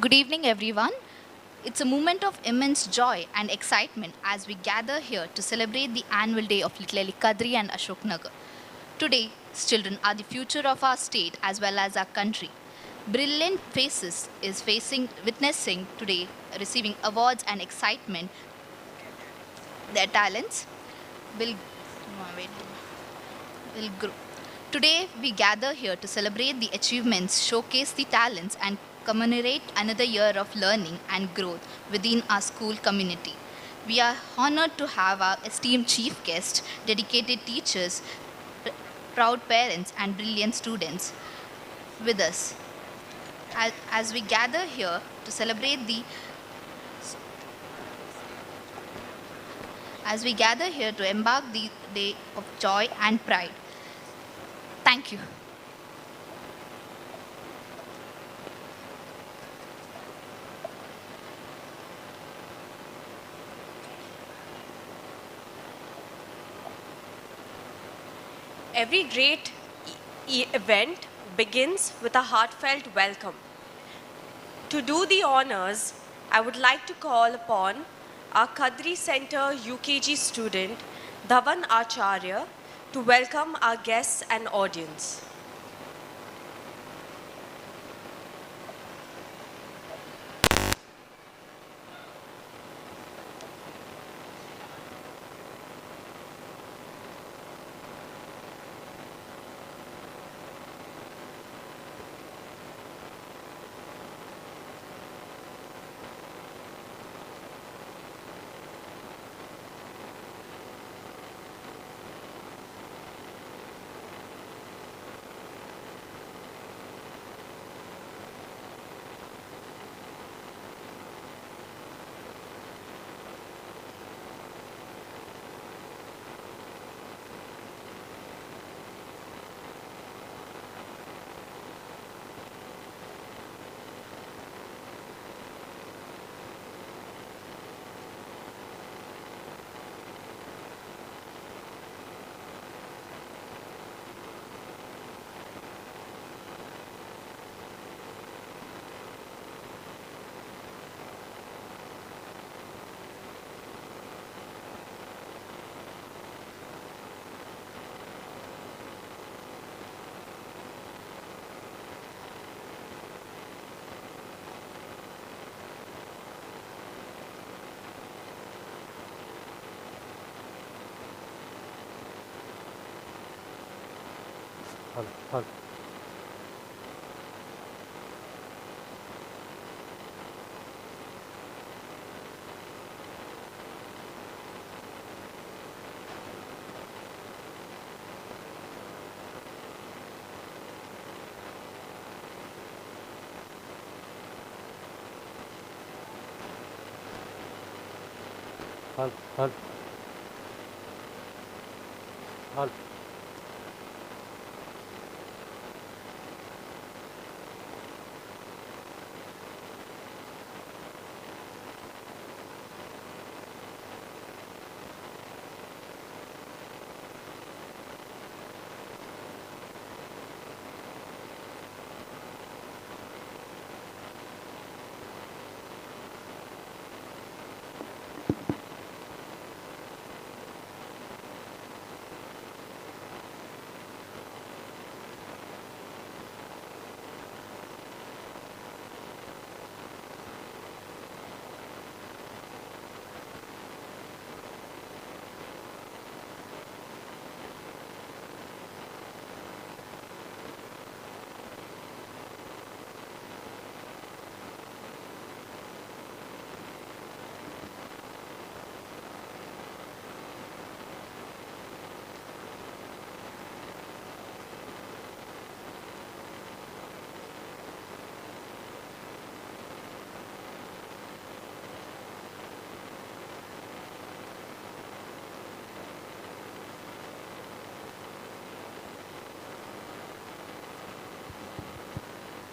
Good evening, everyone. It's a moment of immense joy and excitement as we gather here to celebrate the annual day of little Elly, Kadri and Ashok Nagar. Today, children are the future of our state as well as our country. Brilliant faces is witnessing today, receiving awards and excitement. Their talents will, wait, will grow. Today, we gather here to celebrate the achievements, showcase the talents, and commemorate another year of learning and growth within our school community. We are honored to have our esteemed chief guest, dedicated teachers, proud parents, and brilliant students with us. As we gather here to celebrate the as we gather here to embark the day of joy and pride. Thank you. Every great event begins with a heartfelt welcome. To do the honors, I would like to call upon our Kadri Center UKG student, Dhavan Acharya, to welcome our guests and audience.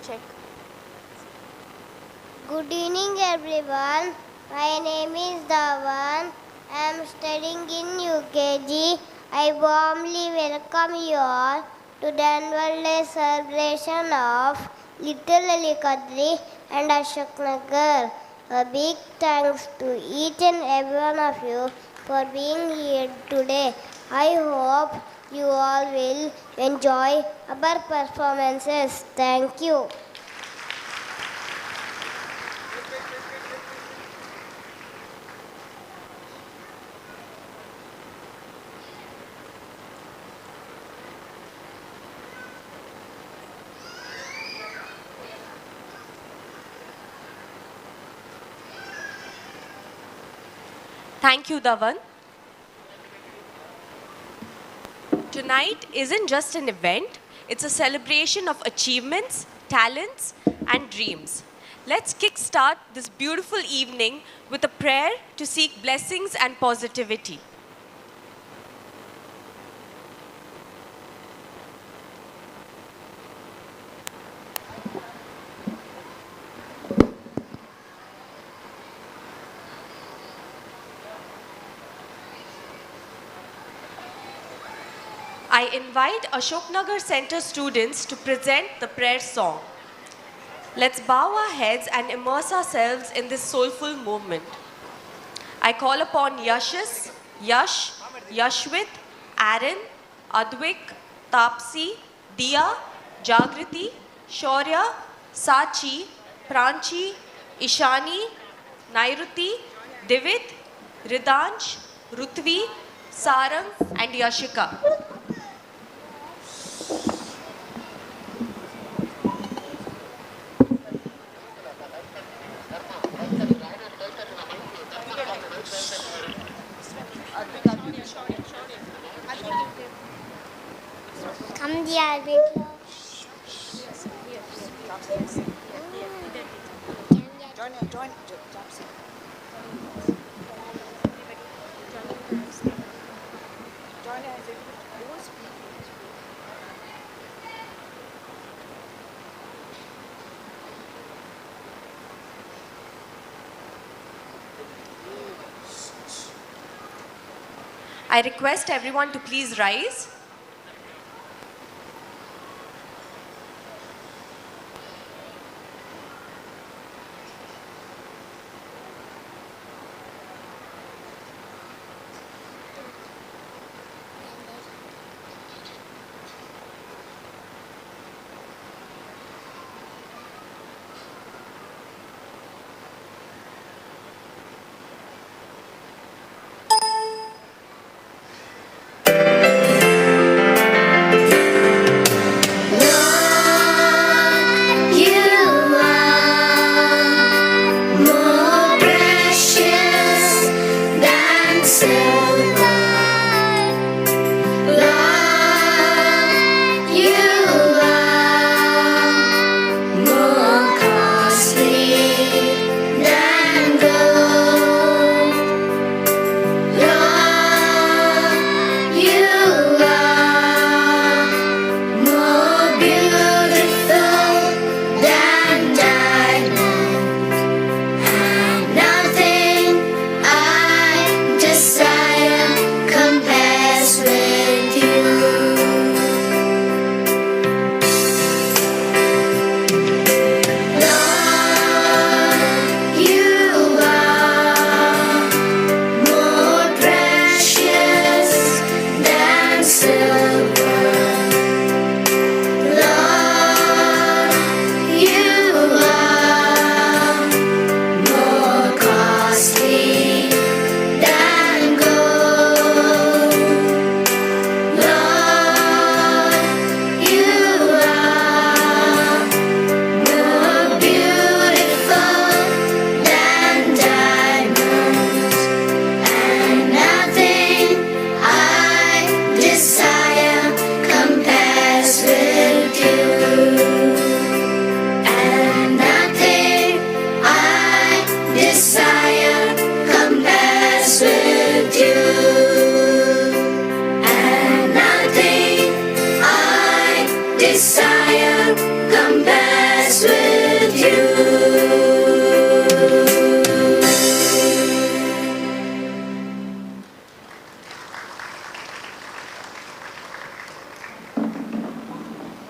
Check. Good evening, everyone. My name is Dhawan. I am studying in UKG. I warmly welcome you all to the annual day celebration of Little Elly Kadri and Ashok Nagar. A big thanks to each and every one of you for being here today. I hope you all will enjoy our performances. Thank you. Thank you, Dhawan. Tonight isn't just an event, it's a celebration of achievements, talents, and dreams. Let's kickstart this beautiful evening with a prayer to seek blessings and positivity. I invite Ashok Nagar Center students to present the prayer song. Let's bow our heads and immerse ourselves in this soulful movement. I call upon Yash, Yashwit, Aaron, Advik, Tapsi, Diya, Jagriti, Shaurya, Sachi, Pranchi, Ishani, Nairuti, Divit, Ridansh, Rutvi, Sarang, and Yashika. Come dear, big Join. I request everyone to please rise.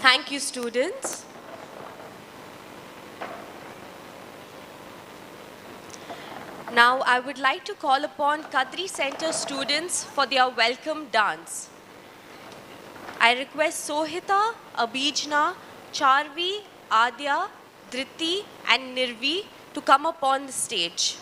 Thank you, students. Now I would like to call upon Kadri Center students for their welcome dance. I request Sohita, Abhijna, Charvi, Adya, Dhriti and Nirvi to come up on the stage.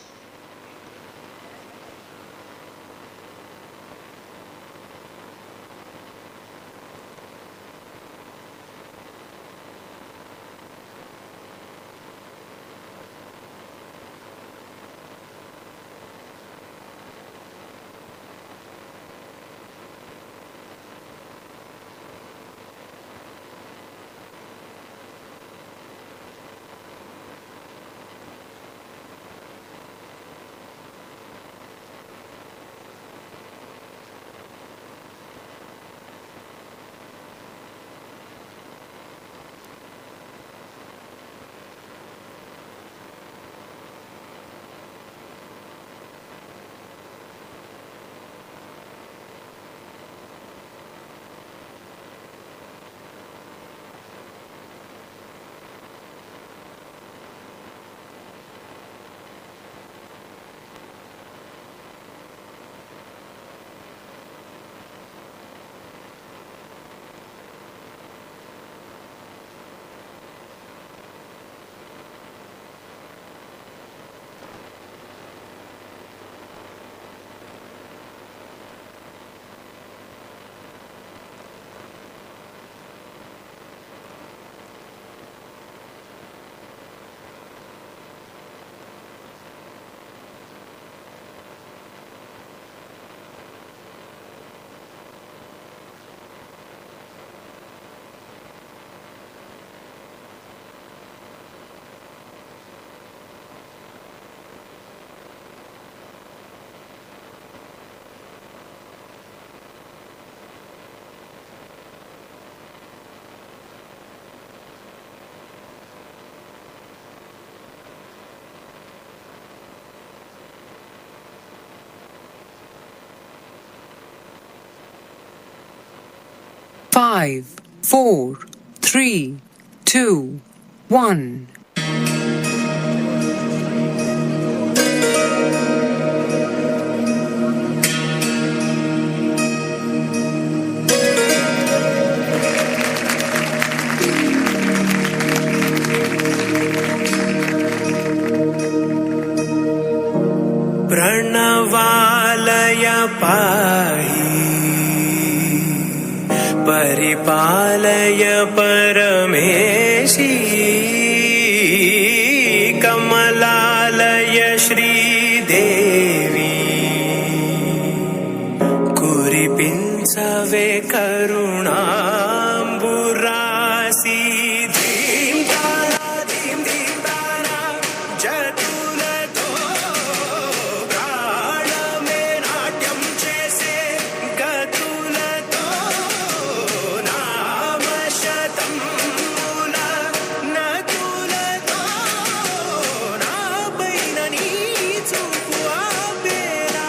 Five, four, three, two, one. प्रणवालय पाहि परिपालय परमेशी कमलालय श्रीदेवी कुरिपिंचवे करुणाम्बुरासी धीं तारा धीं धीं तारा जतुलतो गाढमे नाट्यं चेसे गतुलतो नाम शतं मूल नतुलतो ना बैननी चुकुआ बेला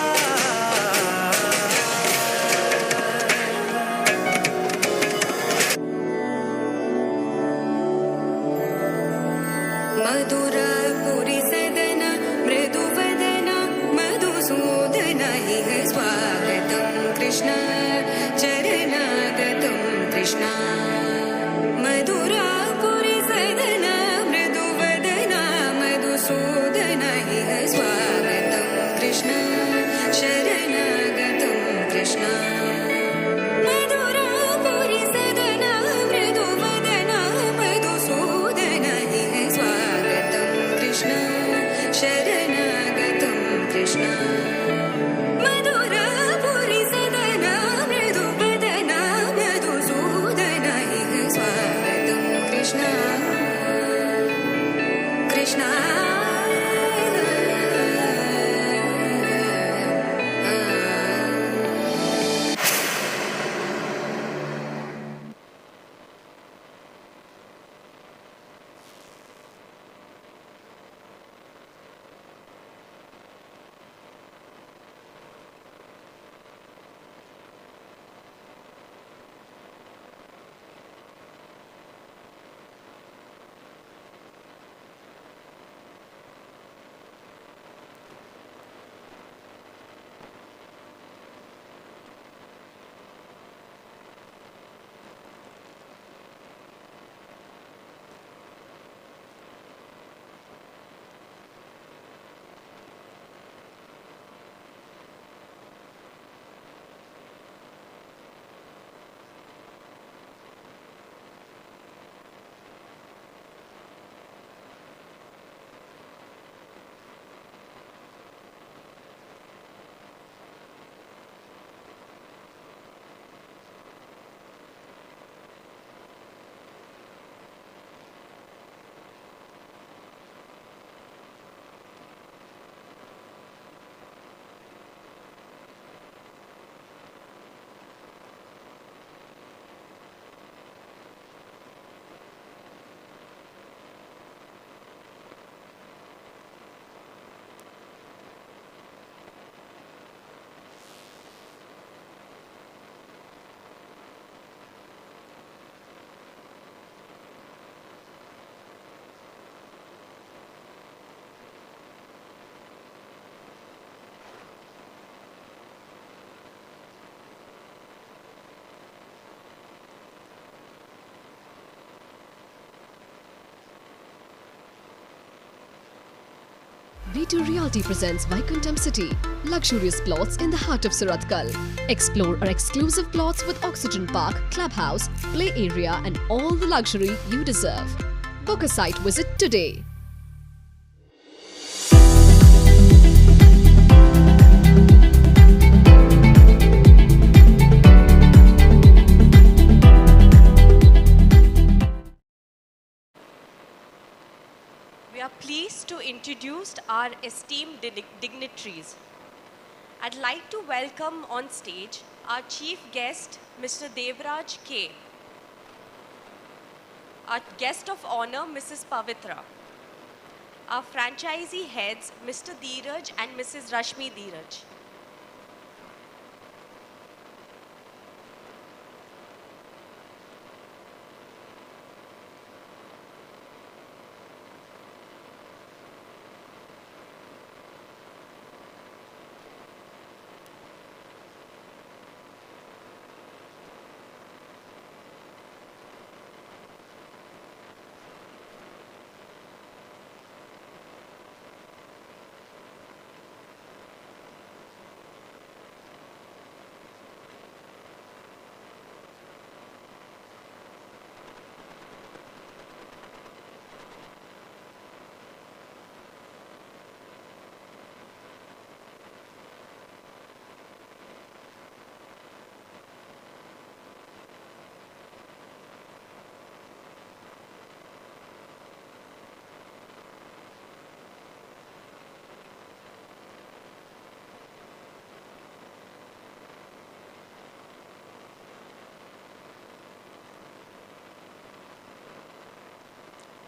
V2 Realty presents Vaikuntham City, luxurious plots in the heart of Surathkal. Explore our exclusive plots with Oxygen Park, clubhouse, play area and all the luxury you deserve. Book a site visit today. We are pleased to introduce our esteemed dignitaries. I'd like to welcome on stage our chief guest, Mr. Devraj K. Our guest of honor, Mrs. Pavitra. Our franchisee heads, Mr. Dheeraj and Mrs. Rashmi Dheeraj.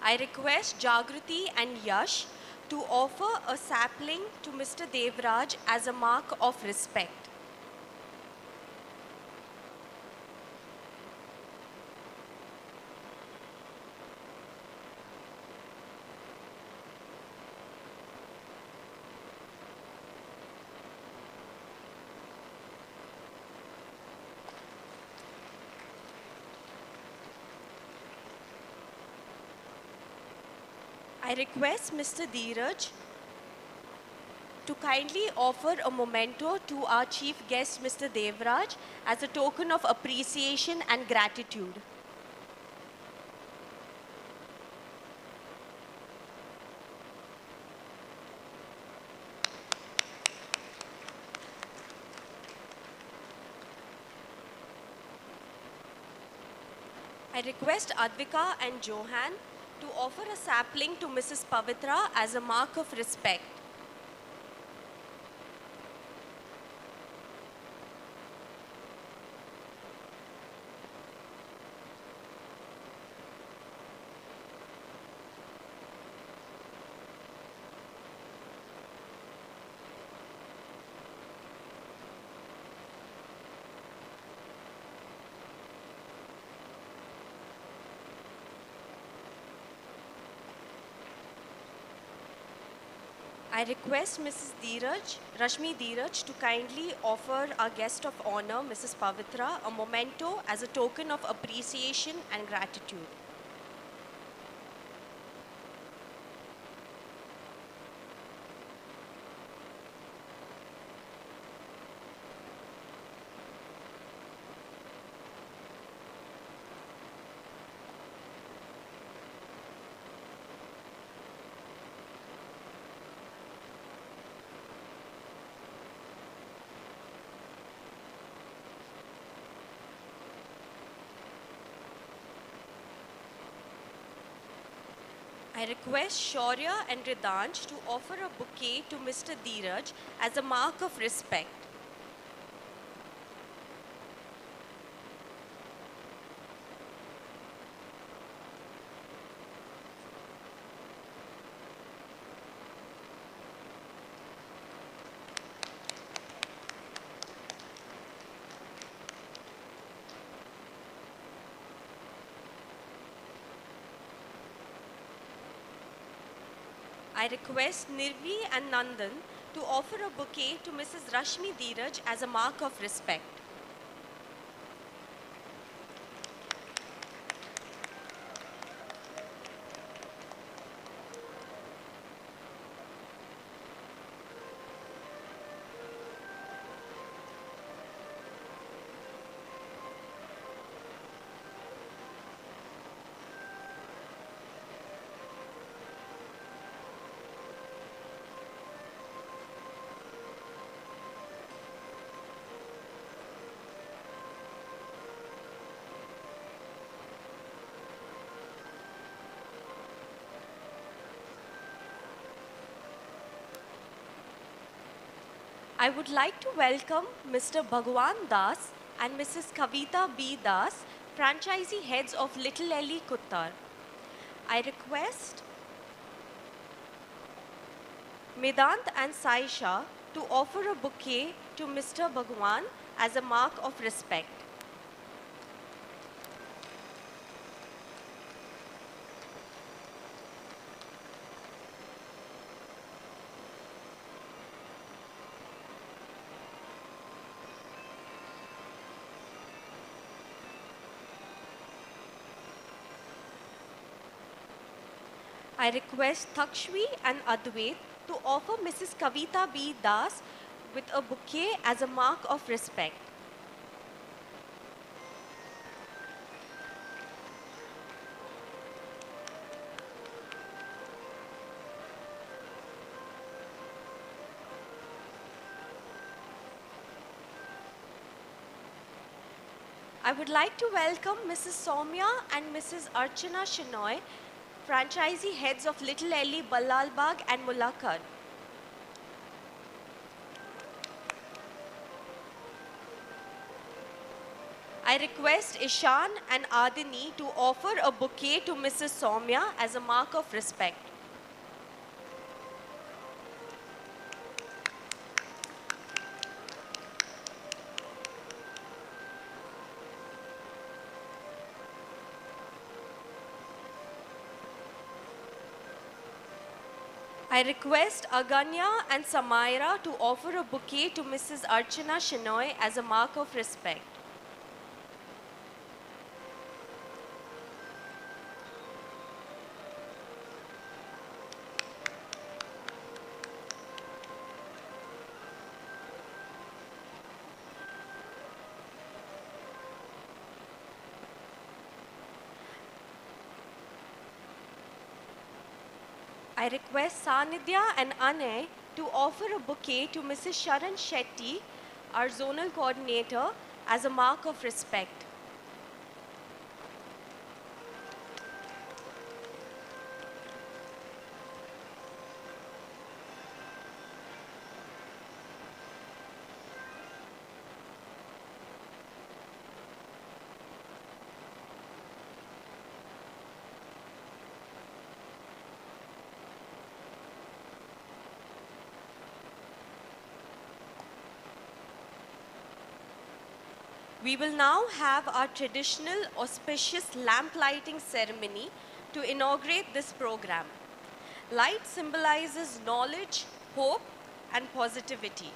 I request Jagrati and Yash to offer a sapling to Mr. Devraj as a mark of respect. I request Mr. Dheeraj to kindly offer a memento to our chief guest, Mr. Devraj, as a token of appreciation and gratitude. I request Advika and Johan to offer a sapling to Mrs. Pavitra as a mark of respect. I request Mrs. Dheeraj, Rashmi Dheeraj, to kindly offer our guest of honor, Mrs. Pavitra, a memento as a token of appreciation and gratitude. I request Shaurya and Ridansh to offer a bouquet to Mr. Dheeraj as a mark of respect. I request Nirvi and Nandan to offer a bouquet to Mrs. Rashmi Dheeraj as a mark of respect. I would like to welcome Mr. Bhagwan Das and Mrs. Kavita B. Das, franchisee heads of Little Elly, Kuttar. I request Medant and Saisha to offer a bouquet to Mr. Bhagwan as a mark of respect. I request Takshvi and Advait to offer Mrs. Kavita B. Das with a bouquet as a mark of respect. I would like to welcome Mrs. Soumya and Mrs. Archana Shenoy, franchisee heads of Little Elly, Ballalbagh and Mulakad. I request Ishan and Adini to offer a bouquet to Mrs. Soumya as a mark of respect. I request Aganya and Samaira to offer a bouquet to Mrs. Archana Shenoy as a mark of respect. I request Sanidhya and Anay to offer a bouquet to Mrs. Sharan Shetty, our zonal coordinator, as a mark of respect. We will now have our traditional auspicious lamp lighting ceremony to inaugurate this program. Light symbolizes knowledge, hope, and positivity.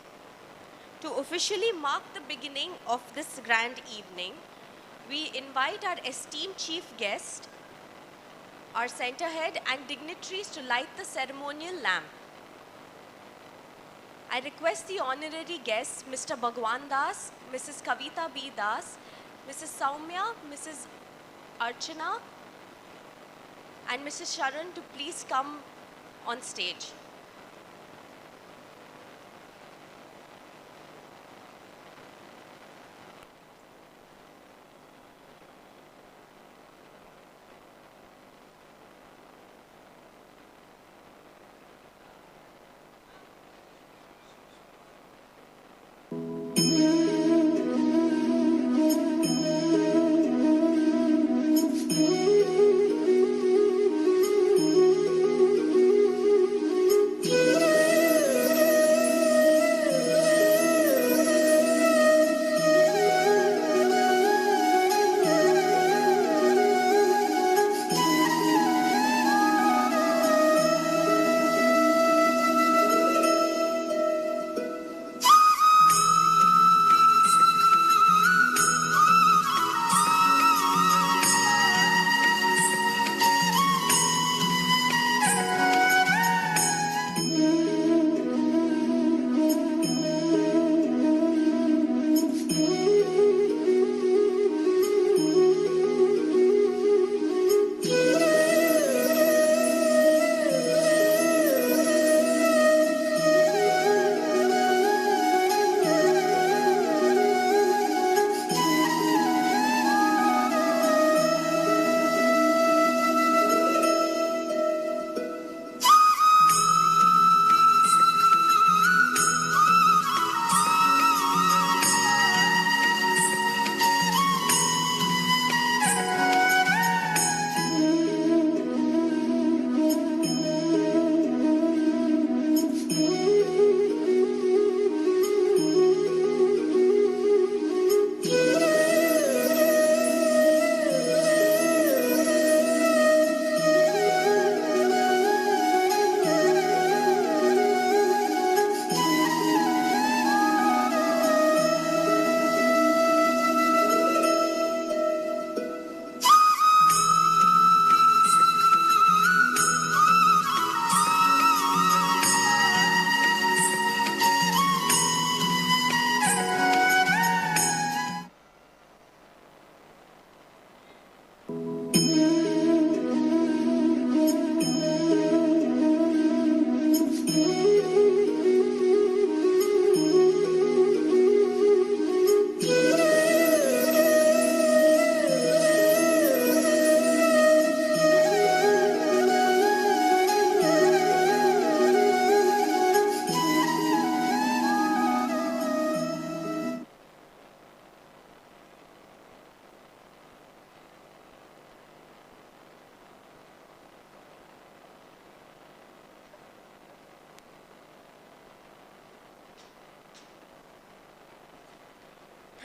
To officially mark the beginning of this grand evening, we invite our esteemed chief guest, our centerhead and dignitaries to light the ceremonial lamp. I request the honorary guests, Mr. Bhagwan Das, Mrs. Kavita B. Das, Mrs. Soumya, Mrs. Archana, and Mrs. Sharan to please come on stage.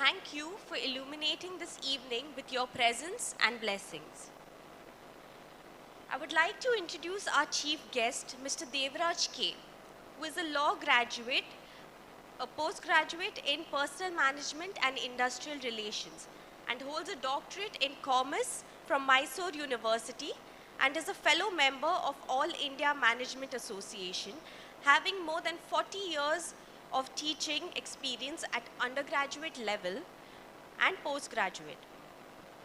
thank you for illuminating this evening with your presence and blessings. I would like to introduce our chief guest, Mr. Devraj K, who is a law graduate, a postgraduate in personal management and industrial relations, and holds a doctorate in commerce from Mysore University, and is a fellow member of All India Management Association, having more than 40 years of teaching experience at undergraduate level and postgraduate.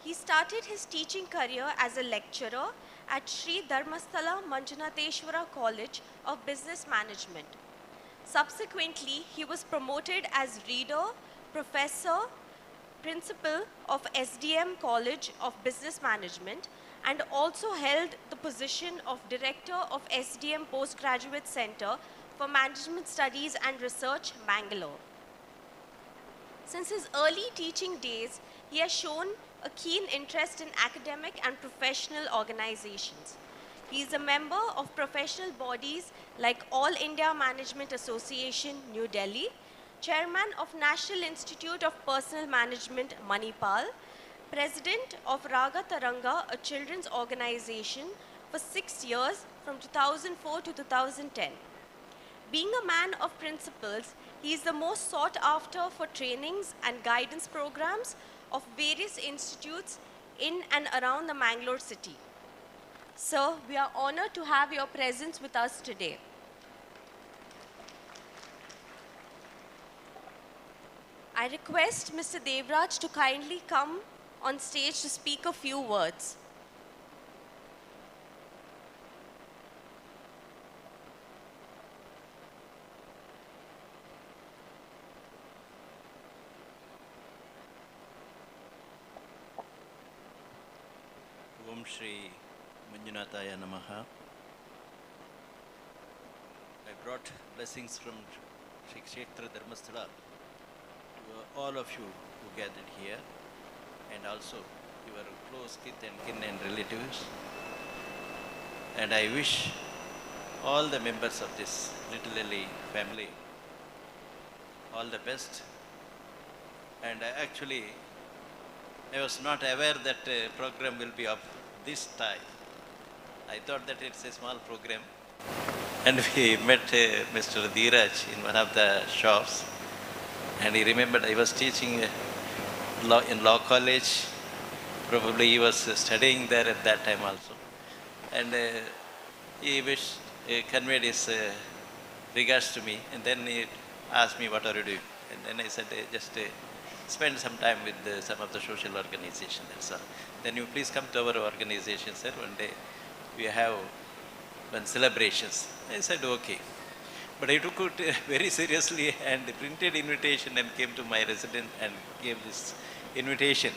He started his teaching career as a lecturer at Sri Dharmasthala Manjunatheshwara College of Business Management. Subsequently, he was promoted as reader, professor, principal of SDM College of Business Management, and also held the position of director of SDM Postgraduate Center for Management Studies and Research, Mangalore. Since his early teaching days, he has shown a keen interest in academic and professional organizations. He is a member of professional bodies like All India Management Association, New Delhi, chairman of National Institute of Personal Management, Manipal, president of Raga Taranga, a children's organization, for 6 years from 2004 to 2010. Being a man of principles, he is the most sought after for trainings and guidance programs of various institutes in and around the Mangalore city. Sir, we are honored to have your presence with us today. I request Mr. Devraj to kindly come on stage to speak a few words. Om Shri Manjunathaya Namaha. I brought blessings from Shri Kshetra Dharmasthala to all of you who gathered here, and also your close kith and kin and relatives. And I wish all the members of this little Elly family all the best. And I was not aware that program will be of this type. I thought that it's a small program. And we met Mr. Dheeraj in one of the shops. And he remembered I was teaching law in law college. Probably he was studying there at that time also. And he conveyed his regards to me. And then he asked me, what are you doing? And then I said, just spend some time with some of the social organizations. That's all. Then you please come to our organization, sir. One day we have one celebrations. I said, okay. But I took it very seriously and printed invitation and came to my residence and gave this invitation.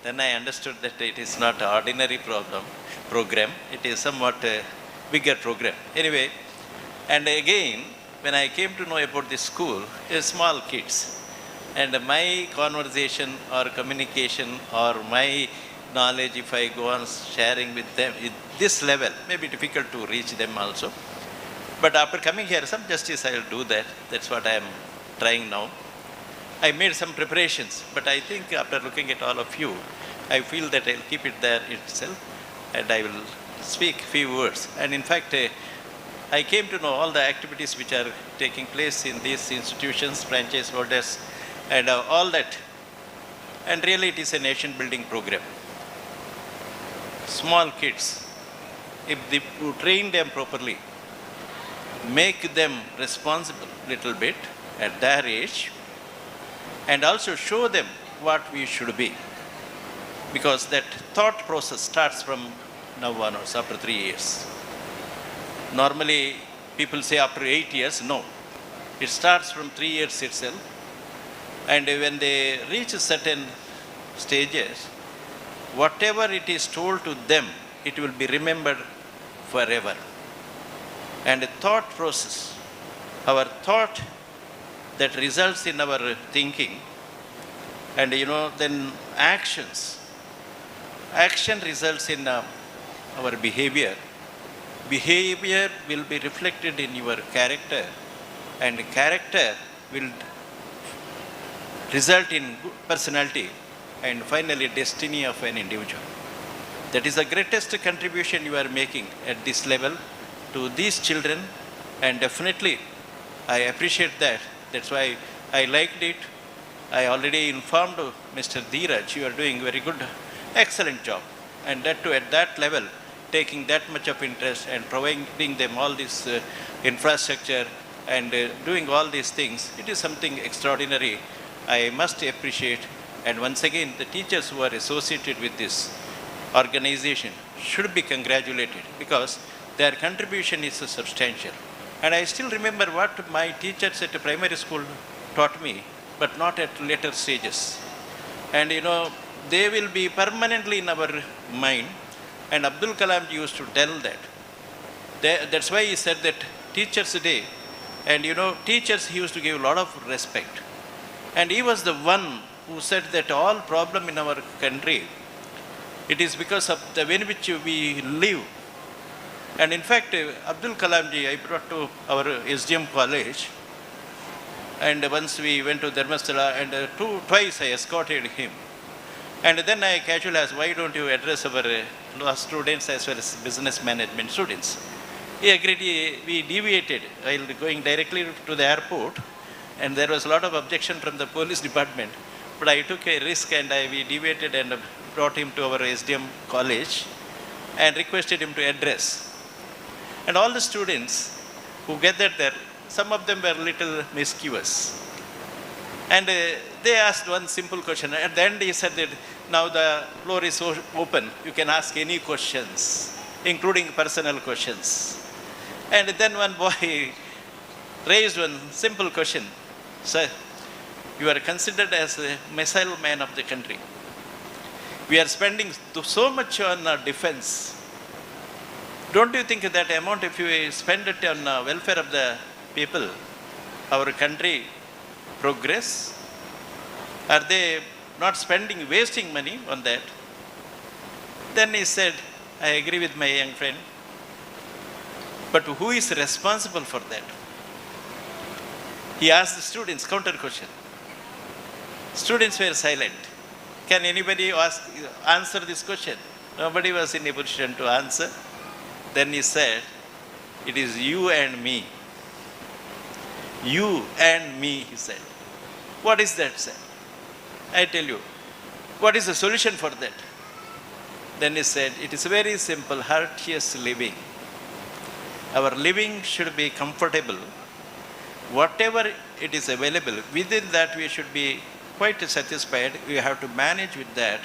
Then I understood that it is not an ordinary program. It is somewhat a bigger program. Anyway, and again, when I came to know about this school, it's small kids. And my conversation or communication or my knowledge, if I go on sharing with them, at this level, may be difficult to reach them also. But after coming here, some justice I will do that. That's what I am trying now. I made some preparations, but I think after looking at all of you, I feel that I'll keep it there itself and I will speak few words. And in fact, I came to know all the activities which are taking place in these institutions, franchise holders, and all that. And really it is a nation building program. Small kids, if you train them properly, make them responsible little bit at their age, and also show them what we should be. Because that thought process starts from now onwards, after 3 years. Normally people say after 8 years, no. It starts from 3 years itself. And when they reach certain stages, whatever it is told to them, it will be remembered forever. And a thought process, our thought that results in our thinking, and then actions. Action results in our behavior. Behavior will be reflected in your character, and character will result in good personality and finally destiny of an individual. That is the greatest contribution you are making at this level to these children, and definitely I appreciate that. That's why I liked it. I already informed Mr. Dheeraj, you are doing very good, excellent job. And that too at that level, taking that much of interest and providing them all this infrastructure and doing all these things, it is something extraordinary. I must appreciate. And once again, the teachers who are associated with this organization should be congratulated because their contribution is substantial. And I still remember what my teachers at primary school taught me, but not at later stages. And they will be permanently in our mind. And Abdul Kalam used to tell that. That's why he said that Teachers' Day, and teachers he used to give a lot of respect. And he was the one who said that all problem in our country, it is because of the way in which we live. And in fact, Abdul Kalam ji, I brought to our SDM college, and once we went to Dharmasthala, and twice I escorted him. And then I casually asked, why don't you address our law students as well as business management students? He agreed. We deviated while going directly to the airport, and there was a lot of objection from the police department. But I took a risk, and we deviated and brought him to our SDM college and requested him to address. And all the students who gathered there, some of them were little mischievous. And they asked one simple question. At the end he said that now the floor is open. You can ask any questions, including personal questions. And then one boy raised one simple question. Sir, you are considered as a missile man of the country. We are spending so much on defense. Don't you think that amount, if you spend it on welfare of the people, our country progress? Are they not spending, wasting money on that? Then he said, I agree with my young friend, but who is responsible for that? He asked the students counter question. Students were silent. Can anybody answer this question? Nobody was in a position to answer. Then he said, it is you and me. You and me, he said. What is that, sir? I tell you. What is the solution for that? Then he said, it is very simple, courteous living. Our living should be comfortable. Whatever it is available, within that we should be quite satisfied. We have to manage with that.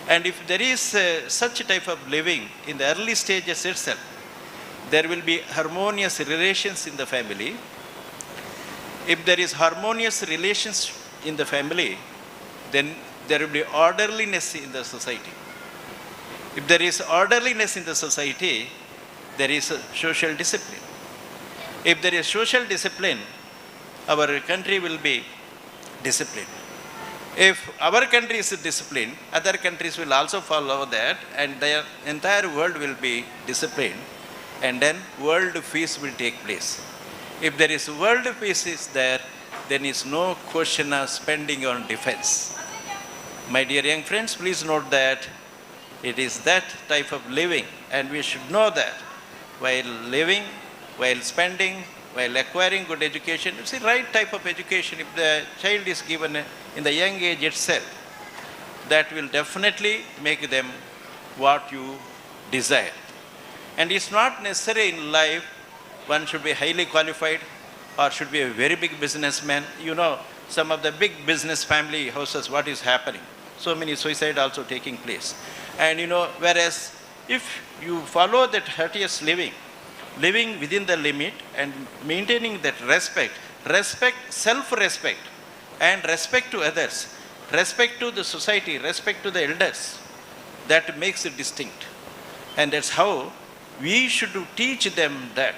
And if there is such a type of living in the early stages itself, there will be harmonious relations in the family. If there is harmonious relations in the family, then there will be orderliness in the society. If there is orderliness in the society, there is social discipline. If there is social discipline, our country will be disciplined. If our country is disciplined, other countries will also follow that, and the entire world will be disciplined, and then world peace will take place. If there is world peace is there, then is no question of spending on defense. My dear young friends, please note that it is that type of living, and we should know that while living, while spending, while acquiring good education, it's the right type of education. If the child is given in the young age itself, that will definitely make them what you desire. And it's not necessary in life one should be highly qualified or should be a very big businessman. You know, some of the big business family houses, what is happening? So many suicide also taking place. And whereas if you follow that courteous living within the limit and maintaining that respect, self-respect, and respect to others, respect to the society, respect to the elders, that makes it distinct. And that's how we should teach them that.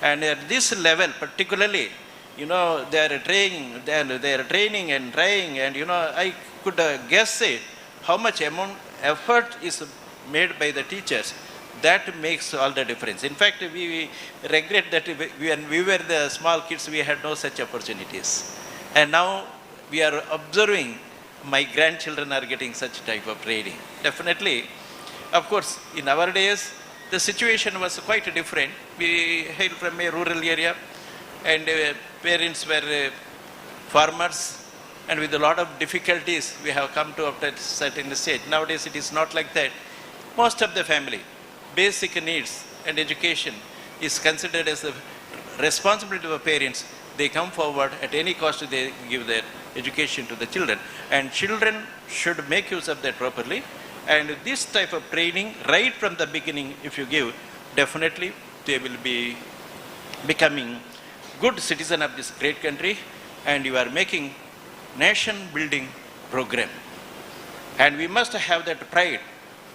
And at this level particularly, they are training and trying, and I could guess it, how much effort is made by the teachers. That makes all the difference. In fact, we regret that when we were the small kids, we had no such opportunities. And now we are observing my grandchildren are getting such type of training. Definitely, of course, in our days, the situation was quite different. We hail from a rural area, and parents were farmers, and with a lot of difficulties, we have come to a certain stage. Nowadays, it is not like that. Most of the family, basic needs and education is considered as the responsibility of the parents. They come forward at any cost, they give their education to the children, and children should make use of that properly. And this type of training right from the beginning, if you give, definitely they will be becoming good citizen of this great country, and you are making nation building program. And we must have that pride.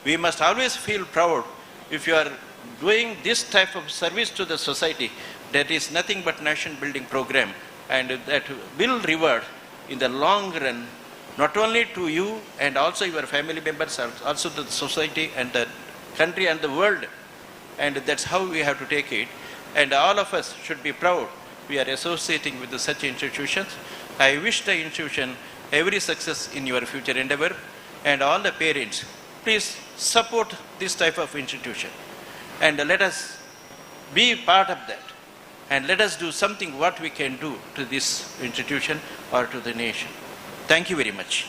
We must always feel proud if you are doing this type of service to the society. That is nothing but nation building program, and that will reward in the long run, not only to you and also your family members, also to the society and the country and the world. And that's how we have to take it. And all of us should be proud we are associating with such institutions. I wish the institution every success in your future endeavor, and all the parents, please support this type of institution, and let us be part of that, and let us do something what we can do to this institution or to the nation. Thank you very much.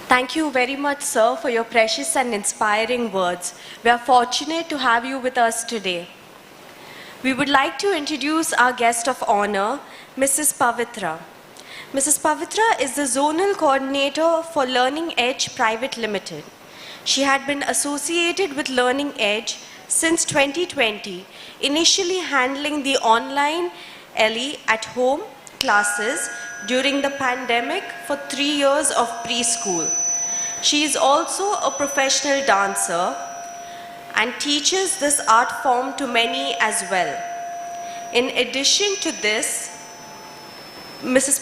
Thank you very much, sir, for your precious and inspiring words. We are fortunate to have you with us today. We would like to introduce our guest of honor, Mrs. Pavitra. Mrs. Pavitra is the Zonal Coordinator for Learning Edge Private Limited. She had been associated with Learning Edge since 2020, initially handling the online Elly at home classes during the pandemic for 3 years of preschool. She is also a professional dancer and teaches this art form to many as well. In addition to this, Mrs.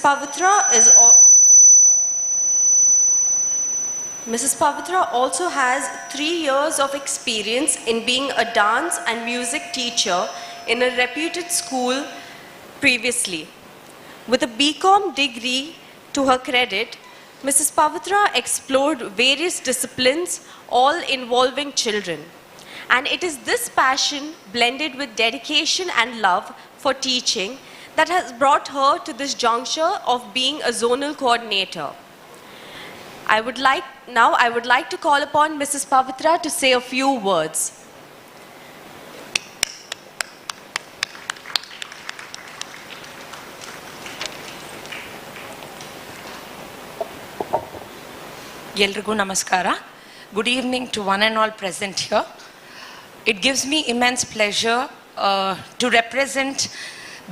Pavitra also has 3 years of experience in being a dance and music teacher in a reputed school previously. With a BCom degree to her credit, Mrs. Pavitra explored various disciplines, all involving children. And it is this passion blended with dedication and love for teaching that has brought her to this juncture of being a zonal coordinator. I would like to call upon Mrs. Pavitra to say a few words. Yelrigu Namaskara. Good evening to one and all present here. It gives me immense pleasure to represent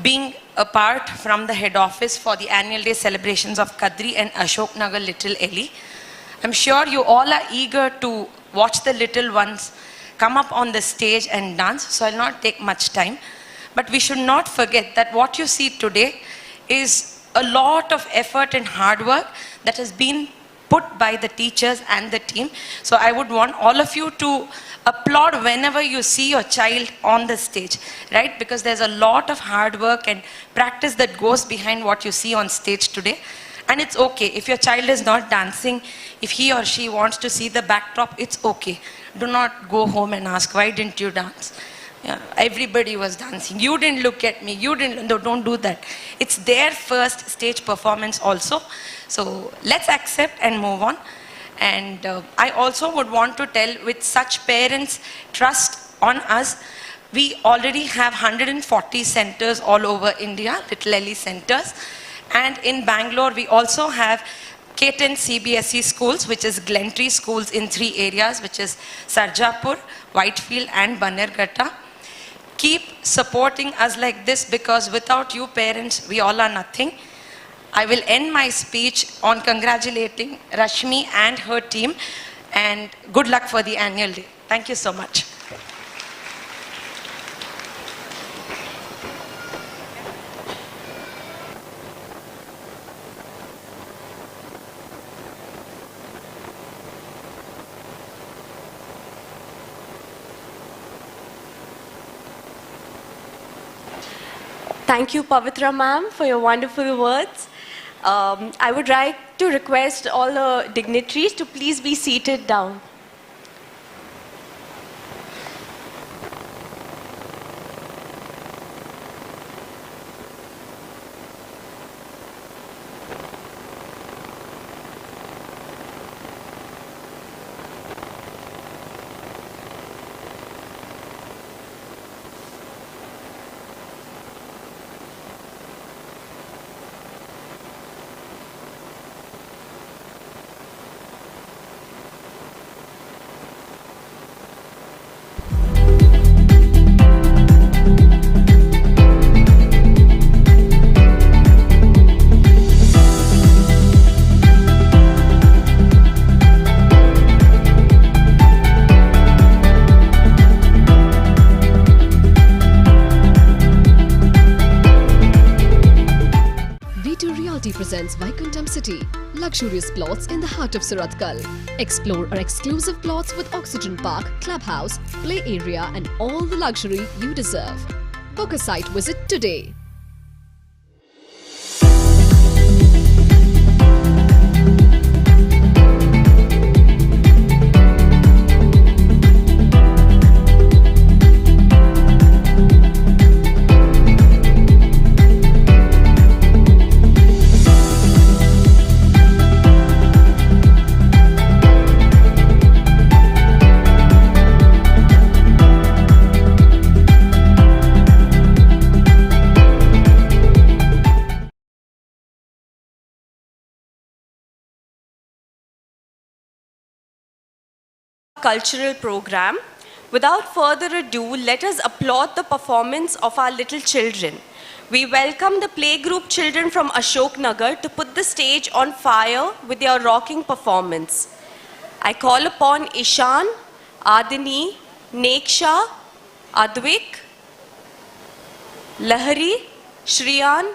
being a part from the head office for the annual day celebrations of Kadri and Ashok Nagar Little Elly. I'm sure you all are eager to watch the little ones come up on the stage and dance, so I'll not take much time. But we should not forget that what you see today is a lot of effort and hard work that has been put by the teachers and the team. So I would want all of you to applaud whenever you see your child on the stage, right? Because there's a lot of hard work and practice that goes behind what you see on stage today. And it's okay. If your child is not dancing, if he or she wants to see the backdrop, it's okay. Do not go home and ask, why didn't you dance? Yeah, everybody was dancing. You didn't look at me. You didn't. No, don't do that. It's their first stage performance also. So let's accept and move on. And I also would want to tell, with such parents' trust on us, we already have 140 centers all over India, Little Elly centers. And in Bangalore, we also have K-10 CBSE schools, which is Glentree schools in 3 areas, which is Sarjapur, Whitefield and Bannerghatta. Keep supporting us like this, because without you parents, we all are nothing. I will end my speech on congratulating Rashmi and her team, and good luck for the annual day. Thank you so much. Thank you, Pavitra ma'am, for your wonderful words. I would like to request all the dignitaries to please be seated down. Presents Vaikuntham City, luxurious plots in the heart of Surathkal. Explore our exclusive plots with Oxygen Park, Clubhouse, Play Area and all the luxury you deserve. Book a site visit today. Cultural program. Without further ado, let us applaud the performance of our little children. We welcome the playgroup children from Ashok Nagar to put the stage on fire with their rocking performance. I call upon Ishan, Adini, Neksha, Advik, Lahari, Shriyan,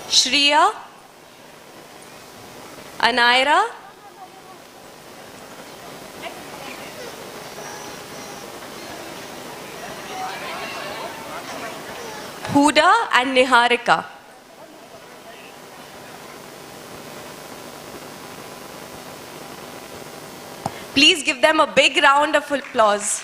Shriya, Anaira, Huda and Niharika. Please give them a big round of applause.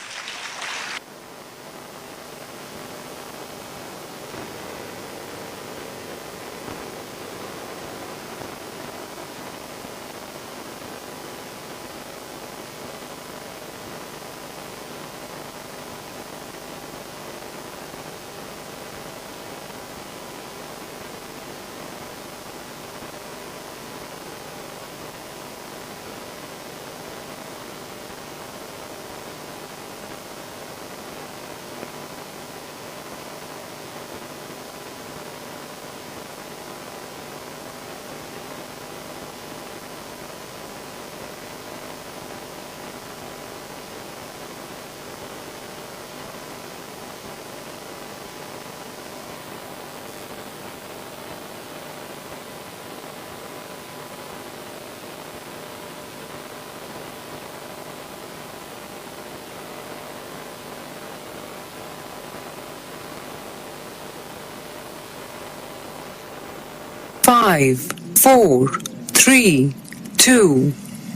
Five, four, three, two,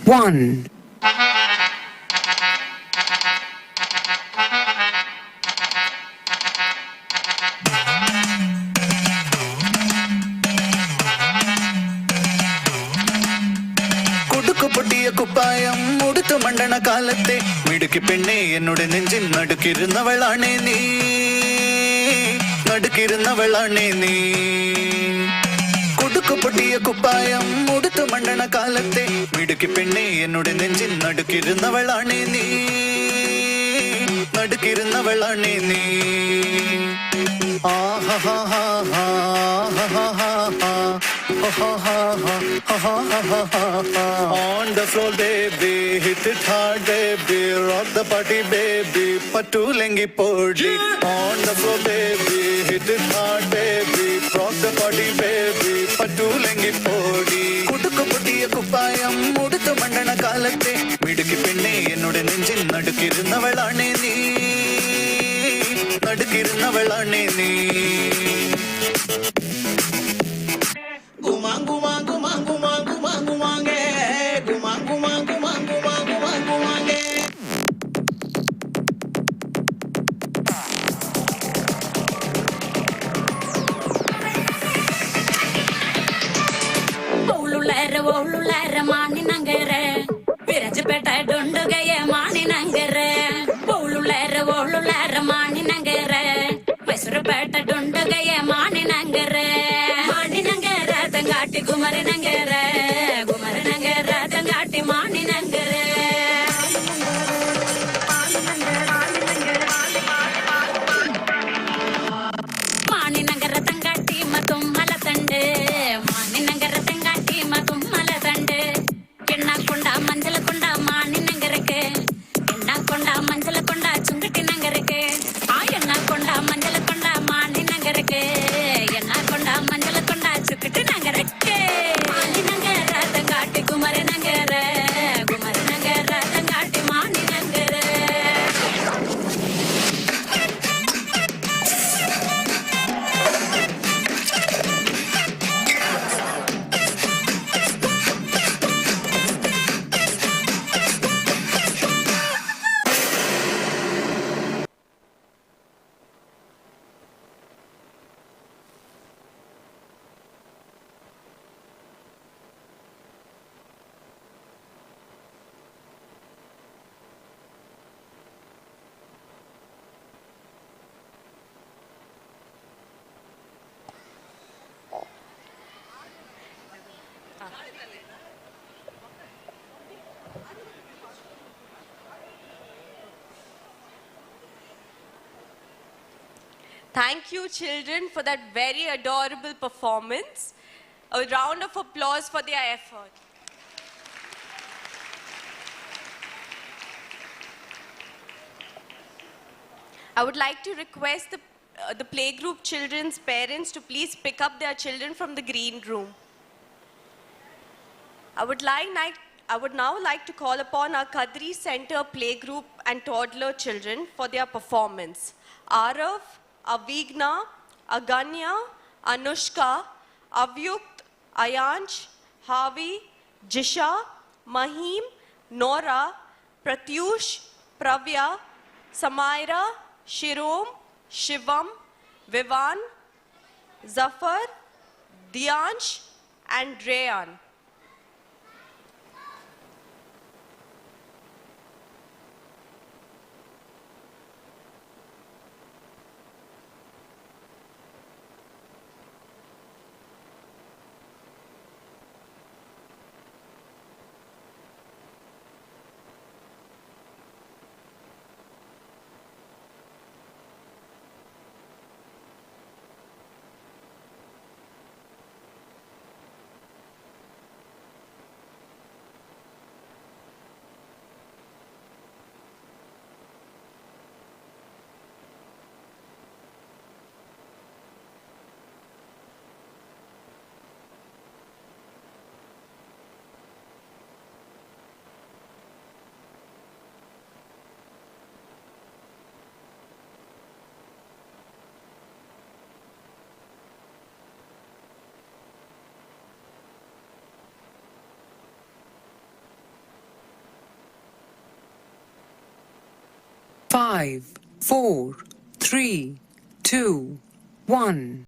one. കുപ്പായം മുടുത്ത മണ്ടണ കാലത്തെ മിടുക്കി പെണ്ണെ എന്നോട് നെഞ്ചിൽ നടുക്കിരുന്നവളാണേ നീ നടുക്കിരുന്നവളാണേ നീ കുടുക്കു പൊട്ടിയ കുപ്പായം മുടുത്ത മണ്ടണ കാലത്തെ മിടുക്കി പെണ്ണെ എന്നോട് നെഞ്ചിൽ നടുക്കിരുന്നവളാണേ നീ നടുക്കിരുന്നവളാണേ നീ On the floor, baby, hit it hard, baby, rock the party, baby, pattu lengi podi. On the floor, baby, hit it hard, baby, rock the party, baby, pattu lengi podi. Kudukku pottiya kuppayam muduthu mandana kaalatte midukki penne ennoda nenjil nadukirunnavalane nee nadukki ಕಿರಣವಳನೆ ನೀ Gumangu mangu mangu mangu mangu mange. Gumangu mangu mangu mangu mangu mange. Oululere mani nangere. Virajpeta dondogaya mani nangere. Oululere mani nangere. Mesurpeta dondogaya mani nangere. Mani nangere tangati gumare nangere. Gumare nangere tangati mani nangere. Mani nangere tangati matum malatande. Mani nangere tangati matum malatande. Kenna konda manjala konda mani nangereke. Kenna konda manjala konda chungati nangereke. Enna konda manjala konda mani nangereke. Enna konda manjala konda chungati nangereke. Mani nangere tangati gumare nangere. Gumare nangere tangati mani nangere. Thank you, children, for that very adorable performance. A round of applause for their effort. I would like to request the playgroup children's parents to please pick up their children from the green room. I would now like to call upon our Kadri Center playgroup and toddler children for their performance. Arav, Avigna, Aganya, Anushka, Avyukt, Ayansh, Havi, Jisha, Mahim, Nora, Pratyush, Pravya, Samaira, Shirom, Shivam, Vivan, Zafar, Diansh, and Rayan. Five, four, three, two, one.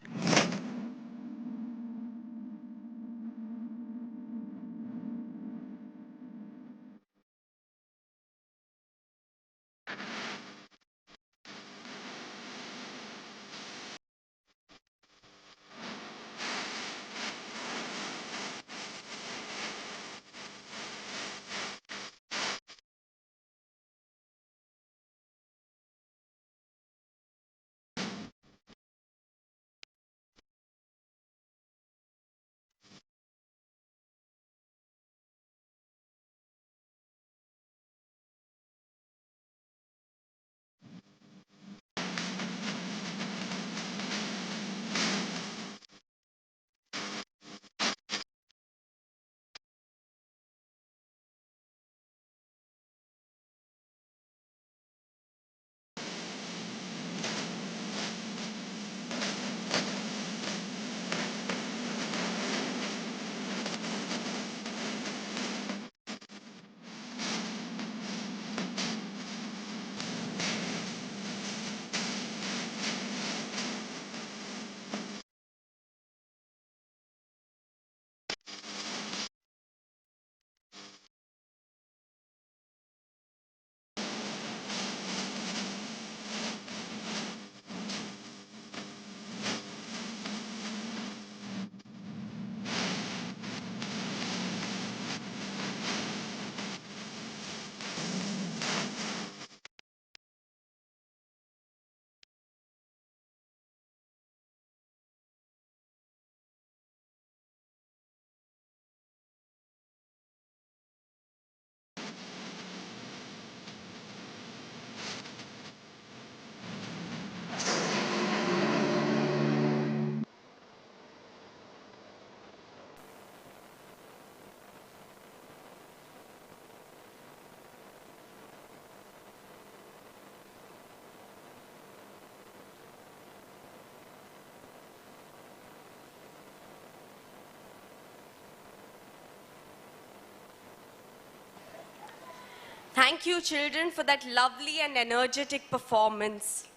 Thank you, children, for that lovely and energetic performance.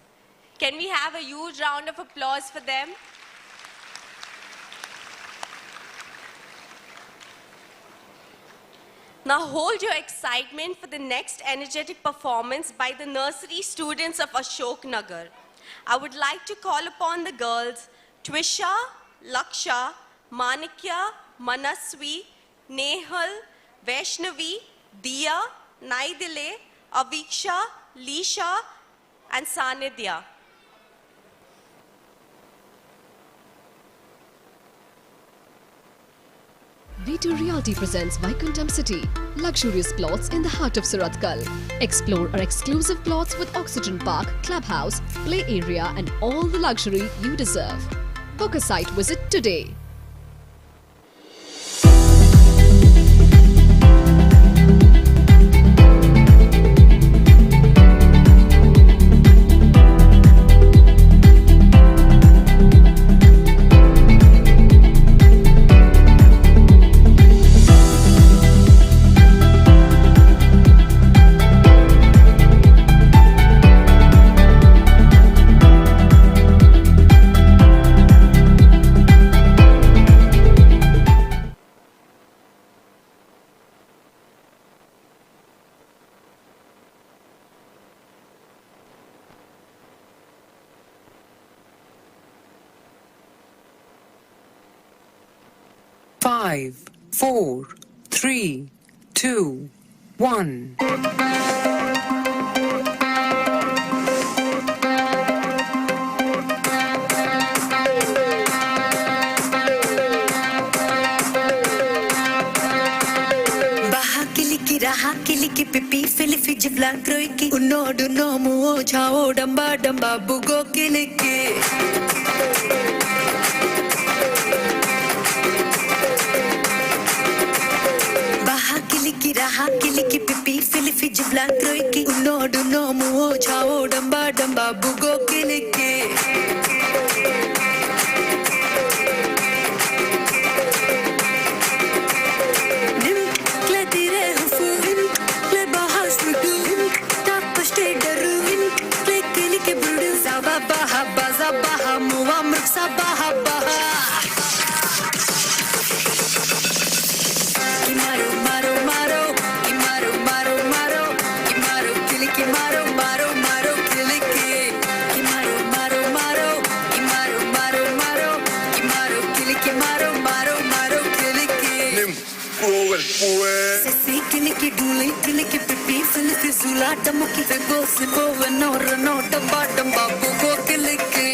Can we have a huge round of applause for them? Now hold your excitement for the next energetic performance by the nursery students of Ashok Nagar. I would like to call upon the girls Twisha, Laksha, Manikya, Manaswi, Nehal, Vaishnavi, Diya, Naidile, Aviksha, Lisha, and Sanidhya. V2 Realty presents Vaikuntham City, luxurious plots in the heart of Surathkal. Explore our exclusive plots with Oxygen Park, Clubhouse, Play Area and all the luxury you deserve. Book a site visit today. Five, four, three, two, one. Raha kiliki pipi filifi jibla kroiki unodu no muo chao damba damba bugo kiliki Baha kiliki raha kiliki pipi filifi jibla kroiki unodu no muo chao damba damba bugo kiliki Damuki go sibo no no damba damba bugo kiliki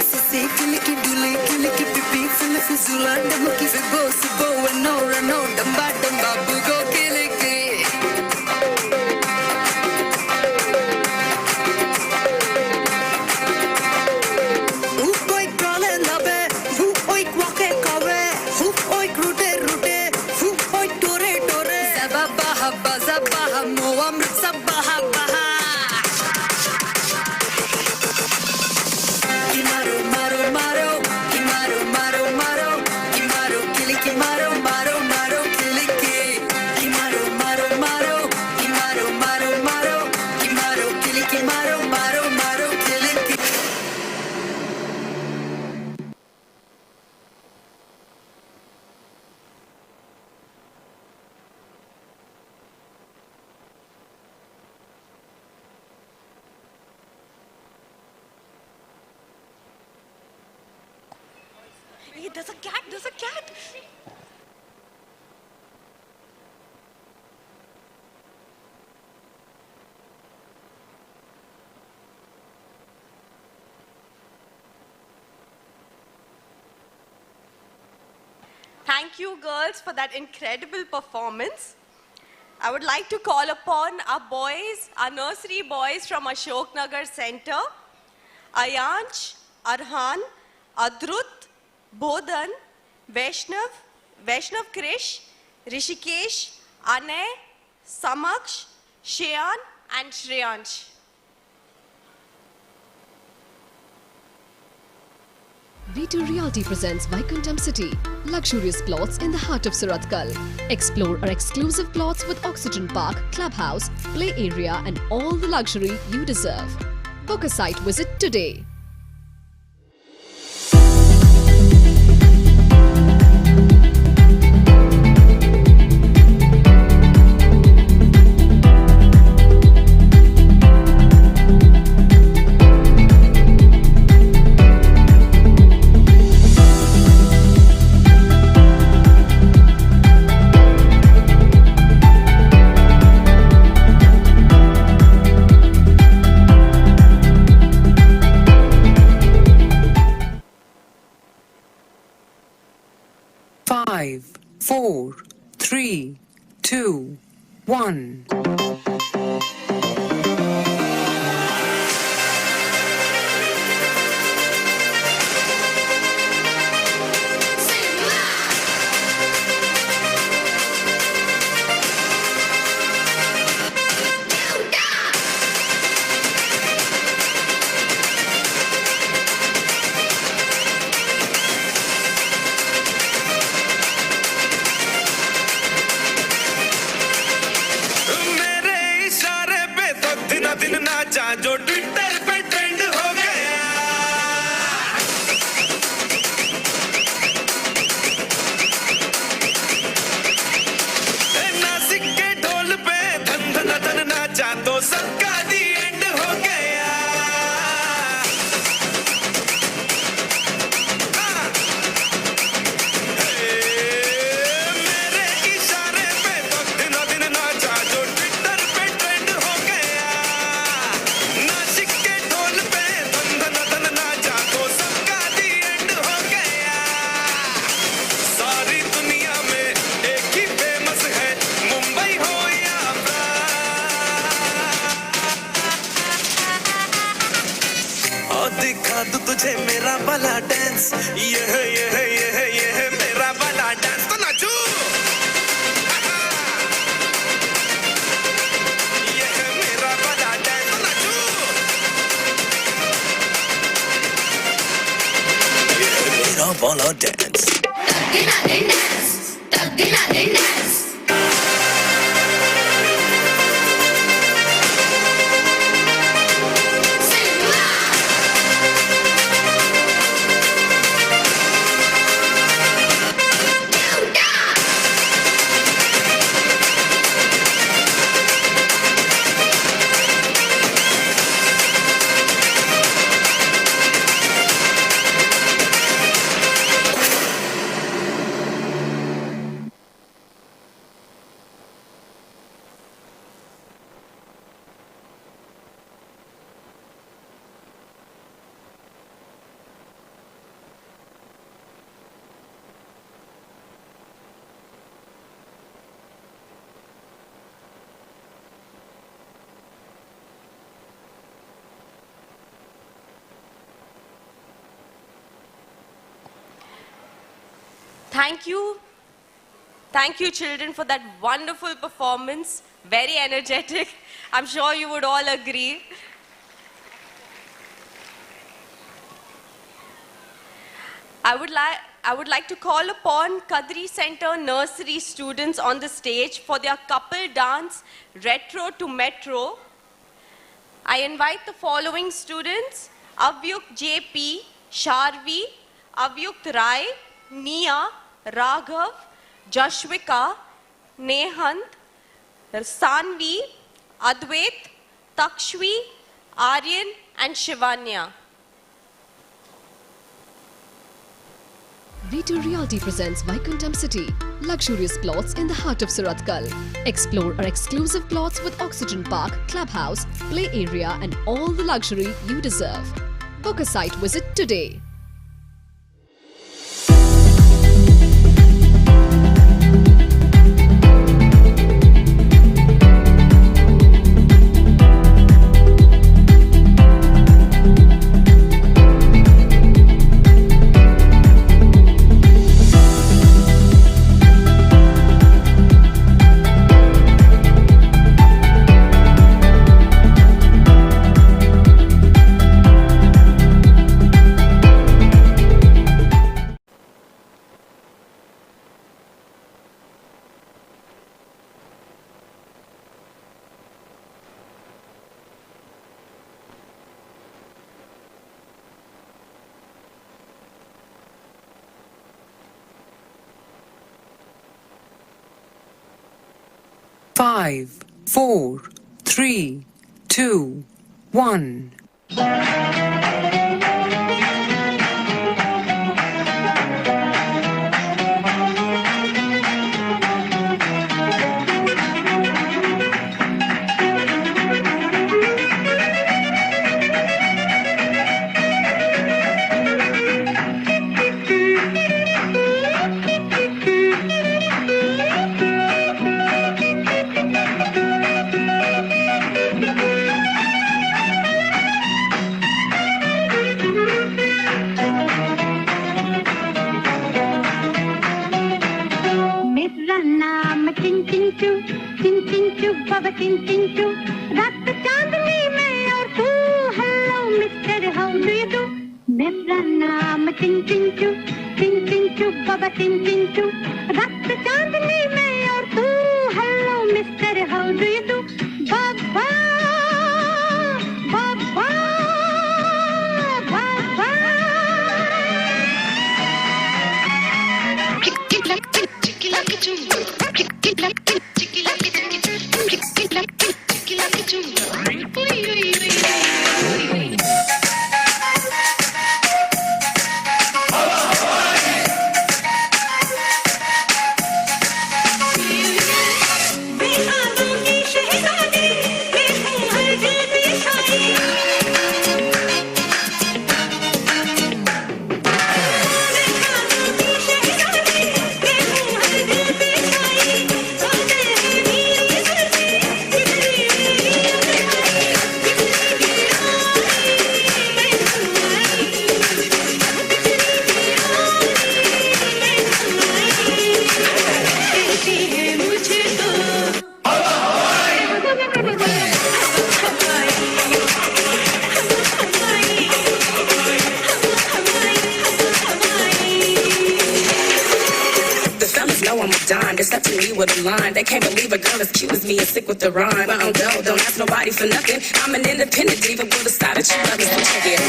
Sisi kiliki duli kiliki pipi filifi zula damuki go sibo no damba damba bugo kiliki Uboy crawle labe uboy walke kawe Oik rute rute, oik tore tore. Zabaha moa mrisa baha baha. Kimaro maro maro, kimaro maro maro, kimaro kiliki maro maro maro kiliki. Kimaro maro maro, kimaro maro maro, kimaro kiliki maro maro maro kiliki. Hey, there's a cat, there's a cat. Thank you, girls, for that incredible performance. I would like to call upon our boys, our nursery boys from Ashok Nagar Center, Ayansh, Arhan, Adrut, Bodhan, Vaishnav Krish, Rishikesh, Anay, Samaksh, Shayan, and Shreyansh. V2 Realty presents Vaikuntham City, luxurious plots in the heart of Surathkal. Explore our exclusive plots with Oxygen Park, clubhouse, play area and all the luxury you deserve. Book a site visit today. Five, four, three, two, one. जो Twitter पे trend हो गया नासिक के ढोल पे धन धन धन नाचा तो सबका दी एंड हो गया मेरे इशारे पे तो दिनों दिन नाचा जो ट्विटर पे ट्रेंड हो गया नासिक के ढोल पे धन धन धन नाचा तो सबका दी एंड हो गया सारी दुनिया में एक ही फेमस है मुंबई हो या और दिखा दूं तुझे मेरा वाला डांस ये है मेरा वाला डांस तो नाचू ये है मेरा वाला डांस तो नाचू ये है मेरा वाला dance Thank you children for that wonderful performance, very energetic. I'm sure you would all agree. I would like to call upon Kadri Center nursery students on the stage for their couple dance Retro to Metro. I invite the following students: Avyuk JP, Sharvi, Avyukt Rai, Nia, Raghav, Jashwika, Nehant, Sanvi, Advait, Takshvi, Aryan and Shivanya. V2 Realty presents Vaikuntham City, luxurious plots in the heart of Surathkal. Explore our exclusive plots with Oxygen Park, clubhouse, play area and all the luxury you deserve. Book a site visit today. 5, 4, 3, 2, 1. मेरा नाम चिंचिंचू चिंचिंचू बाबा चिंचिंचू रात चांदनी में और तू hello mister how do you do मेरा नाम चिंचिंचू चिंचिंचू बाबा चिंचिंचू रात चांदनी में और तू hello mister how do you do Baba Baba Baba They're touching me with a line. They can't believe a girl accused me and sick with the rhyme. I don't go, don't ask nobody for nothing. I'm an independent diva with a style that you love. So check it.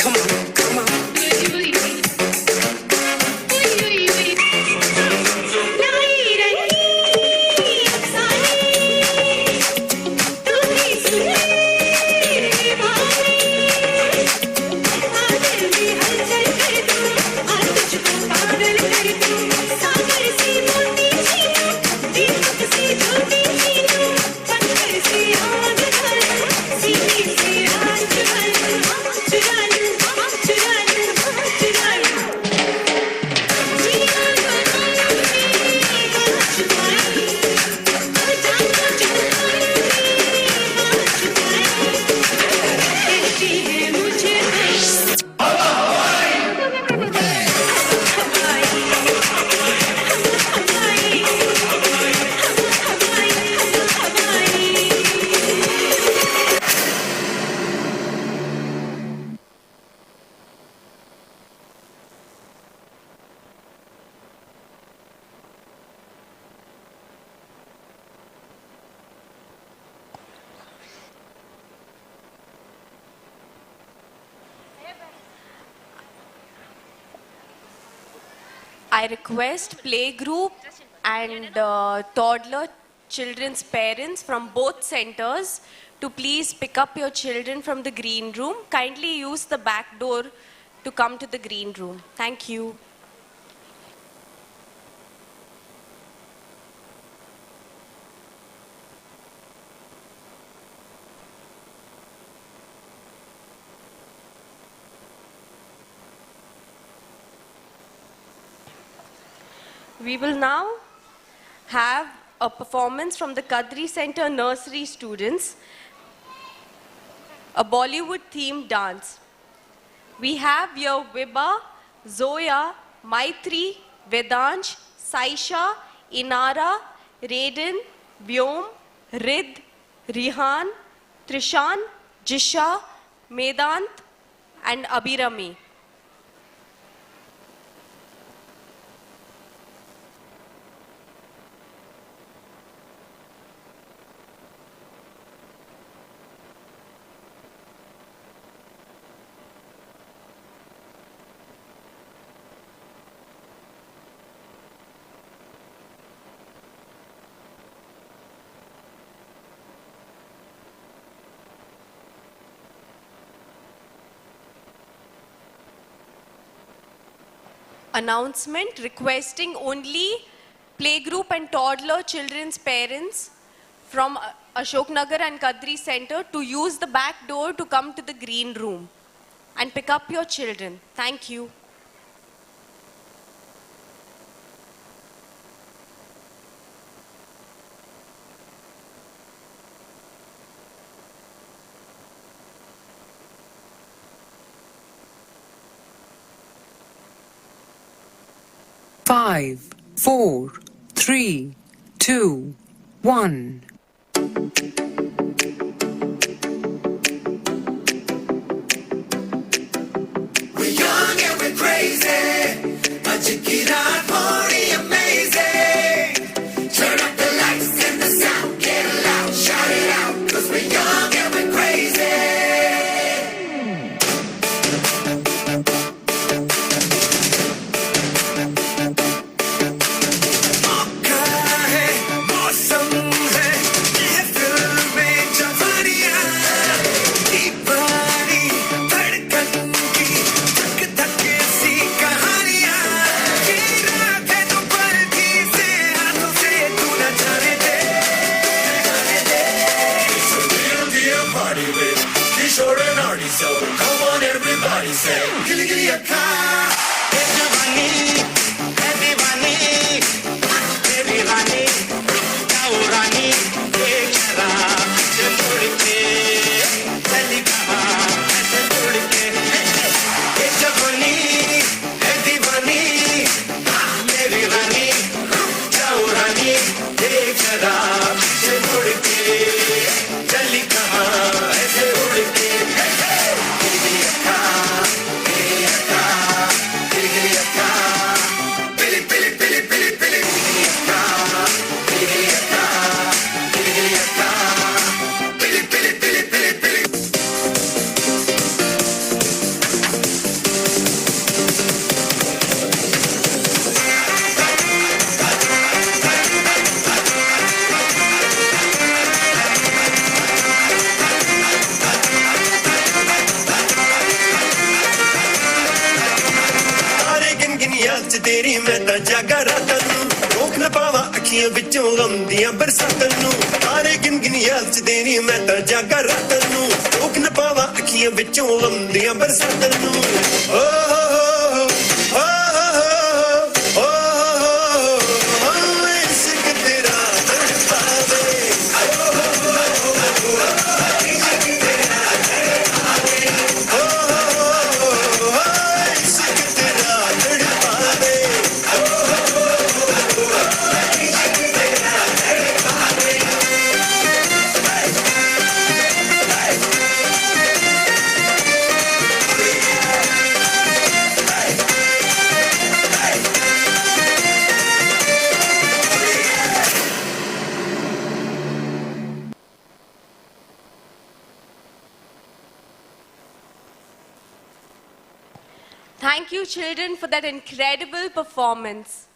Come on, come on. I request playgroup and toddler children's parents from both centers to please pick up your children from the green room. Kindly use the back door to come to the green room. Thank you. We will now have a performance from the Kadri Center nursery students, a Bollywood themed dance. We have here Vibha, Zoya, Maitri, Vedansh, Saisha, Inara, Raiden, Vyom, Rid, Rihan, Trishan, Jisha, Medant, and Abhirami. announcement requesting only playgroup and toddler children's parents from Ashok Nagar and Kadri Center to use the back door to come to the green room and pick up your children. Thank you. Five, four, three, two, one. We're young and we're crazy, but you get our party amazing. Turn up the lights and the sound, get loud, shout it out, 'cause we're young and we're crazy. So come on everybody say gilly gilly akka hey jawani hey diwani teri rani jao rani ek jara chhod ke chali kaha aise chhod ke hey jawani hey diwani meri rani jao rani ek jara chhod ke chali kaha aise chhod ke तेरी मैं ता जागा रातां नू रोक न पावा अखियां विचों गंदियां बरसातां नू तारे गिन गिन याद च तेरी मैं ता जागा रातां नू रोक न पावा अखियां विचों गंदियां बरसातां नू ओ हो हो इश्क तेरा तड़पावे Thank you, children, for that incredible performance.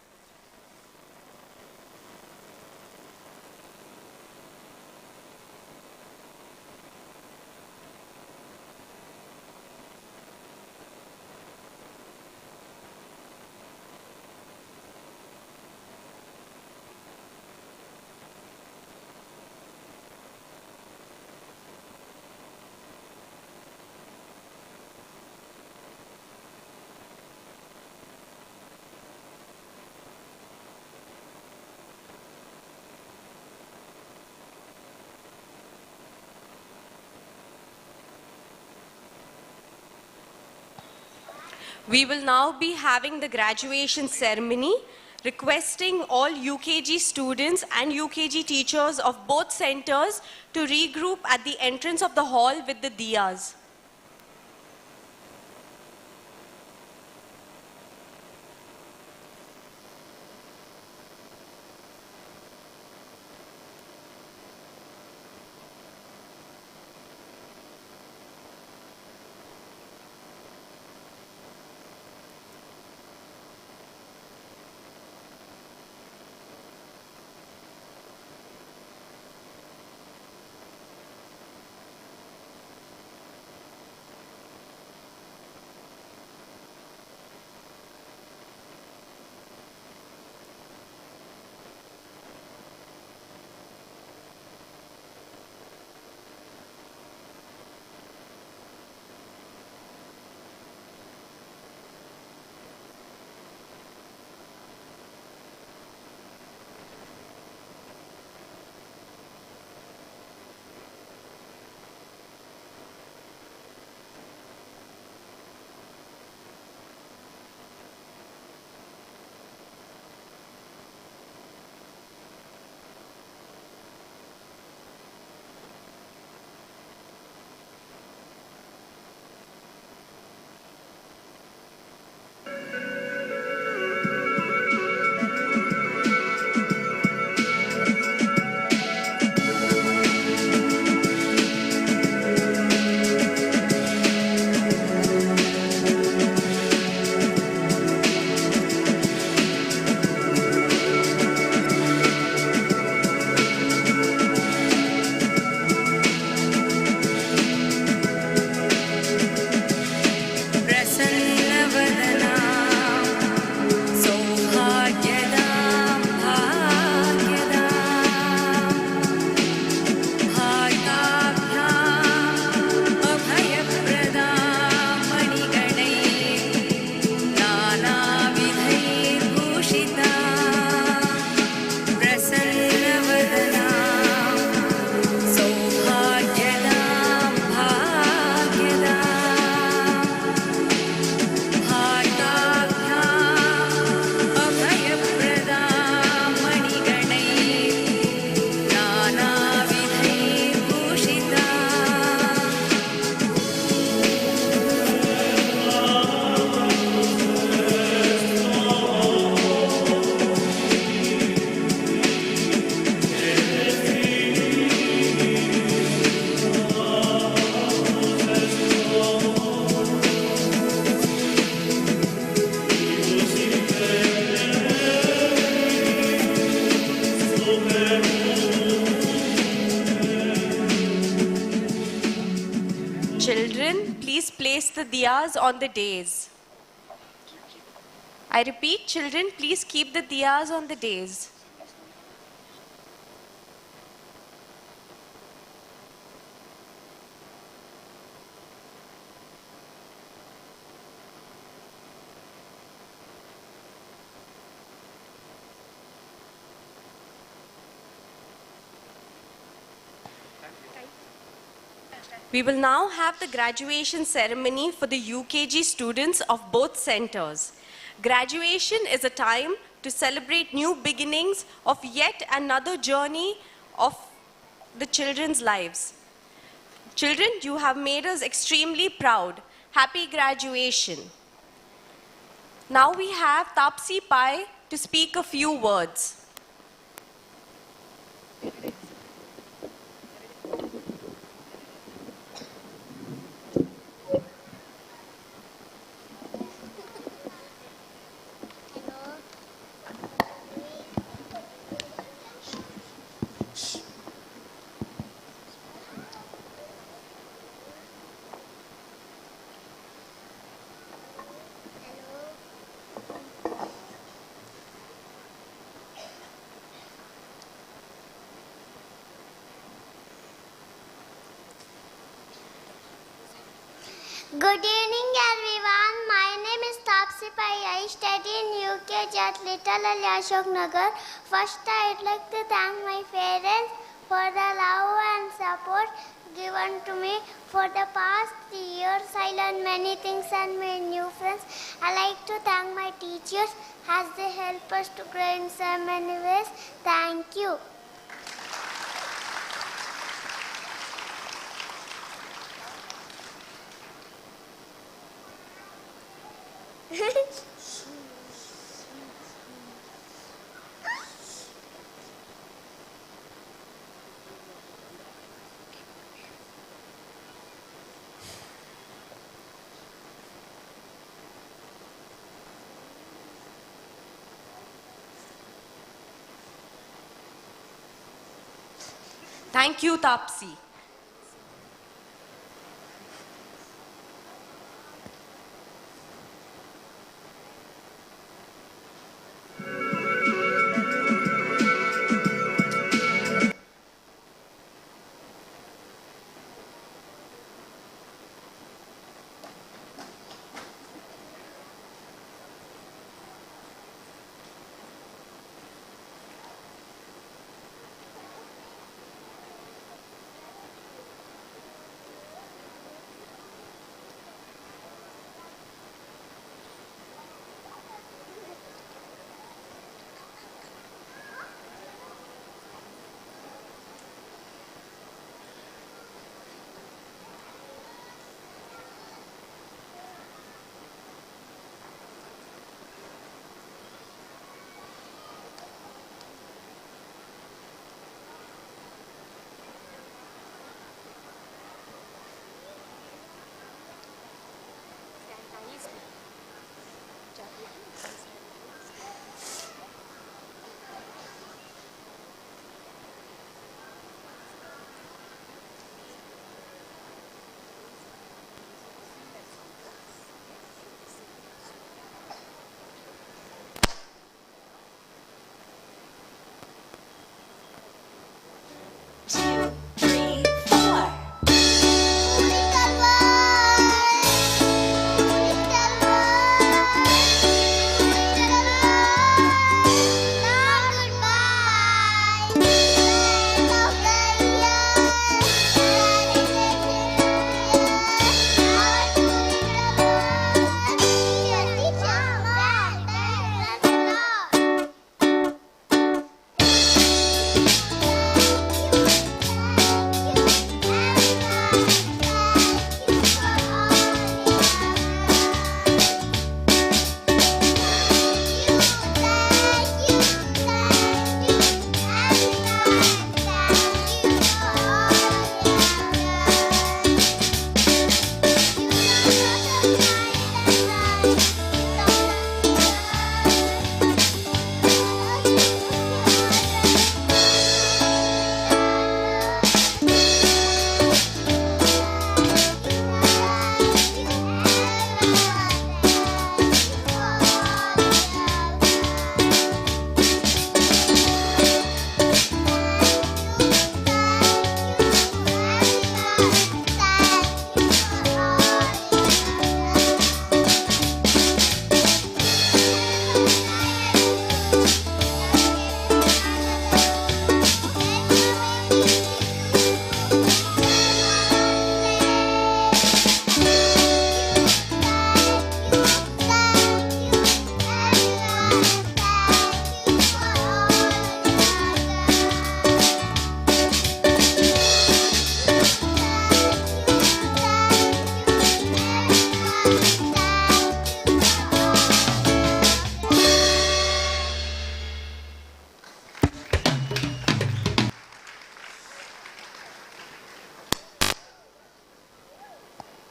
We will now be having the graduation ceremony, requesting all UKG students and UKG teachers of both centers to regroup at the entrance of the hall with the diyas. Children, please place the diyas on the days. I repeat, children, please keep the diyas on the days. We will now have the graduation ceremony for the UKG students of both centers. Graduation is a time to celebrate new beginnings of yet another journey of the children's lives. Children, you have made us extremely proud. Happy graduation. Now we have Tapsi Pai to speak a few words. Good evening everyone. My name is Tapsi Pai. I study in UKG at Little Elly, Ashok Nagar. First, I would like to thank my parents for the love and support given to me. For the past 3 years, I learned many things and made new friends. I like to thank my teachers as they help us to grow in so many ways. Thank you. Thank you, Tapsi.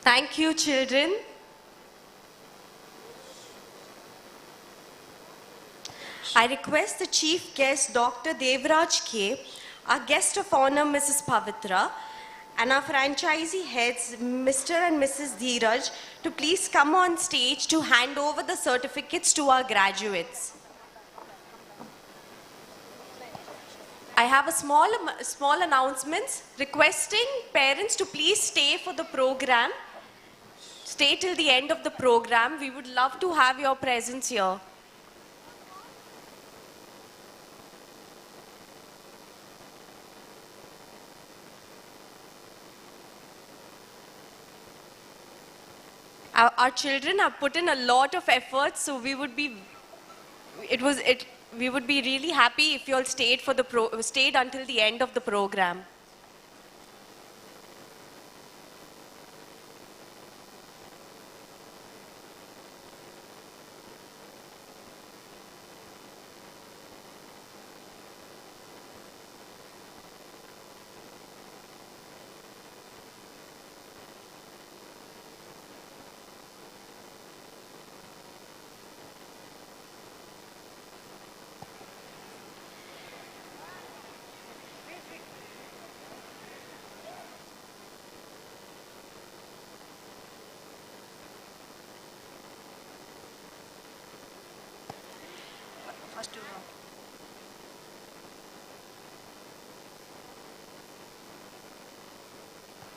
Thank you, children. I request the chief guest, Dr. Devraj K, our guest of honor, Mrs. Pavitra, and our franchisee heads, Mr. and Mrs. Dheeraj, to please come on stage to hand over the certificates to our graduates. I have a small announcements requesting parents to please stay for the program. Stay till the end of the program. We would love to have your presence here. Our children have put in a lot of effort, so we would be really happy if you all stayed until the end of the program.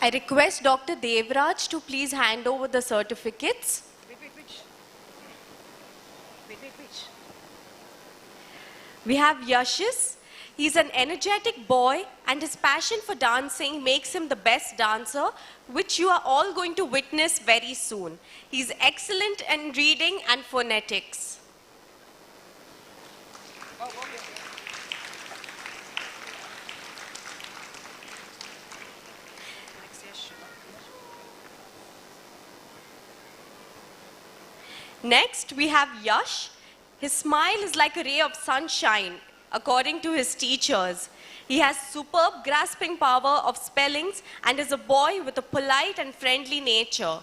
I request Dr. Devraj to please hand over the certificates. We have Yashis. He's an energetic boy and his passion for dancing makes him the best dancer, which you are all going to witness very soon. He's excellent in reading and phonetics. Next, we have Yash. His smile is like a ray of sunshine, according to his teachers. He has superb grasping power of spellings and is a boy with a polite and friendly nature.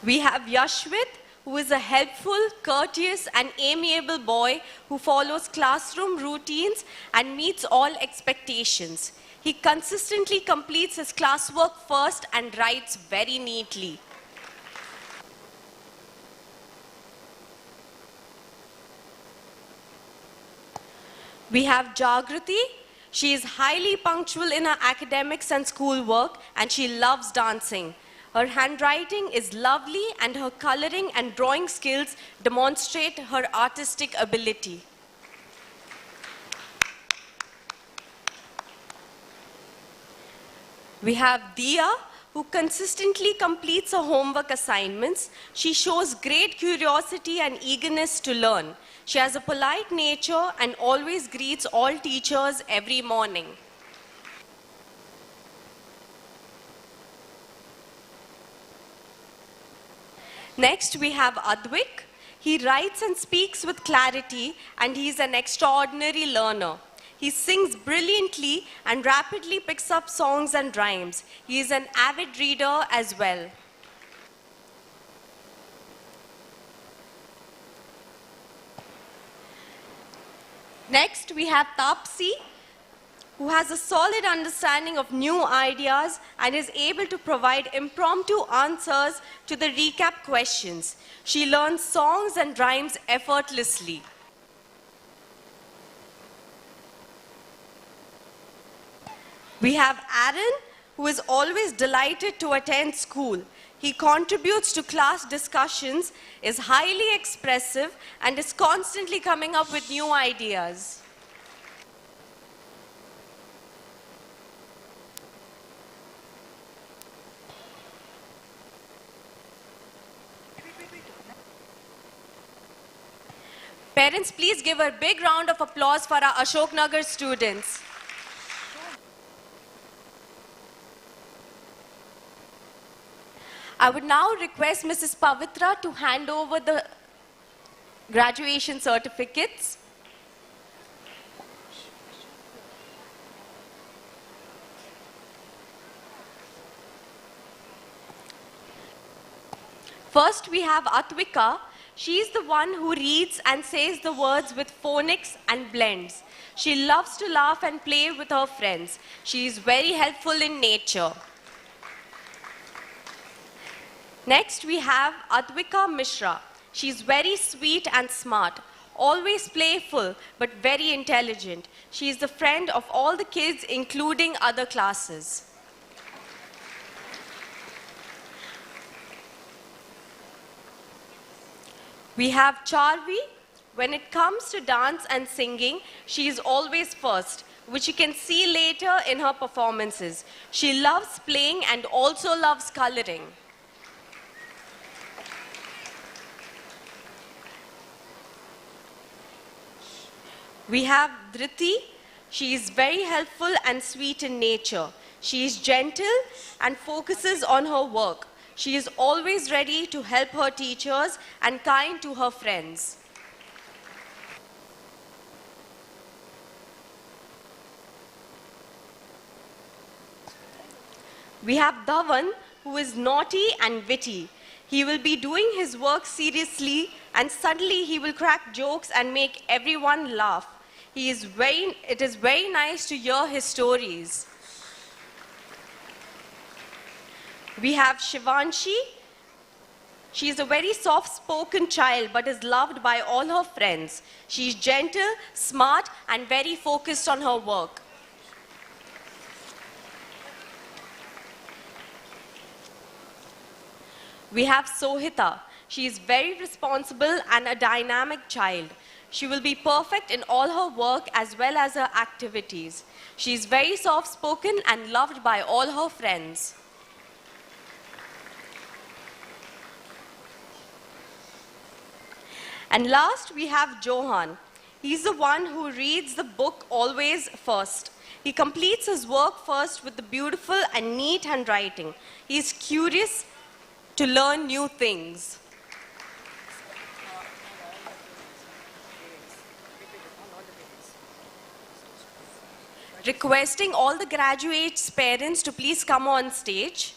We have Yashwit, who is a helpful, courteous, and amiable boy who follows classroom routines and meets all expectations. He consistently completes his classwork first and writes very neatly. We have Jagrati. She is highly punctual in her academics and schoolwork, and she loves dancing. Her handwriting is lovely and her coloring and drawing skills demonstrate her artistic ability. We have Dia, who consistently completes her homework assignments. She shows great curiosity and eagerness to learn. She has a polite nature and always greets all teachers every morning. Next, we have Advik. He writes and speaks with clarity, and he is an extraordinary learner. He sings brilliantly and rapidly picks up songs and rhymes. He is an avid reader as well. Next, we have Tapsi, who has a solid understanding of new ideas and is able to provide impromptu answers to the recap questions. She learns songs and rhymes effortlessly. We have Aaron, who is always delighted to attend school. He contributes to class discussions, is highly expressive, and is constantly coming up with new ideas. Parents, please give a big round of applause for our Ashok Nagar students. I would now request Mrs. Pavitra to hand over the graduation certificates. First, we have Atvika. She is the one who reads and says the words with phonics and blends. She loves to laugh and play with her friends. She is very helpful in nature. Next, we have Advika Mishra. She is very sweet and smart, always playful but very intelligent. She is the friend of all the kids, including other classes. We have Charvi. When it comes to dance and singing, she is always first, which you can see later in her performances. She loves playing and also loves coloring. We have Dhriti. She is very helpful and sweet in nature. She is gentle and focuses on her work. She is always ready to help her teachers and kind to her friends. We have Dhawan, who is naughty and witty. He will be doing his work seriously and suddenly he will crack jokes and make everyone laugh. It is very nice to hear his stories. We have Shivanshi. She is a very soft-spoken child but is loved by all her friends. She is gentle, smart, and very focused on her work. We have Sohita. She is very responsible and a dynamic child. She will be perfect in all her work as well as her activities. She is very soft-spoken and loved by all her friends. And last, we have Johan. He's the one who reads the book always first. He completes his work first with the beautiful and neat handwriting. He is curious to learn new things. Requesting all the graduates' parents to please come on stage.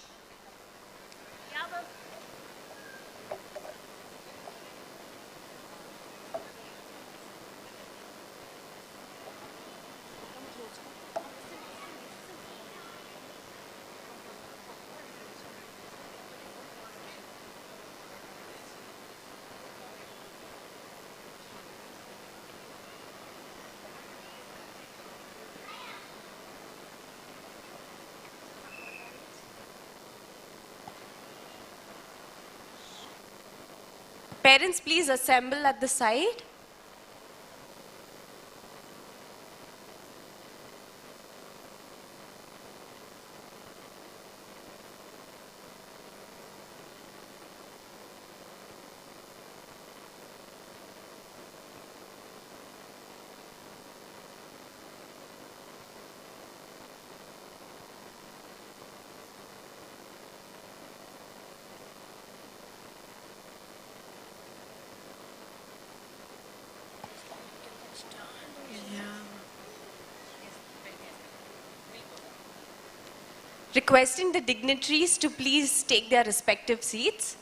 Parents, please assemble at the side. Requesting the dignitaries to please take their respective seats.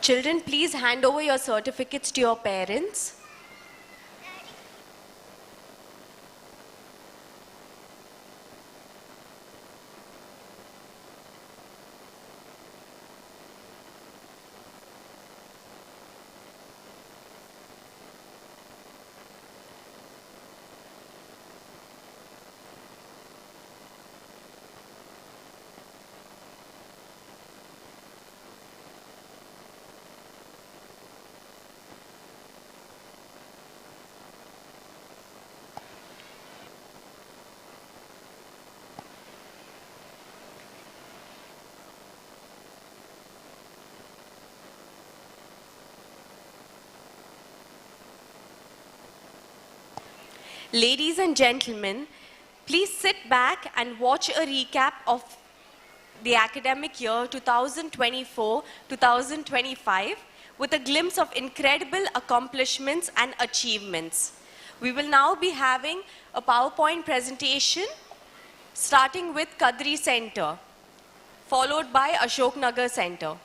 Children, please hand over your certificates to your parents. Ladies and gentlemen, please sit back and watch a recap of the academic year 2024-2025 with a glimpse of incredible accomplishments and achievements. We will now be having a PowerPoint presentation starting with Kadri Center, followed by Ashok Nagar Center.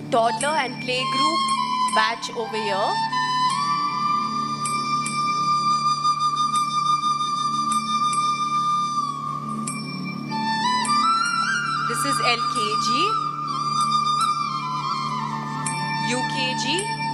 Toddler and playgroup batch over here. This is LKG, UKG,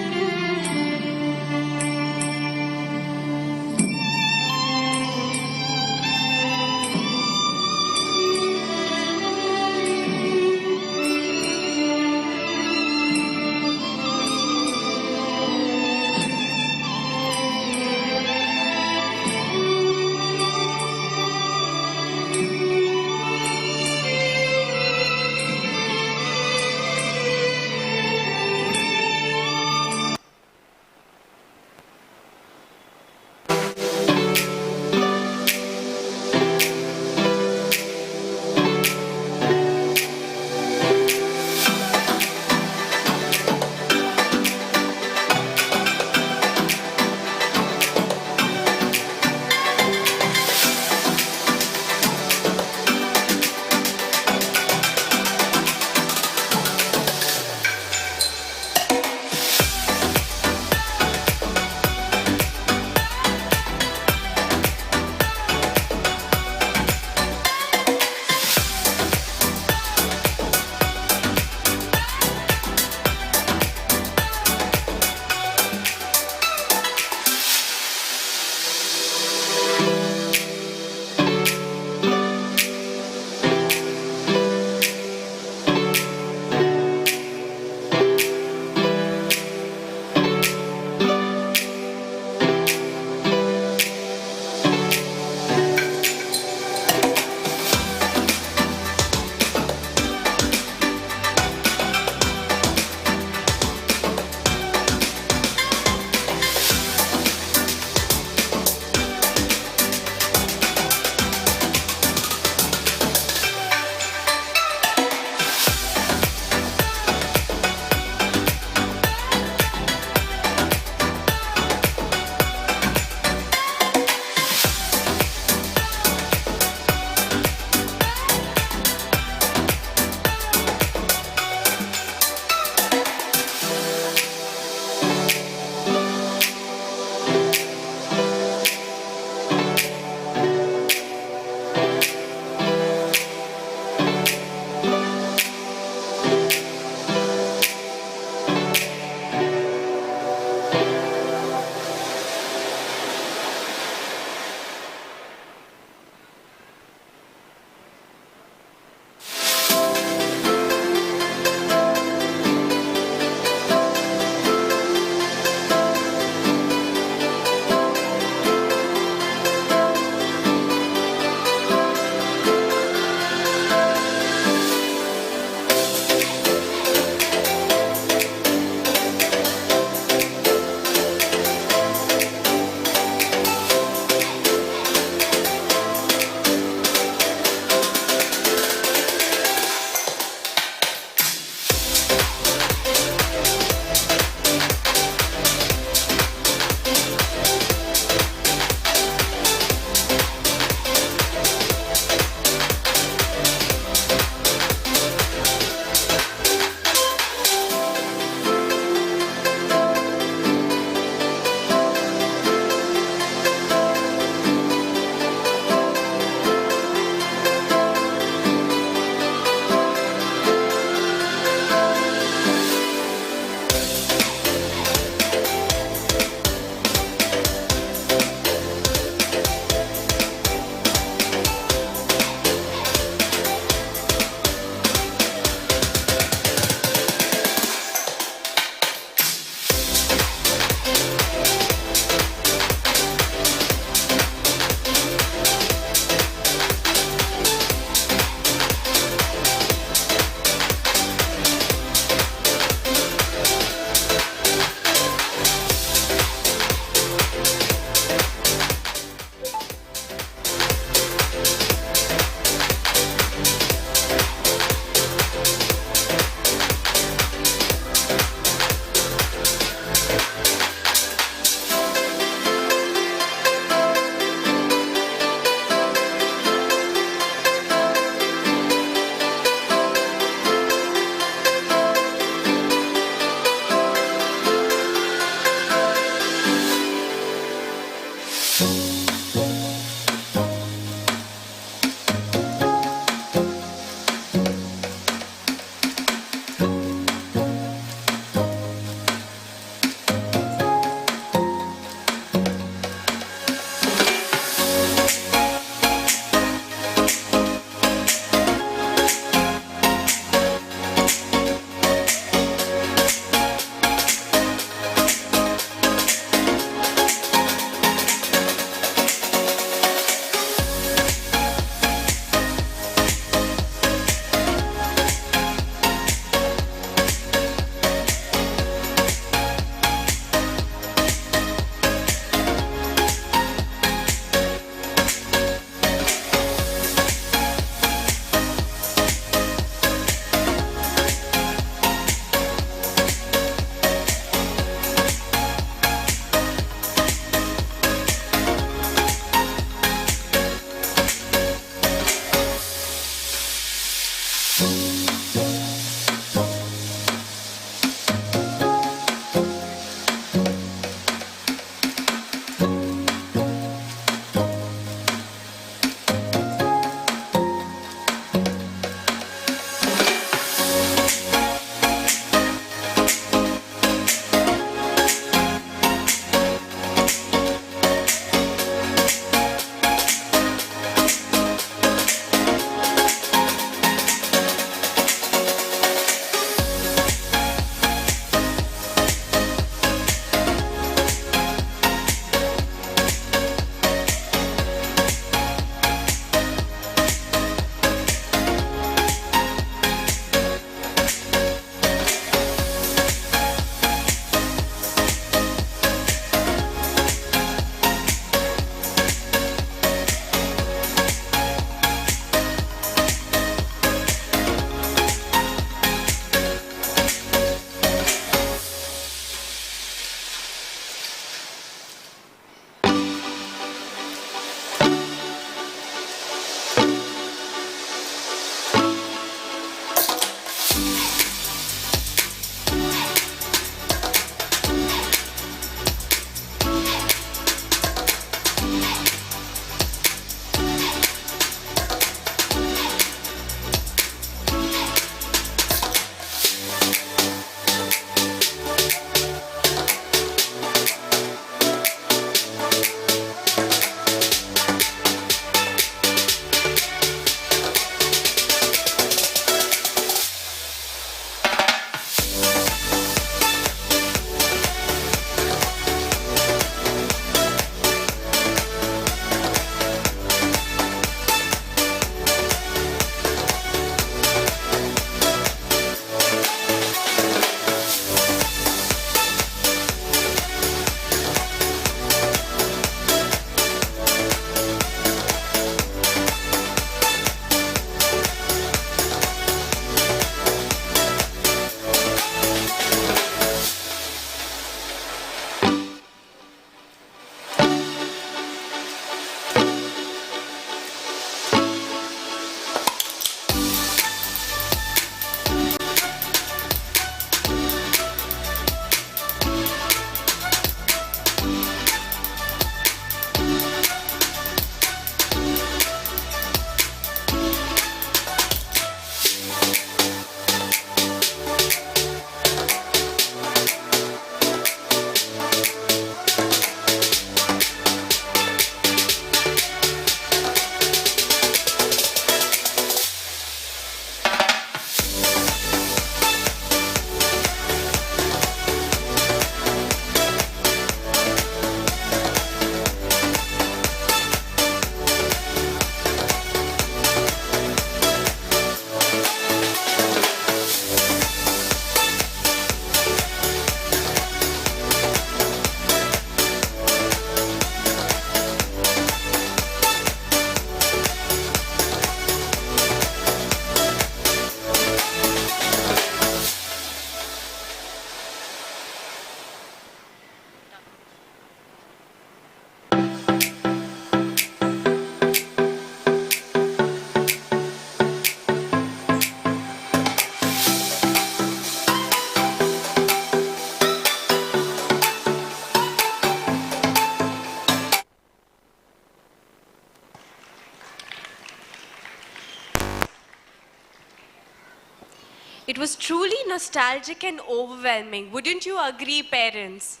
It was truly nostalgic and overwhelming. Wouldn't you agree, parents?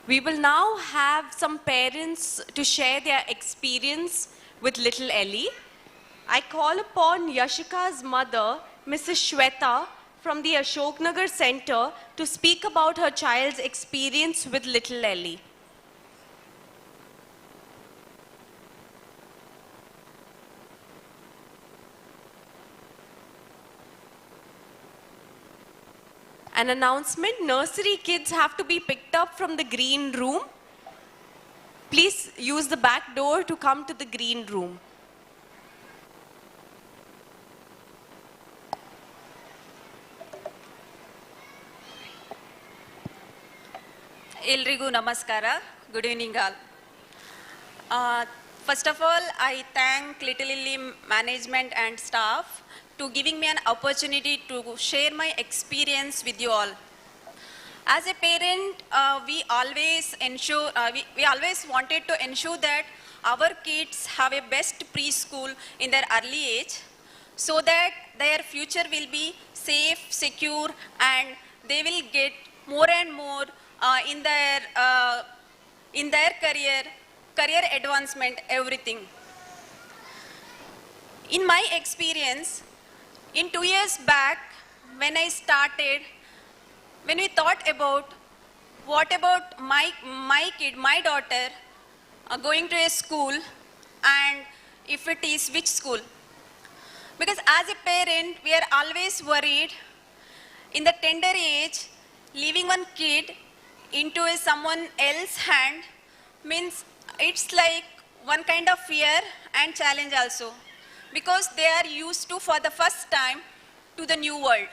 We will now have some parents to share their experience with little Elly. I call upon Yashika's mother, Mrs. Shweta, from the Ashok Nagar Center to speak about her child's experience with little Elly. An announcement, nursery kids have to be picked up from the green room. Please use the back door to come to the green room. ಎಲ್ರಿಗೂ ನಮಸ್ಕಾರ. Good evening all. First of all, I thank Little Elly management and staff to giving me an opportunity to share my experience with you all. As a parent, we always wanted to ensure that our kids have a best preschool in their early age so that their future will be safe, secure, and they will get more and more in their career advancement, everything. In my experience, in 2 years back, when we thought about what about my kid, my daughter, going to a school, and if it is which school. Because as a parent, we are always worried in the tender age, leaving one kid into someone else's hand means it's like one kind of fear and challenge also, because they are used to for the first time to the new world.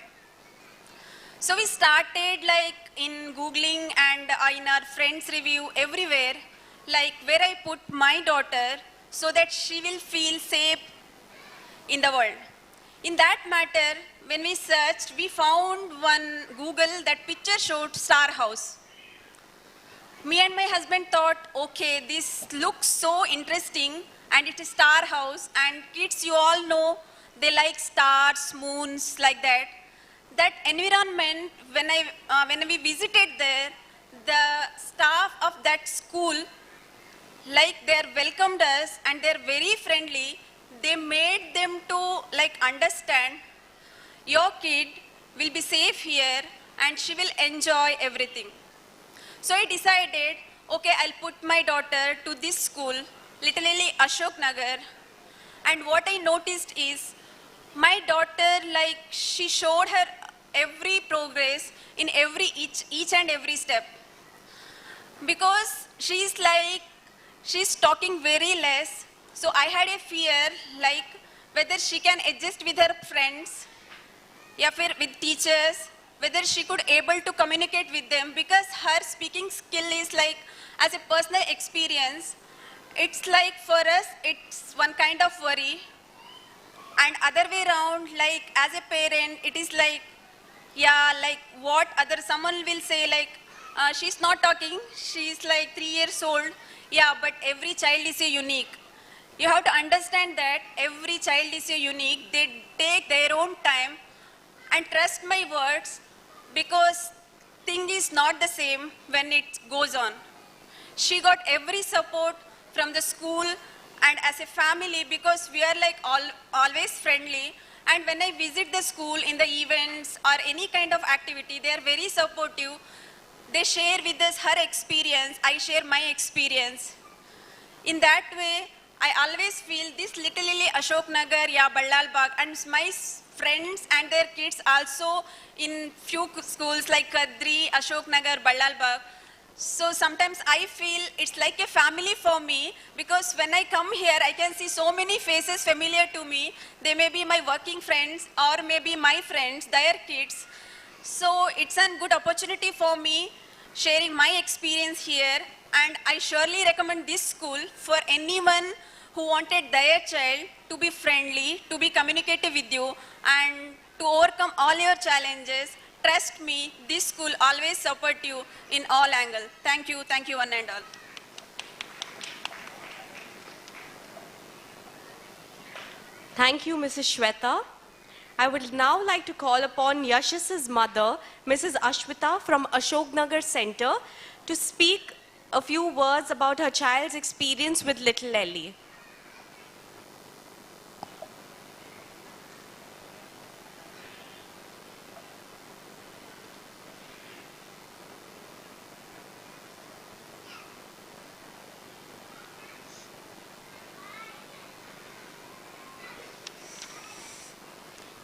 So we started like in Googling and in our friends review everywhere, like where I put my daughter so that she will feel safe in the world. In that matter, when we searched, we found one Google that picture showed Star House. Me and my husband thought, okay, this looks so interesting, and it is Star House, and kids, you all know, they like stars, moons, like that. That environment, when we visited there, the staff of that school, like they welcomed us and they're very friendly. They made them to like understand your kid will be safe here and she will enjoy everything. So I decided, okay, I'll put my daughter to this school, Little Elly Ashok Nagar. And what I noticed is my daughter, like she showed her every progress in each and every step. Because she's talking very less. So I had a fear like whether she can adjust with her friends, with teachers, whether she could able to communicate with them, because her speaking skill is like, as a personal experience, it's like for us, it's one kind of worry. And other way around, like as a parent, it is like, yeah, like what someone will say like, she's not talking, she's like 3 years old. Yeah, but every child is unique. You have to understand that every child is unique. They take their own time and trust my words, because thing is not the same when it goes on. She got every support from the school and as a family, because we are like always friendly. And when I visit the school in the events or any kind of activity, they are very supportive. They share with us her experience, I share my experience. In that way, I always feel this Little Elly Ashok Nagar, Ballal Bagh, and my friends and their kids also in few schools like Kadri, Ashok Nagar, Ballal Bagh. So sometimes I feel it's like a family for me, because when I come here, I can see so many faces familiar to me. They may be my working friends or maybe my friends, their kids. So it's a good opportunity for me sharing my experience here, and I surely recommend this school for anyone who wanted their child to be friendly, to be communicative with you, and to overcome all your challenges. Trust me, this school always support you in all angles. Thank you one and all. Thank you, Mrs. Shweta. I would now like to call upon Yashas's mother, Mrs. Ashwita from Ashok Nagar Center, to speak a few words about her child's experience with little Elly.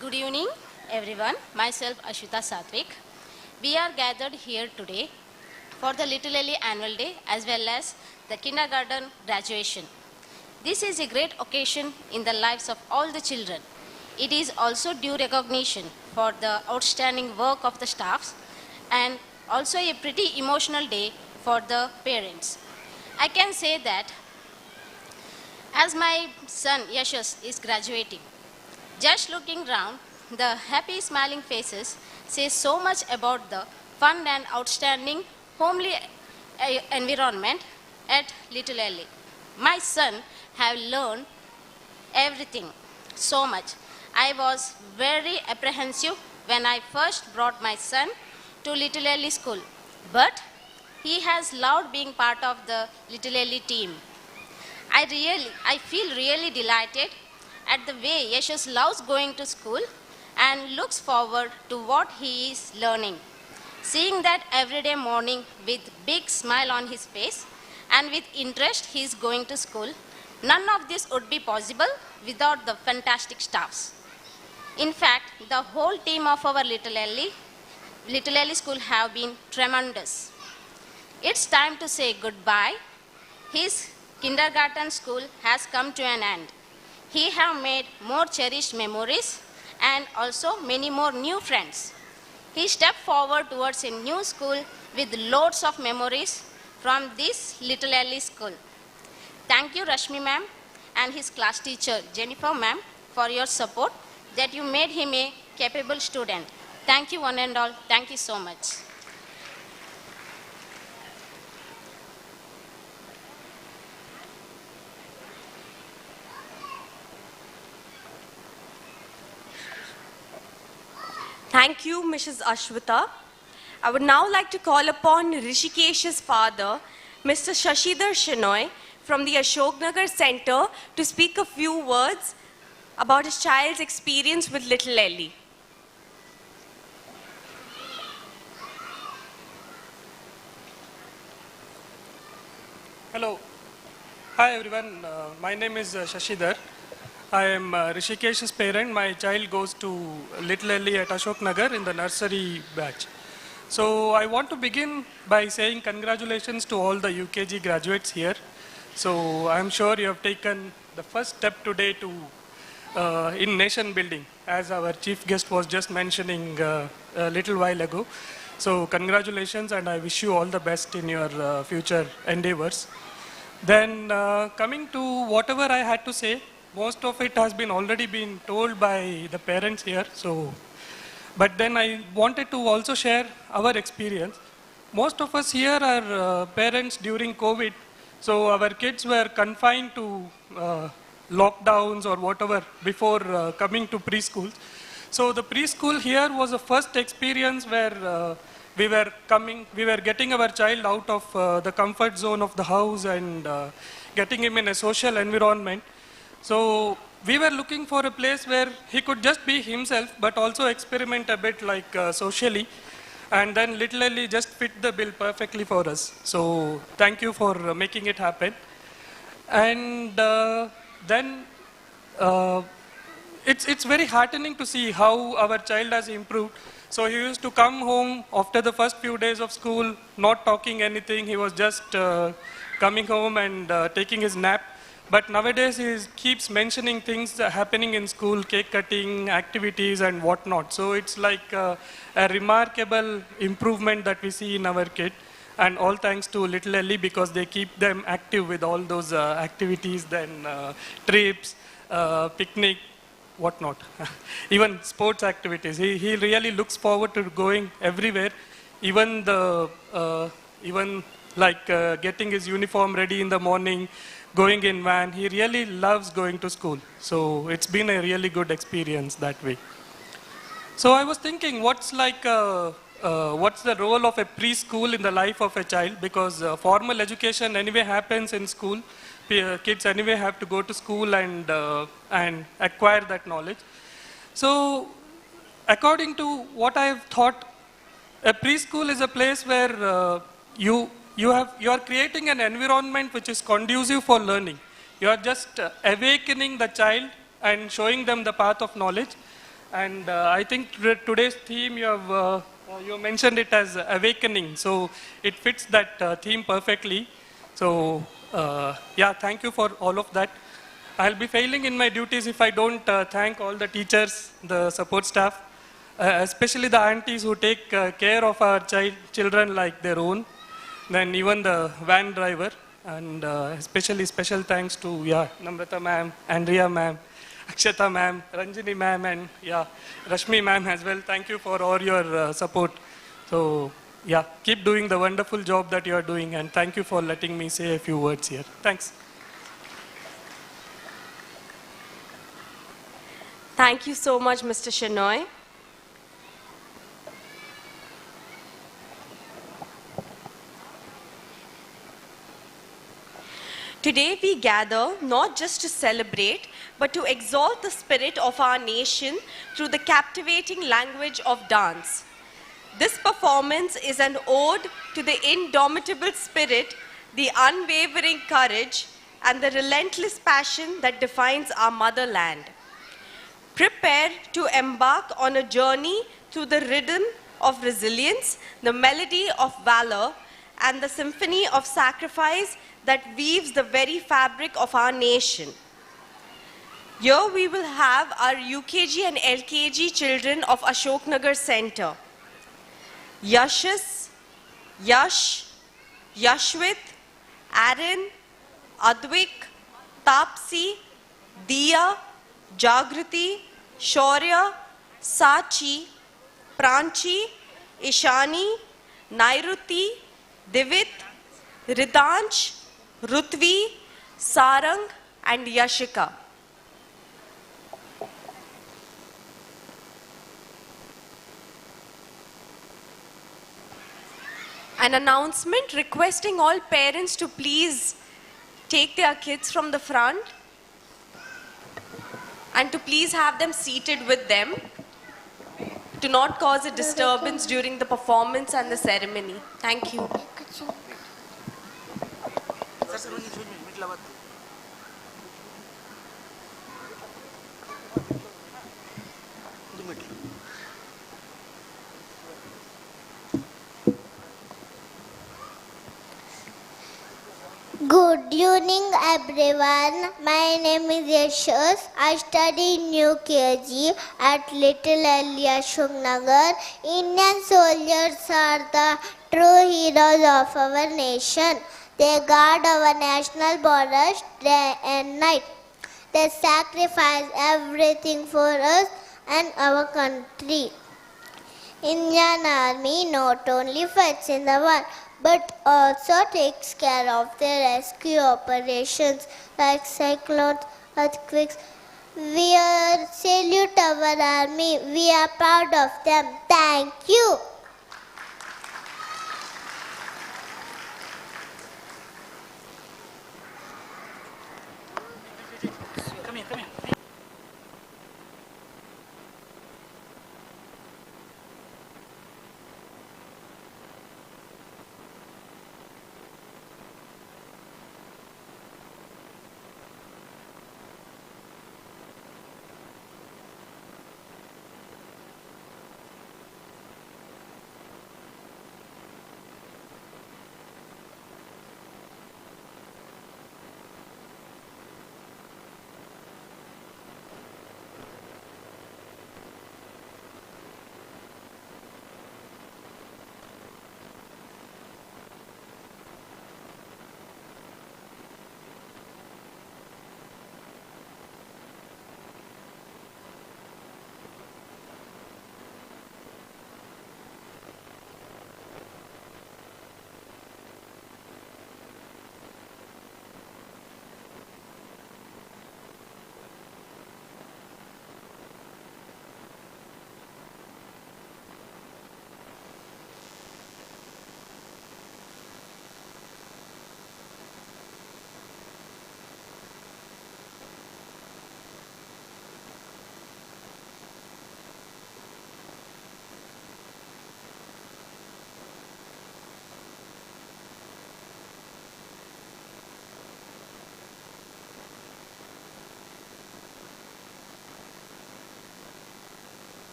Good evening, everyone. Myself, Ashwita Satvik. We are gathered here today for the Little Elly Annual Day as well as the kindergarten graduation. This is a great occasion in the lives of all the children. It is also due recognition for the outstanding work of the staffs and also a pretty emotional day for the parents. I can say that as my son Yashas is graduating, just looking round, the happy smiling faces say so much about the fun and outstanding homely environment at Little Elly. My son have learned everything so much. I was very apprehensive when I first brought my son to Little Elly school, but he has loved being part of the Little Elly team. I feel really delighted at the way Yashas loves going to school and looks forward to what he is learning. Seeing that everyday morning with big smile on his face and with interest he is going to school, none of this would be possible without the fantastic staffs. In fact, the whole team of our Little Elly school have been tremendous. It's time to say goodbye. His kindergarten school has come to an end. He have made more cherished memories and also many more new friends. He stepped forward towards a new school with loads of memories from this Little Elly school. Thank you, Rashmi ma'am and his class teacher, Jennifer ma'am, for your support that you made him a capable student. Thank you one and all. Thank you so much. Thank you, Mrs. Ashwita. I would now like to call upon Rishikesh's father, Mr. Shashidhar Shenoy, from the Ashok Nagar Center to speak a few words about his child's experience with Little Elly. Hello. Hi everyone. My name is Shashidhar. I am Rishikesh's parent. My child goes to Little Elly at Ashok Nagar in the nursery batch. So I want to begin by saying congratulations to all the UKG graduates here. So I'm sure you have taken the first step today to in nation building, as our chief guest was just mentioning a little while ago. So congratulations, and I wish you all the best in your future endeavors. Then coming to whatever I had to say, most of it has been already been told by the parents here. So, but then I wanted to also share our experience. Most of us here are parents during COVID. So our kids were confined to lockdowns or whatever before coming to preschools. So the preschool here was the first experience where we were getting our child out of the comfort zone of the house and getting him in a social environment. So we were looking for a place where he could just be himself, but also experiment a bit like socially. And then Little Elly just fit the bill perfectly for us. So thank you for making it happen. And then it's very heartening to see how our child has improved. So he used to come home after the first few days of school, not talking anything. He was just coming home and taking his nap. But nowadays he keeps mentioning things happening in school, cake cutting, activities and whatnot. So it's like a remarkable improvement that we see in our kid. And all thanks to Little Elly, because they keep them active with all those activities, then trips, picnic, whatnot. Even sports activities. He really looks forward to going everywhere. Even getting his uniform ready in the morning, going in van. He really loves going to school. So it's been a really good experience that way. So I was thinking, what's the role of a preschool in the life of a child? Because formal education anyway happens in school. Kids anyway have to go to school and acquire that knowledge. So according to what I've thought, a preschool is a place where you are creating an environment which is conducive for learning. You are just awakening the child and showing them the path of knowledge. And I think today's theme, you mentioned it as awakening. So it fits that theme perfectly. So yeah, thank you for all of that. I'll be failing in my duties if I don't thank all the teachers, the support staff, especially the aunties who take care of our children like their own, then even the van driver, and especially special thanks to Namrata ma'am, Andrea ma'am, Akshata ma'am, Ranjini ma'am, and Rashmi ma'am as well. Thank you for all your support. So keep doing the wonderful job that you are doing, and thank you for letting me say a few words here. Thanks. Thank you so much, Mr. Shenoy. Today we gather not just to celebrate, but to exalt the spirit of our nation through the captivating language of dance. This performance is an ode to the indomitable spirit, the unwavering courage, and the relentless passion that defines our motherland. Prepare to embark on a journey through the rhythm of resilience, the melody of valor, and the symphony of sacrifice that weaves the very fabric of our nation. Here we will have our UKG and LKG children of Ashok Nagar Center. Yash, Yashwit, Aaron, Advik, Tapsi, Diya, Jagriti, Shaurya, Sachi, Pranchi, Ishani, Nairuti, Divit, Ridansh, Rutvi, Sarang, and Yashika. An announcement requesting all parents to please take their kids from the front and to please have them seated with them to not cause a disturbance during the performance and the ceremony. Thank you. Good evening, everyone. My name is Yashos. I study in UKG at Little Elly, Ashok Nagar. Indian soldiers are the true heroes of our nation. They guard our national borders day and night. They sacrifice everything for us and our country. Indian Army not only fights in the war, but also takes care of their rescue operations like cyclones, earthquakes. We salute our army. We are proud of them. Thank you.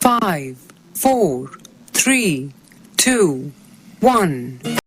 5, 4, 3, 2, 1.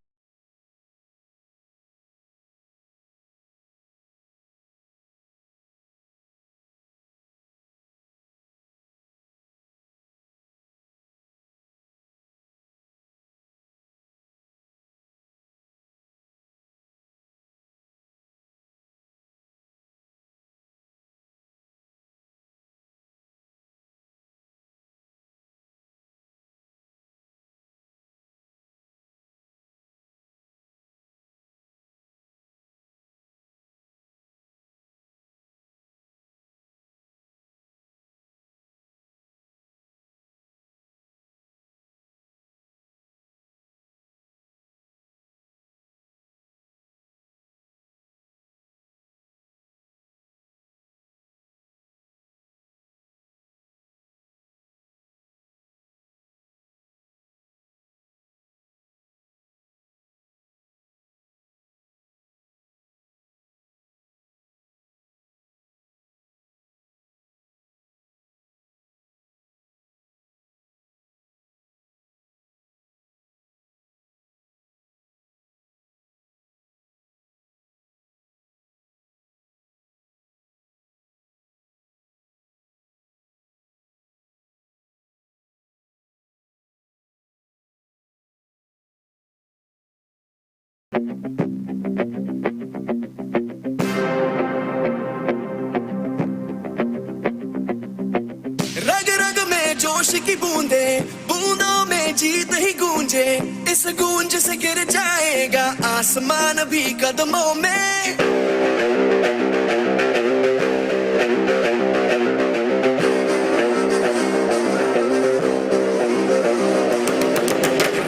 रग रग में जोश की बूंदे, बूंदों में जीत ही गूंजे, इस गूंज से गिर जाएगा आसमान भी कदमों में।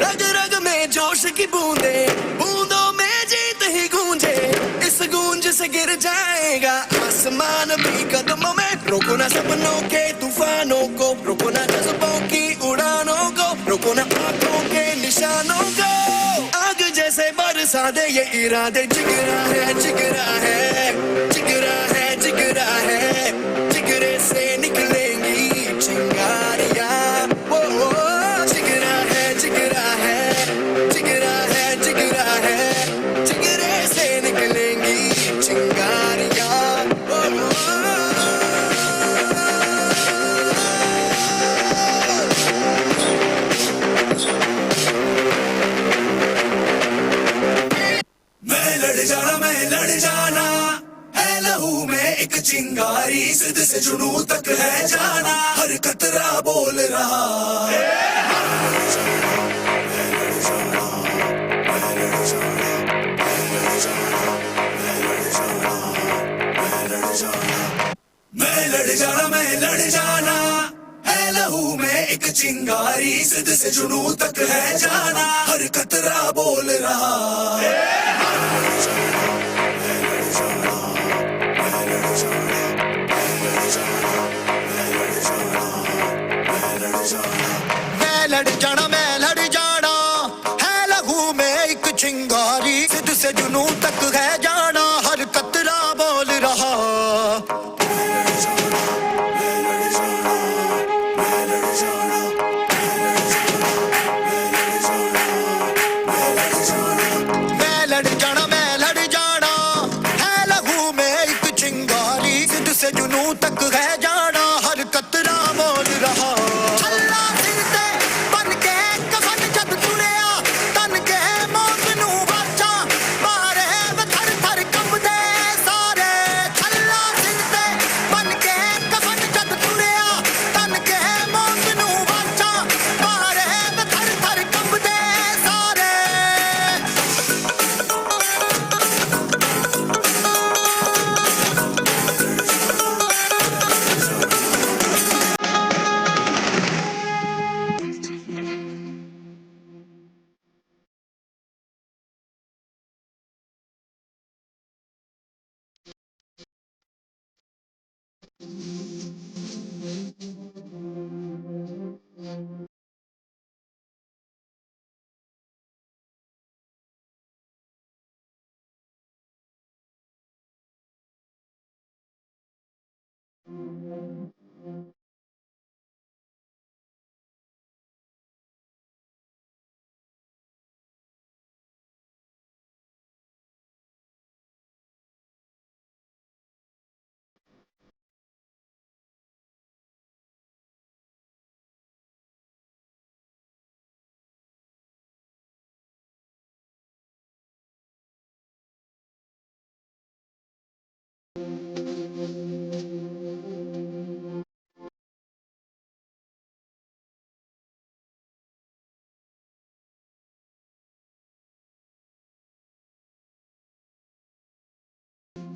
रग रग में जोश की बूंदे, बूंदों में जीत ही गूंजे, इस गूंज से गिर जाएगा आसमान भी कदमों में। रोको ना सपनों के तूफानों को, रोको ना जज्बों की उड़ानों को, रोको ना आंखों के निशानों को। आग जैसे बरसा दे ये इरादे, जिगरा है जिगरा है जिगरा है जिगरा है, जिगरे से निकलेंगी चिंगारियां। ओ जिगरा है जिगरा है जिगरा है जिगरा है, जिगरे से निकलेंगी चिंगारियां। मैं लड़ जाना है लहू में एक चिंगारी, जिद से जुनून तक है जाना, हर कतरा बोल रहा मैं लड़ जाना है लहू में एक चिंगारी, जिद से जुनून तक है जाना, हर कतरा बोल रहा मैं लड़ जाना है लहू में एक चिंगारी, जिद से जुनून तक है जाना, हर कतरा बोल रहा। मैं लड़ जाना है लहू में एक चिंगारी, जिद से जुनून तक है जाना, हर कतरा बोल रहा।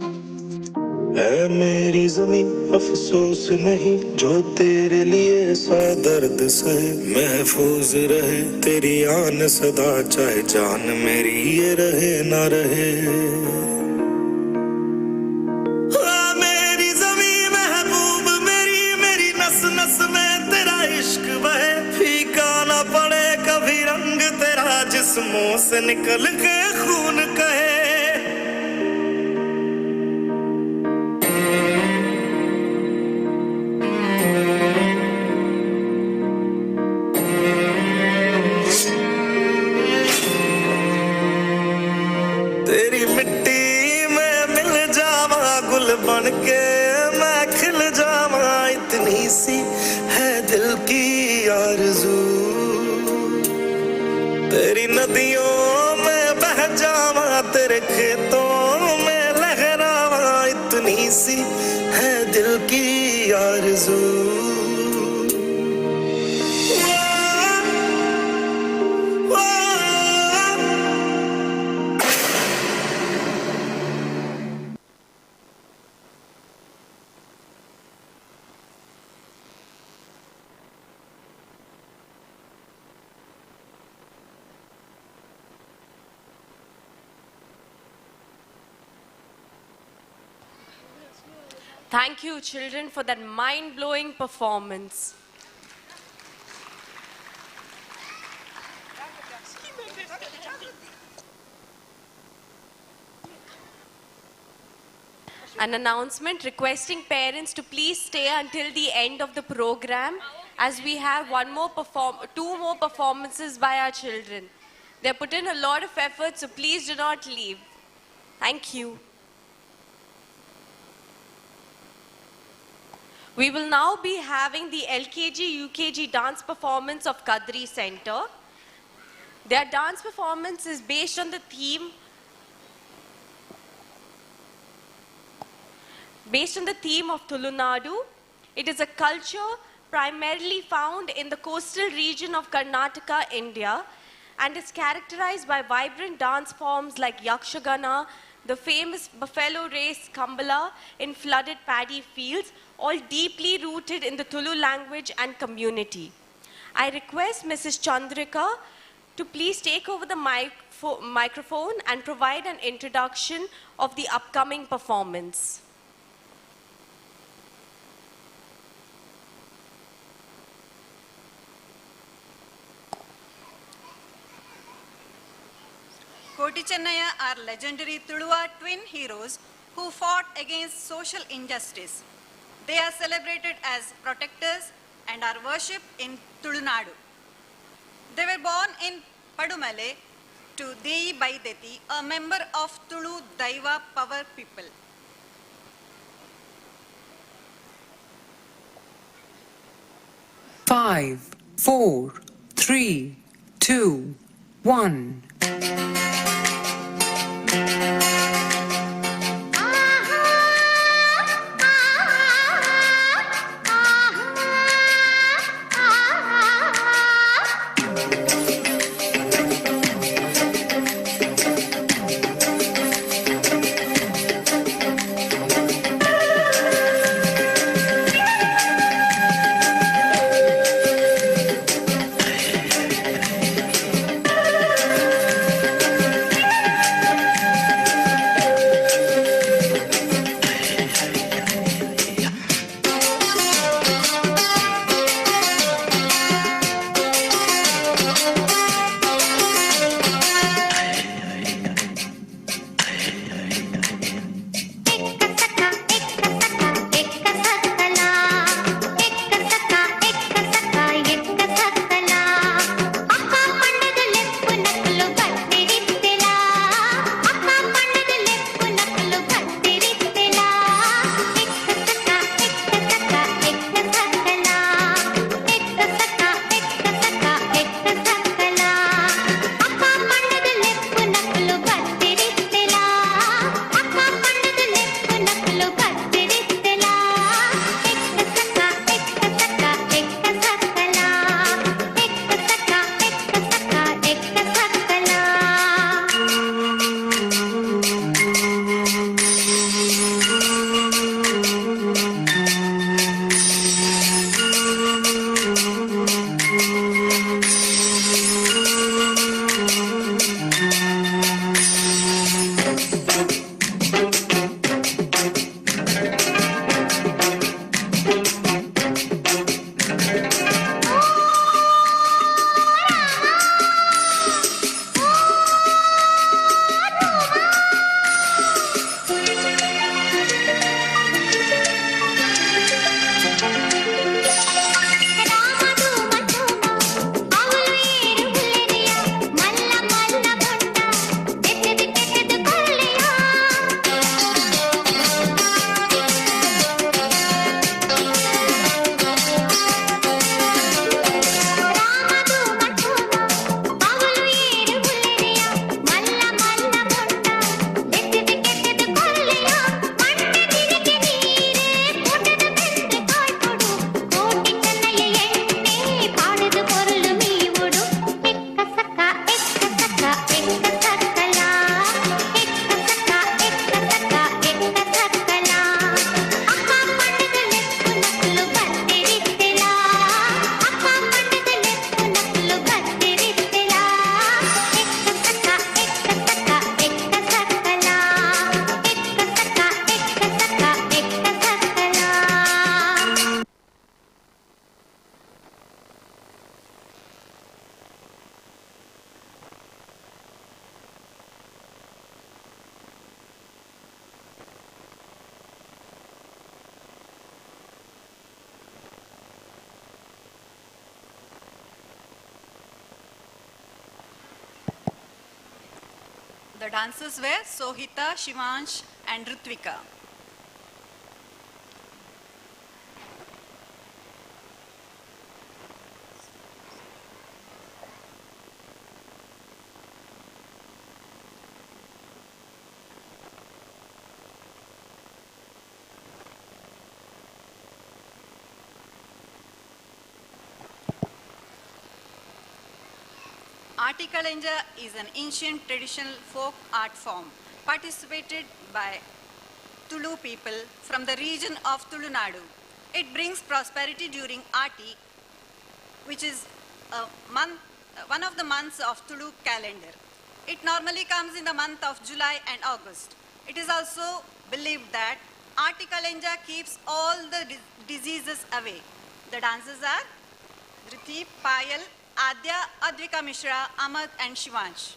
ऐ मेरी ज़मीं अफसोस नहीं जो तेरे लिए सा दर्द सहे महफूज रहे तेरी आन सदा चाहे जान मेरी ये रहे ना रहे मेरी ज़मीं महबूब मेरी मेरी नस नस में तेरा इश्क बहे फीका ना पड़े कभी रंग तेरा जिस्मों से निकल के खून कहे तेरी मिट्टी में मिल जावा गुल बन के मैं खिल जावा इतनी सी है दिल की आरज़ू तेरी नदियों में बह जावा तेरे खेतों में लहरावा इतनी सी है दिल की आरज़ू Thank you, children, for that mind-blowing performance. An announcement requesting parents to please stay until the end of the program as we have two more performances by our children. They put in a lot of effort, so please do not leave. Thank you. We will now be having the LKG UKG dance performance of Kadri Center. Their dance performance is based on the theme of Tulunadu. It is a culture primarily found in the coastal region of Karnataka, India, and is characterized by vibrant dance forms like Yakshagana, the famous buffalo race Kambala in flooded paddy fields, all deeply rooted in the Tulu language and community. I request Mrs. Chandrika to please take over the microphone and provide an introduction of the upcoming performance. Koti Chennaya are legendary Tuluva twin heroes who fought against social injustice. They are celebrated as protectors and are worshipped in Tulunadu. They were born in Padumale to Deyi Baideti, a member of Tulu Daiva Power people. Five, 4, 3, 2, 1. The dancers were Sohita, Shivansh and Ritvika. Artikalenja is an ancient traditional folk art form participated by Tulu people from the region of Tulunadu. It brings prosperity during Ati, which is one of the months of Tulu calendar. It normally comes in the month of July and August. It is also believed that Artikalenja keeps all the diseases away. The dancers are Dhriti, Payal, Adya, Advika Mishra, Amad and Shivansh.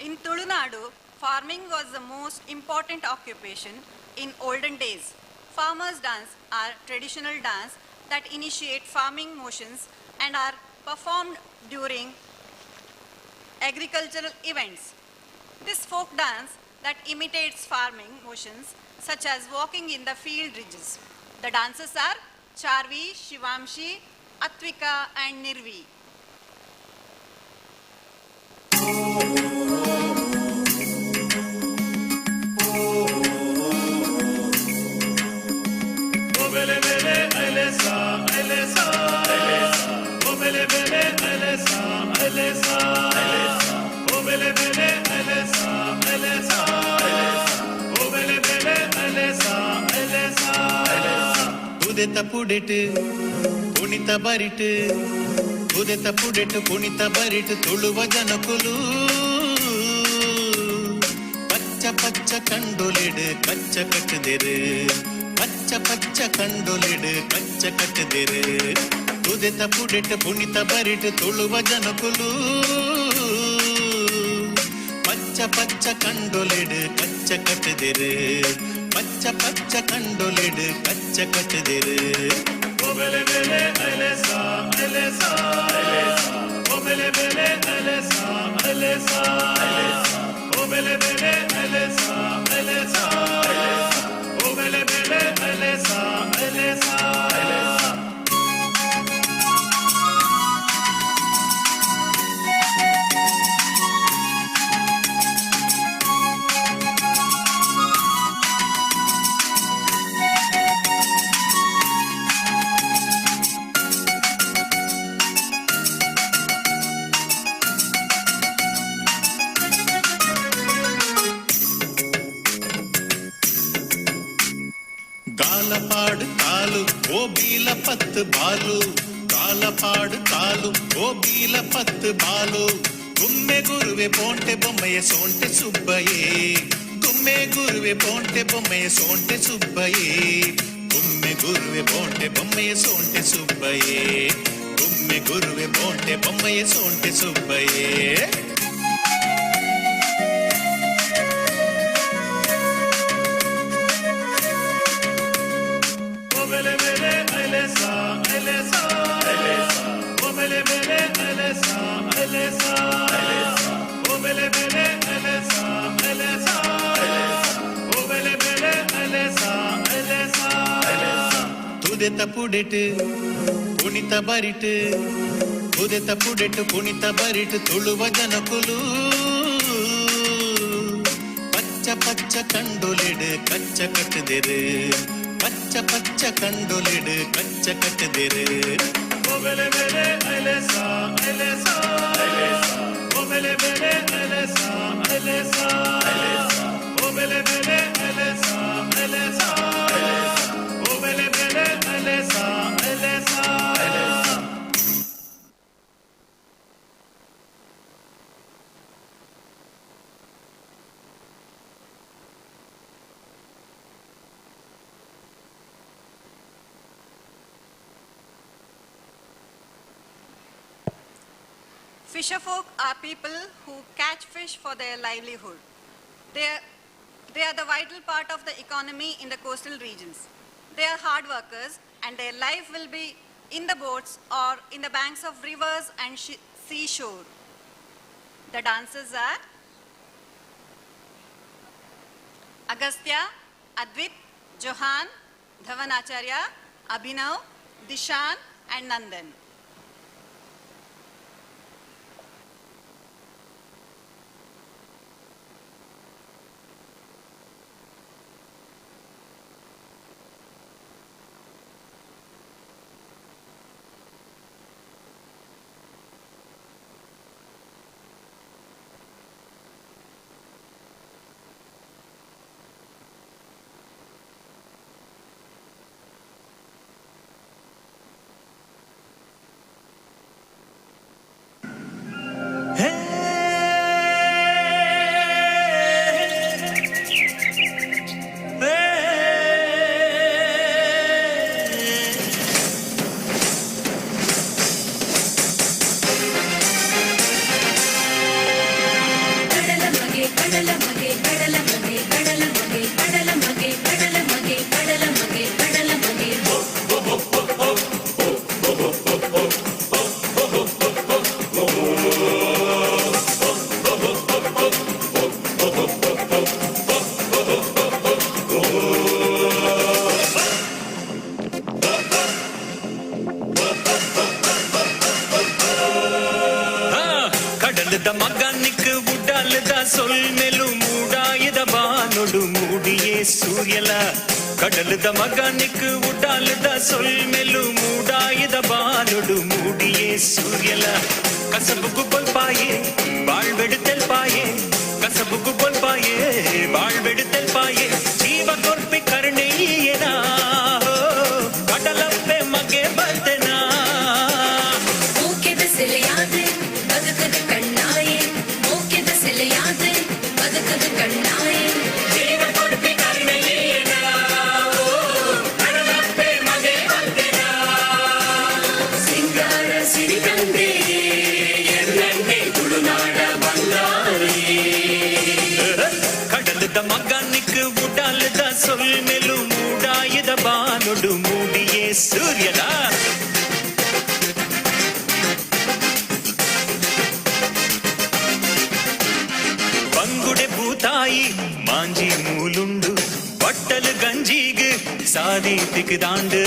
In Tulunadu, farming was the most important occupation in olden days. Farmers' dance are traditional dance that initiate farming motions and are performed during agricultural events. This folk dance that imitates farming motions such as walking in the field ridges. The dancers are Charvi, Shivamshi, Atvika and Nirvi. ಉದೆತ ಪುಡೆಟ್ ಕುಣಿತ ಬರಿಟ್ ಉದೆತ ಪುಡೆಟ್ ಕುಣಿತ ಬರಿಟ್ ತುಳುವ ಜನಕುಲು ಪಚ್ಚ ಪಚ್ಚ ಕಂಡೊಲಿಡ್ ಕಚ್ಚ ಕಟ್ಟದಿರು ಪಚ್ಚ ಪಚ್ಚ ಕಂಡೊಲಿಡ್ ಕಚ್ಚ ಕಟ್ಟದಿರು ಉದೆತ ಪುಡೆಟ್ ಕುಣಿತ ಬರಿಟ್ ತುಳುವ ಜನಕುಲು ಪಚ್ಚ ಪಚ್ಚ ಕಂಡೊಲಿಡ್ ಕಚ್ಚ ಕಟ್ಟದಿರು ಪಚ್ಚ ಪಚ್ಚ ಕಂಡೊಲಿಡ್ ಕಚ್ಚ ಕಟ್ಟದಿರು ಒಬೆಲೆ ಬೆಲೆ ಅಲೆಸಾ ಅಲೆಸಾ ಒಬೆಲೆ ಬೆಲೆ ಅಲೆಸಾ ಅಲೆಸಾ ಒಬೆಲೆ ಬೆಲೆ ಅಲೆಸಾ ಅಲೆಸಾ ಒಬೆಲೆ ಬೆಲೆ ಅಲೆಸಾ ಅಲೆಸಾ காலப்பாடு காலு ஓபீல 10 பாலு காலப்பாடு காಲು ಓಬೀಲ 10 ಬಾಲು ಗುಮ್ಮೆ ಗುರುವೆ ಪೋಂಟೆ ಬೊಮ್ಮೆಯ ಸೋಂಟೆ ಸುಬ್ಬಯೇ ಗುಮ್ಮೆ ಗುರುವೆ ಪೋಂಟೆ ಬೊಮ್ಮೆಯ ಸೋಂಟೆ ಸುಬ್ಬಯೇ ಗುಮ್ಮೆ ಗುರುವೆ ಪೋಂಟೆ ಬೊಮ್ಮೆಯ ಸೋಂಟೆ ಸುಬ್ಬಯೇ ಗುಮ್ಮೆ ಗುರುವೆ ಪೋಂಟೆ ಬೊಮ್ಮೆಯ ಸೋಂಟೆ ಸುಬ್ಬಯೇ Obele bele elesa elesa elesa Obele bele elesa elesa elesa Obele bele elesa elesa elesa Obele bele elesa elesa elesa Tudeta pudet punita barit Tudeta pudet punita barit tuluva janakulu Paccha paccha kandolid kaccha kattadiru ಪಚ್ಚ ಪಚ್ಚ ಕಂಡೊಲಿಡ್ ಕಚ್ಚ ಕಟ್ಟದಿರು ಒಬೆಲೆ ಬೆಲೆ ಅಲೆಸಾ ಅಲೆಸಾ ಅಲೆಸಾ ಒಬೆಲೆ ಬೆಲೆ ಅಲೆಸಾ ಅಲೆಸಾ ಅಲೆಸಾ ಒಬೆಲೆ ಬೆಲೆ ಅಲೆಸಾ ಅಲೆಸಾ ಅಲೆಸಾ ಒಬೆಲೆ ಬೆಲೆ ಅಲೆಸಾ ಅಲೆಸಾ ಅಲೆಸಾ Fisherfolk are people who catch fish for their livelihood. They are the vital part of the economy in the coastal regions. They are hard workers and their life will be in the boats or in the banks of rivers and seashore. The dancers are Agastya, Advit, Johan, Dhavanacharya, Abhinav, Dishan and Nandan. ಕಡಲದ ಮಗನಿಕ್ ಉಡಾಲದ ಸೊಲ್ಮೆಲು ಮೂಡಾಯದ ಬಾನೊಡು ಮೂಡಿಯೇ ಸೂರ್ಯಲ ಕಡಲದ ಮಗನಿಕ್ ಉಡಾಲದ ಸೊಲ್ಮೆಲು ಮೂಡಾಯದ ಬಾನೊಡು ಮೂಡಿಯೇ ಸೂರ್ಯಲ ಕಸಬುಗು ಕೊಲ್ಪಾಯೆ ಬಾಳ್ಬೆಡು ತೆಲ್ಪಾಯೆ ಕಸಬುಗು ಕೊಲ್ಪಾಯೆ ಬಾಳ್ಬೆಡು ತೆಲ್ಪಾಯೆ ಜೀವ ಕೊರ್ಪಿ ಕರ್ಣೆಯೇನಾ ಕಡಲ பூத்தாயி மாஞ்சி மூலுண்டு பட்டல் கஞ்சிகு சாதி திக்குதாண்டு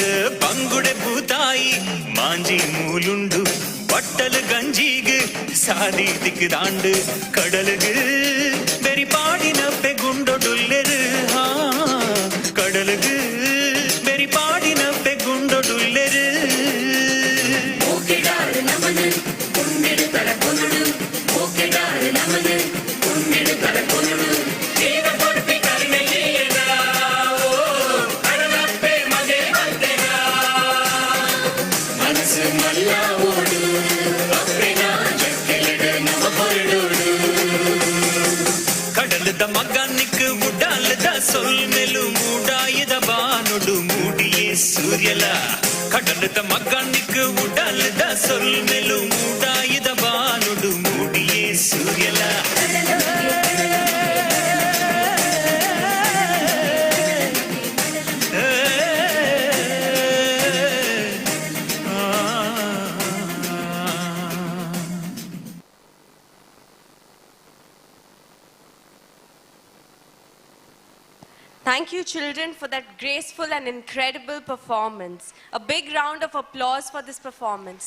பங்குட பூத்தாயி மாஞ்சி மூலுண்டு பட்டல் கஞ்சிகு சாதி திக்குதாண்டு கடலுகு வெறி பாடின பெகுண்டொடுல்லெரு கடலுகு வெறி பாடின பெகுண்டொடுல்லெரு ஓகேடாரு நமது கொண்டிடு தர கொண்டு ஓகேடாரு நமது கொண்டிடு தர கொண்டு தேவ பொறுப்பி கருணையேனா ஓ கடலப்பே மகே வந்தேனா மனசு நல்லா ஓடு அப்பேனா ஜக்கெலடு நம பொருளோடு கடலுದ ಮಗನಿக்கு ಉಡಾಲದ ಸೊಲ್ ಮೆಲು ಮೂಡಾಯದ ಬಾನುಡು ಮೂಡಿಯೇ ಸೂರ್ಯಲ கடலுத மகனுக்கு உடலுத சொல் மெலு மூடாயுத பானுடு மூடியே சூரியல Thank you, children, for that graceful and incredible performance. A big round of applause for this performance.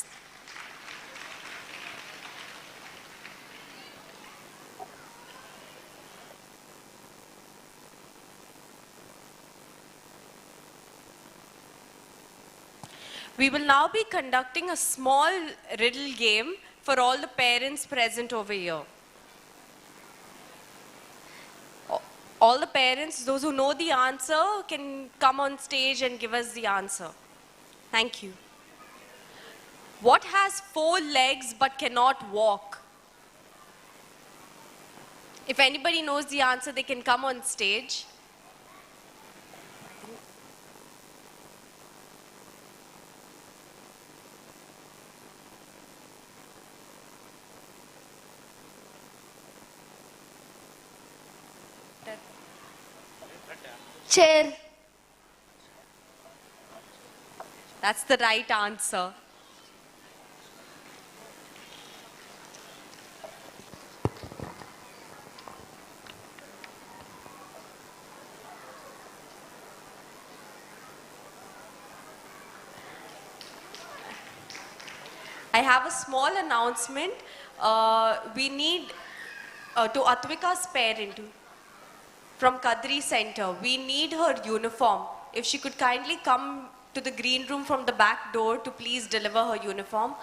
We will now be conducting a small riddle game for all the parents present over here. All the parents, those who know the answer, can come on stage and give us the answer. Thank you. What has 4 legs but cannot walk? If anybody knows the answer, they can come on stage. Chair. That's the right answer. I have a small announcement. We need to Atvika's parent from Kadri Center. We need her uniform. If she could kindly come to the green room from the back door to please deliver her uniform.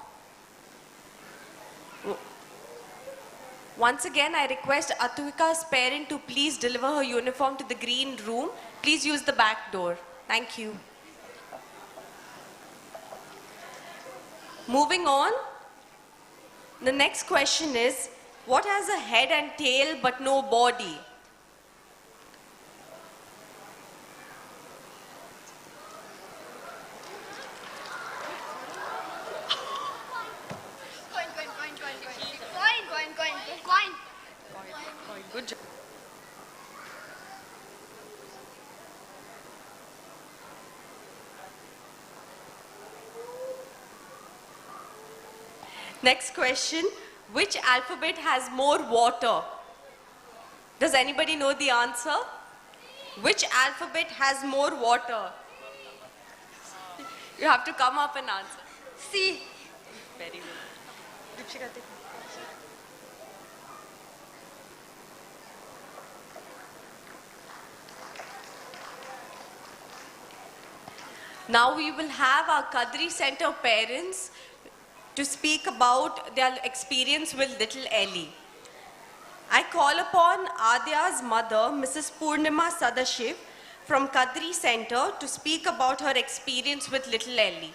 Once again, I request Atvika's parent to please deliver her uniform to the green room. Please use the back door. Thank you. Moving on, the next question is, what has a head and tail but no body? Good job. Next question, which alphabet has more water? Does anybody know the answer? Which alphabet has more water? You have to come up and answer. C. Very good. Now we will have our Kadri Center parents to speak about their experience with little Elly. I call upon Adya's mother, Mrs. Purnima Sadashiv, from Kadri Center to speak about her experience with little Elly.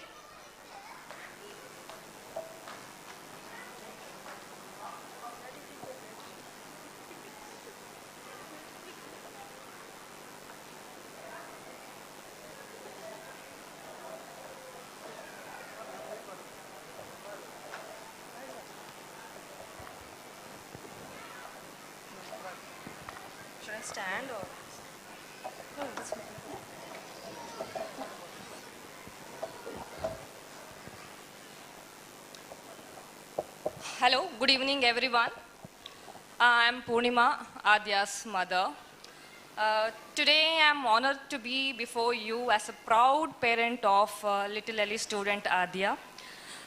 Should I stand or? No, that's fine. Hello, good evening everyone. I'm Purnima, Adya's mother. Today I'm honored to be before you as a proud parent of little Elly student Adya.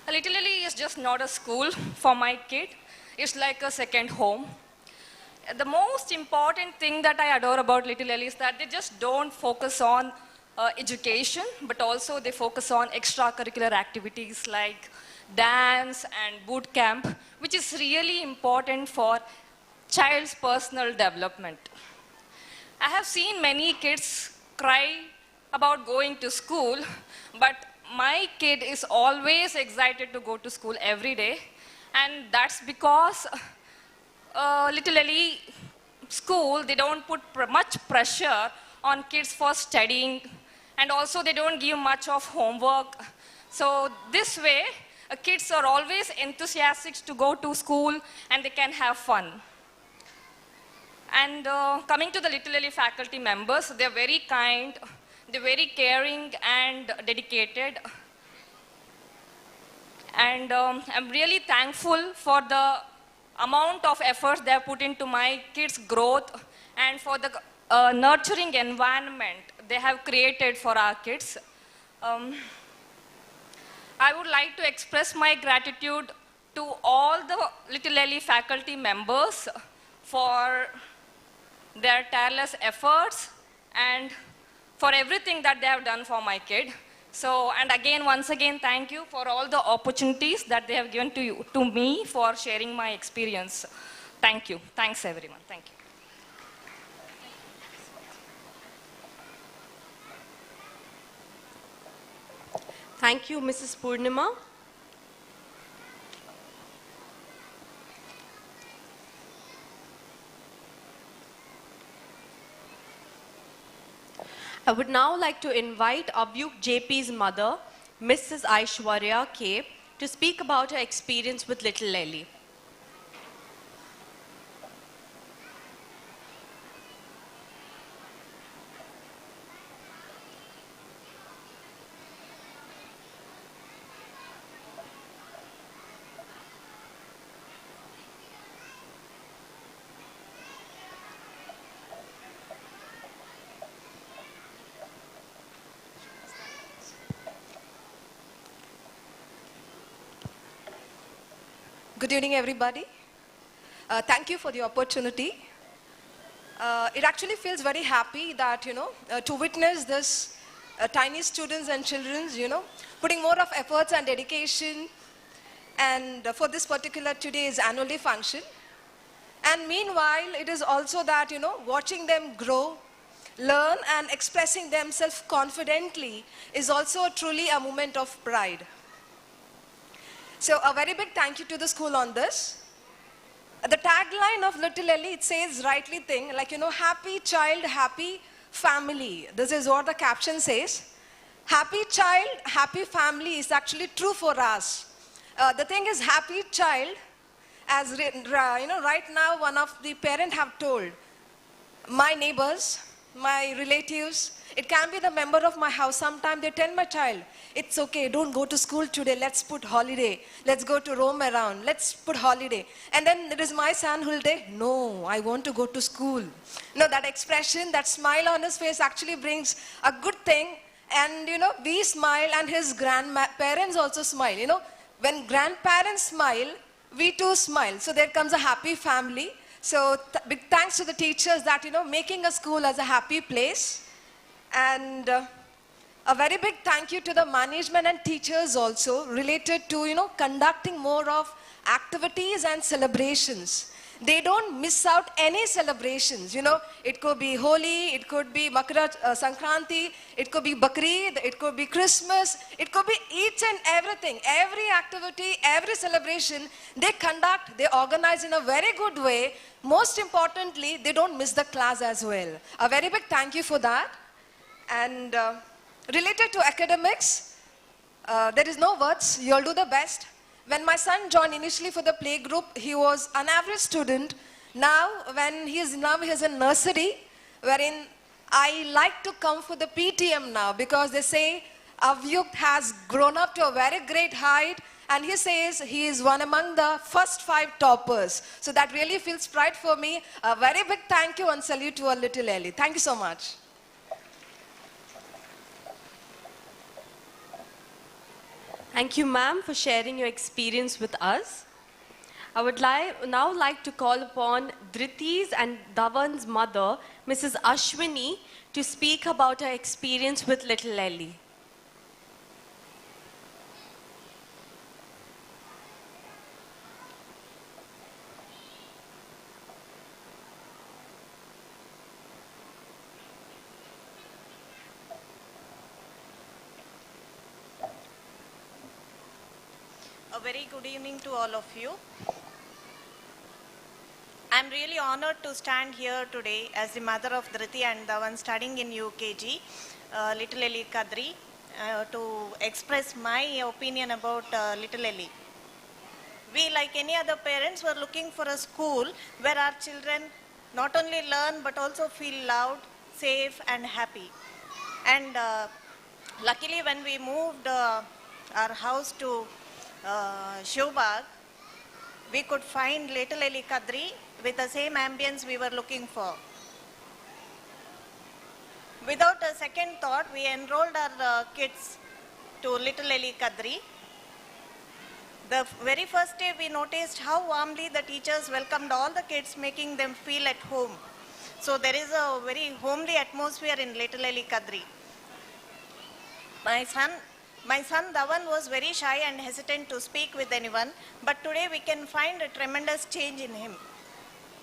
Little Elly is just not a school for my kid. It's like a second home. The most important thing that I adore about little Elly is that they just don't focus on education, but also they focus on extracurricular activities like dance and boot camp, which is really important for child's personal development. I have seen many kids cry about going to school, but my kid is always excited to go to school every day, and that's because little Elly school, they don't put much pressure on kids for studying, and also they don't give much of homework. So this way, kids are always enthusiastic to go to school and they can have fun. And coming to the little Elly faculty members, they're very kind, they're very caring and dedicated. And I'm really thankful for the amount of efforts they have put into my kids' growth and for the nurturing environment they have created for our kids. I would like to express my gratitude to all the little Elly faculty members for their tireless efforts and for everything that they have done for my kid. So, and again, once again, thank you for all the opportunities that they have given to me for sharing my experience. Thank you. Thanks, everyone. Thank you. Thank you, Mrs. Purnima. I would now like to invite Abhyuk JP's mother, Mrs. Aishwarya K, to speak about her experience with little Elly. Good evening, everybody. Thank you for the opportunity. It actually feels very happy that, to witness this tiny students and children, putting more of efforts and dedication, and for this particular today's annual day function. And meanwhile, it is also that, watching them grow, learn, and expressing themselves confidently is also truly a moment of pride. So a very big thank you to the school on this. The tagline of Little Elly, it says rightly thing, like, happy child, happy family. This is what the caption says. Happy child, happy family is actually true for us. The thing is, happy child, as right now one of the parents have told, my neighbors, my relatives, it can be the member of my house. Sometimes they tell my child, it's okay, don't go to school today, let's put holiday. Let's go to roam around, let's put holiday. And then it is my son who will say, no, I want to go to school. That expression, that smile on his face actually brings a good thing. And we smile and his grandparents also smile. When grandparents smile, we too smile. So there comes a happy family. So big thanks to the teachers that, making a school as a happy place. And a very big thank you to the management and teachers also related to, conducting more of activities and celebrations. They don't miss out any celebrations. It could be Holi, it could be Makara Sankranti, it could be Bakrid, it could be Christmas, it could be each and everything. Every activity, every celebration, they conduct, they organize in a very good way. Most importantly, they don't miss the class as well. A very big thank you for that. And related to academics, there is no words, you'll do the best. When my son joined initially for the playgroup, he was an average student. Now he is in nursery, wherein I like to come for the PTM now because they say Avyuk has grown up to a very great height and he says he is one among the first 5 toppers. So that really feels pride for me. A very big thank you and salute to our little Elly. Thank you so much. Thank you, ma'am, for sharing your experience with us. I would now like to call upon Dhriti's and Dhawan's mother, Mrs. Ashwini, to speak about her experience with little Elly. A very good evening to all of you. I'm really honored to stand here today as the mother of Dhriti and Dhawan studying in UKG, little Elly Kadri, to express my opinion about little Elly. We, like any other parents, were looking for a school where our children not only learn but also feel loved, safe and happy. And luckily when we moved our house to Shobag, we could find little Elly Kadri with the same ambience we were looking for. Without a second thought, we enrolled our kids to little Elly Kadri. The very first day we noticed how warmly the teachers welcomed all the kids, making them feel at home. So there is a very homely atmosphere in little Elly Kadri. My son Dhawan was very shy and hesitant to speak with anyone, but today we can find a tremendous change in him.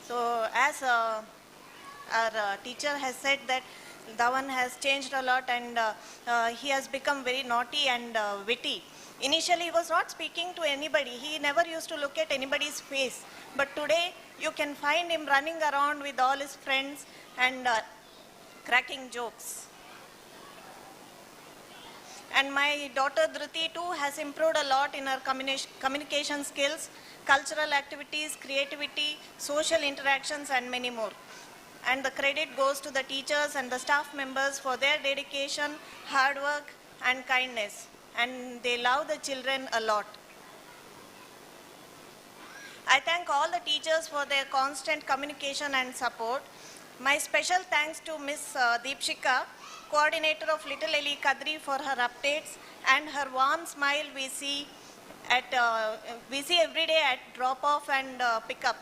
So as our teacher has said that Dhawan has changed a lot and he has become very naughty and witty. Initially he was not speaking to anybody. He never used to look at anybody's face. But today you can find him running around with all his friends and cracking jokes. And my daughter Dhriti too has improved a lot in her communication skills, cultural activities, creativity, social interactions and many more. And the credit goes to the teachers and the staff members for their dedication, hard work and kindness. And they love the children a lot. I thank all the teachers for their constant communication and support. My special thanks to Miss Deepshika, coordinator of little Elly Kadri, for her updates and her warm smile we see every day at drop-off and pick-up.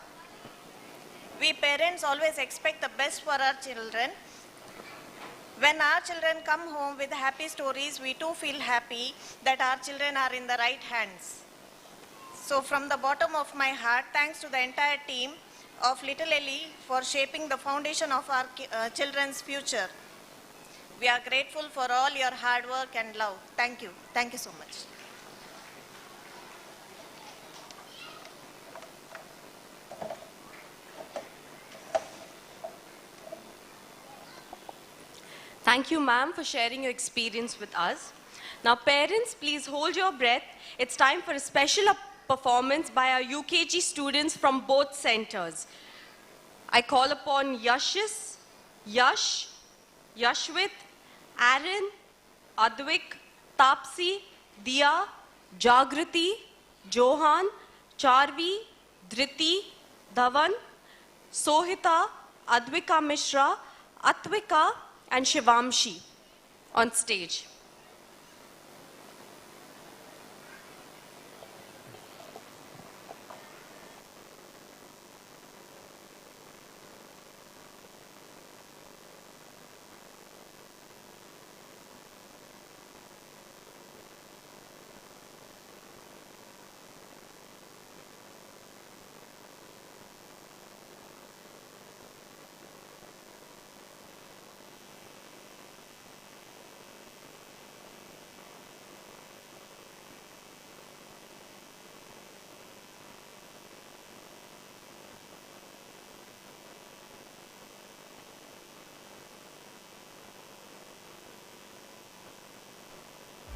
We parents always expect the best for our children. When our children come home with happy stories, we too feel happy that our children are in the right hands. So from the bottom of my heart, thanks to the entire team of little Elly for shaping the foundation of our children's future. We are grateful for all your hard work and love. Thank you. Thank you so much. Thank you, ma'am, for sharing your experience with us. Now, parents, please hold your breath. It's time for a special performance by our UKG students from both centers. I call upon Yash, Yashwit, Aaron, Advik, Tapsi, Diya, Jagriti, Johan, Charvi, Dhriti, Dhawan, Sohita, Advika Mishra, Atvika, and Shivamshi on stage.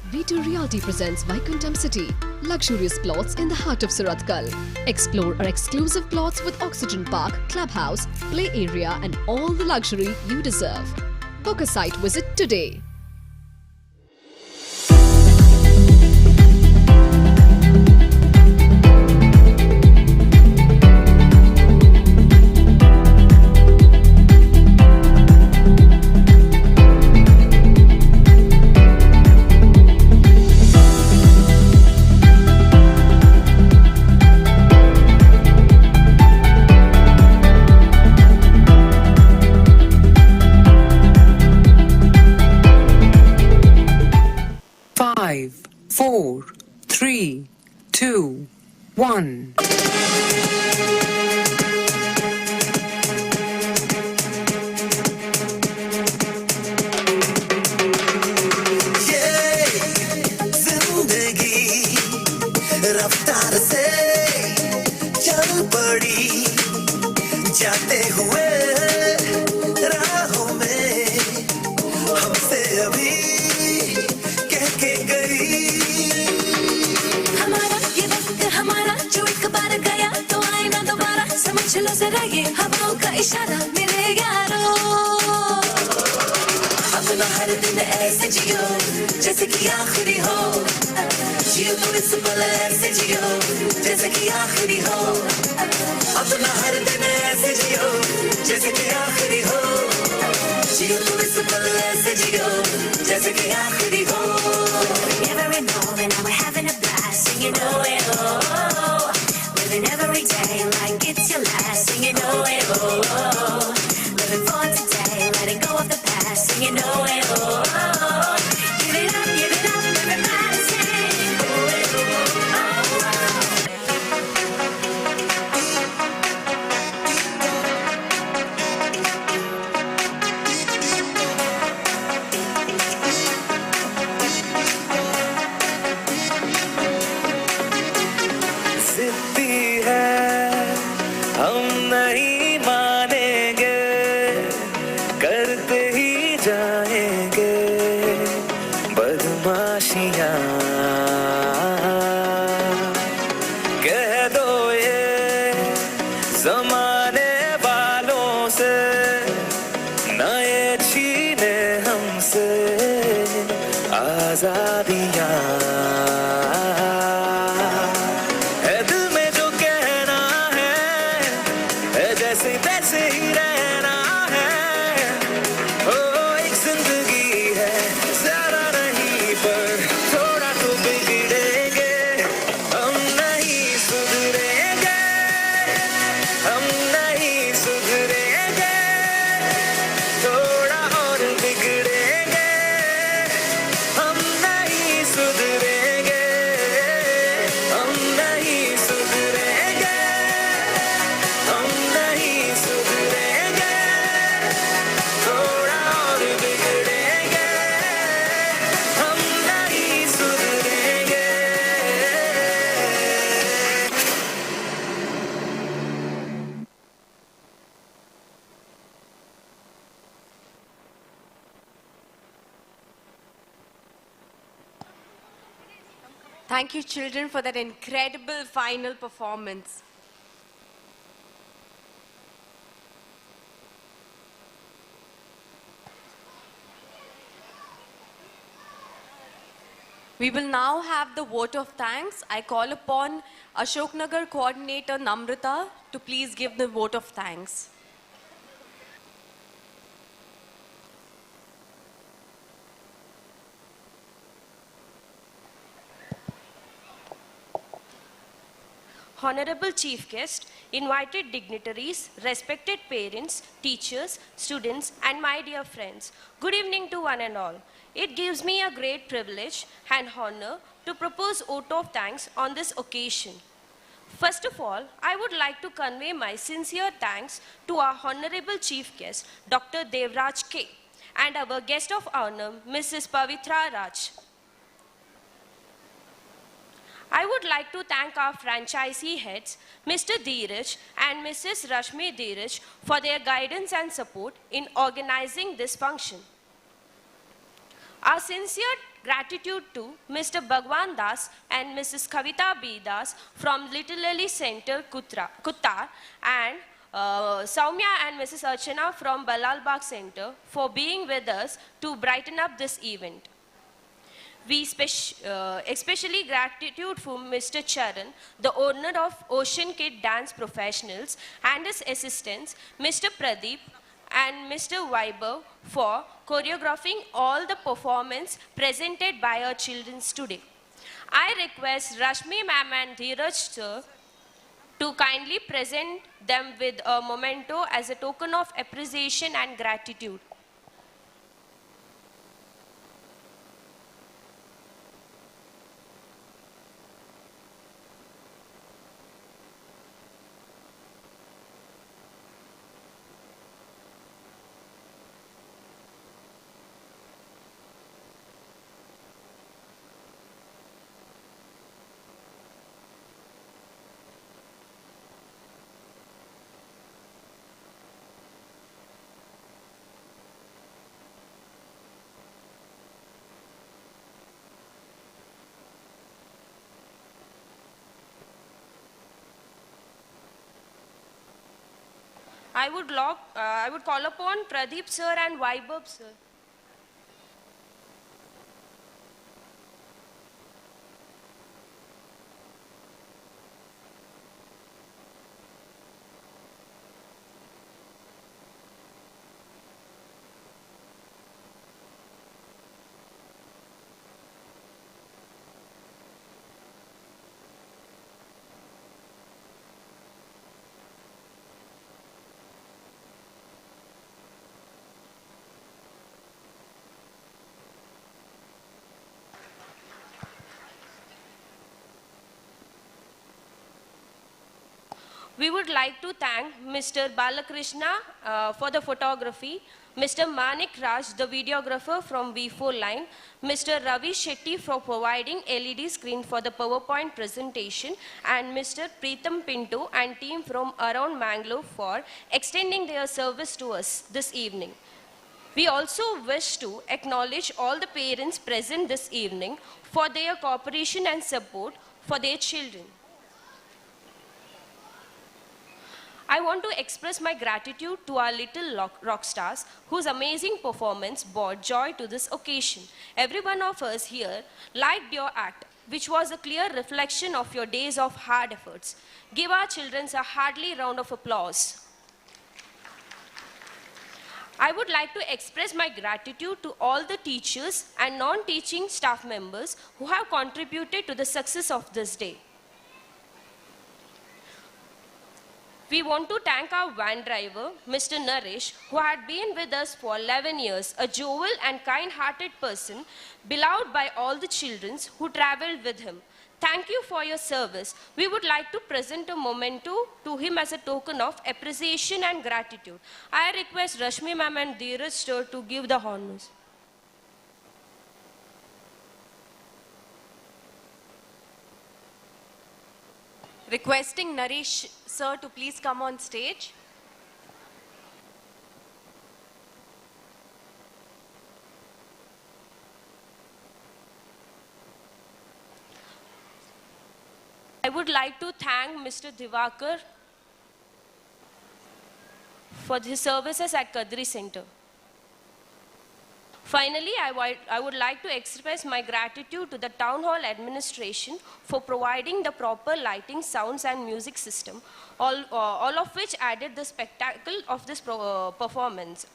V2 Realty presents Vaikuntham City, luxurious plots in the heart of Surathkal. Explore our exclusive plots with Oxygen Park, Clubhouse, Play Area and all the luxury you deserve. Book a site visit today. चल पड़ी जाते हुए राहों में हमसे अभी कह के गई हमारा ये वक्त हमारा जो एक बार गया तो आए ना दोबारा समझ लो जरा ये हवाओं का इशारा मेरे यारो अपना हर दिन ऐसे जियो जैसे कि आखिरी हो जियो तो इस पल ऐसे जियो जैसे कि आखिरी हो अपना हर दिन ऐसे जियो जैसे कि आखिरी हो जियो तो इस पल ऐसे जियो जैसे कि आखिरी हो Never know and now we're having a blast singing oh eh oh living every day like it's your last singing oh eh oh living for today letting go of the past singing oh eh oh give it up everybody sing oh eh जिद्दी है हम नहीं मानेंगे करते ही जाएंगे बदमाशियाँ कह दो ये जमाने वालों से न ये छीने हमसे आजादियाँ है दिल में जो कहना है जैसे तैसे ही रहना है ओ एक जिंदगी है ज्यादा नहीं पर थोड़ा तो बिगड़ेंगे हम नहीं सुधरेंगे हम नहीं सुधरेंगे थोड़ा और बिगड़ेंगे हम नहीं सुधरेंगे हम नहीं सुधरेंगे हम नहीं सुधरेंगे थोड़ा और बिगड़ेंगे हम नहीं सुधरेंगे Thank you, children, for that incredible final performance. We will now have the vote of thanks. I call upon Ashok Nagar coordinator Namrata to please give the vote of thanks. Honorable Chief Guest, invited dignitaries, respected parents, teachers, students, and my dear friends, good evening to one and all. It gives me a great privilege and honor to propose vote of thanks on this occasion. First of all, I would like to convey my sincere thanks to our Honorable Chief Guest, Dr. Devraj K, and our guest of honor, Mrs. Pavitra Raj. I would like to thank our franchisee heads, Mr. Dheeraj and Mrs. Rashmi Dheeraj, for their guidance and support in organizing this function. Our sincere gratitude to Mr. Bhagwan Das and Mrs. Kavita B. Das from Little Elly Center, Kuttar, and Soumya and Mrs. Archana from Balal Bagh Center for being with us to brighten up this event. We especially gratitude for Mr. Charan, the owner of Ocean Kid Dance Professionals, and his assistants, Mr. Pradeep and Mr. Vaibhav, for choreographing all the performance presented by our children today. I request Rashmi ma'am and Dheeraj sir to kindly present them with a memento as a token of appreciation and gratitude. I would call upon Pradeep sir and Vaibhav sir. We would like to thank Mr. Balakrishna for the photography, Mr. Manik Raj, the videographer from V4 line, Mr. Ravi Shetty for providing LED screen for the PowerPoint presentation, and Mr. Preetham Pinto and team from around Mangalore for extending their service to us this evening. We also wish to acknowledge all the parents present this evening for their cooperation and support for their children. I want to express my gratitude to our little rock stars whose amazing performance brought joy to this occasion. Every one of us here liked your act, which was a clear reflection of your days of hard efforts. Give our children a hearty round of applause. I would like to express my gratitude to all the teachers and non-teaching staff members who have contributed to the success of this day. We want to thank our van driver, Mr. Naresh, who had been with us for 11 years, a jovial and kind-hearted person, beloved by all the children who traveled with him. Thank you for your service. We would like to present a memento to him as a token of appreciation and gratitude. I request Rashmi ma'am and Dheeraj sir to give the honors. Requesting Naresh sir to please come on stage. I would like to thank Mr. Divakar for his services at Kadri Center. Finally, I would like to express my gratitude to the Town Hall administration for providing the proper lighting, sounds and music system, all of which added the spectacle of this performance.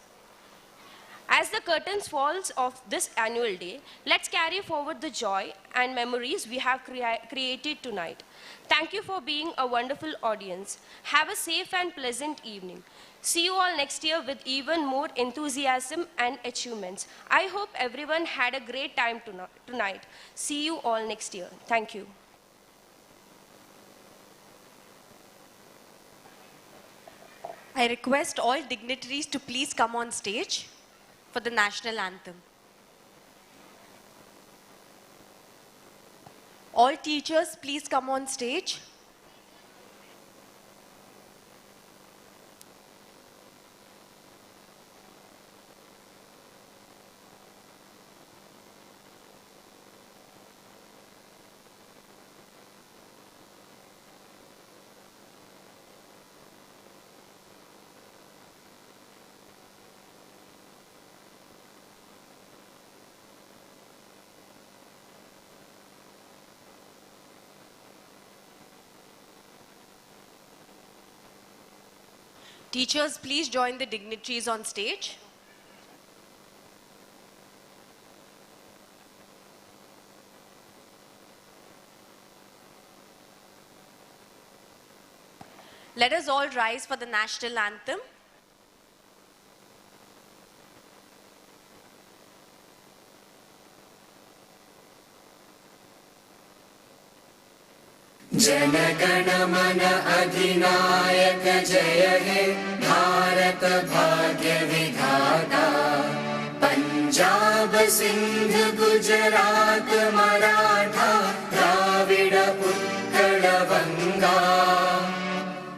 As the curtains falls of this annual day, let's carry forward the joy and memories we have created tonight. Thank you for being a wonderful audience. Have a safe and pleasant evening. See you all next year with even more enthusiasm and achievements. I hope everyone had a great time tonight. See you all next year. Thank you. I request all dignitaries to please come on stage for the national anthem. All teachers, please come on stage. Teachers, please join the dignitaries on stage. Let us all rise for the national anthem. जनगण मन अधिनायक जय हे भारत भाग्य विधाता पंजाब सिंध गुजरात मराठा द्राविड उत्कल बंगा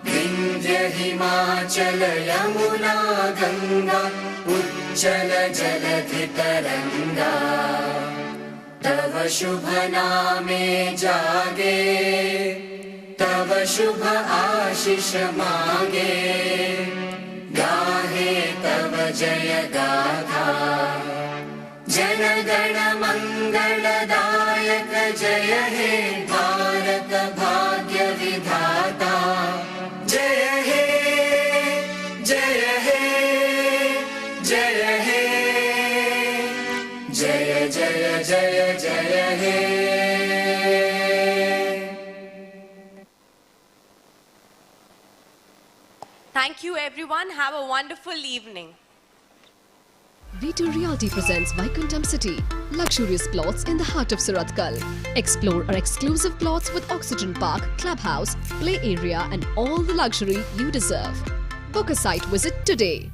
विंध्य हिमाचल यमुना गंगा उच्चल जलधि तरंगा तव शुभ नामे जागे तव शुभ आशीष मांगे जय गाथा जनगण मंगलदायक जय हे भारत भाग्य विधाता जय हे जय हे जय हे जय जय जय जय हे Thank you everyone. Have a wonderful evening. V2 Realty presents Vaikuntham City, luxurious plots in the heart of Surathkal. Explore our exclusive plots with Oxygen Park, Clubhouse, Play Area and all the luxury you deserve. Book a site visit today.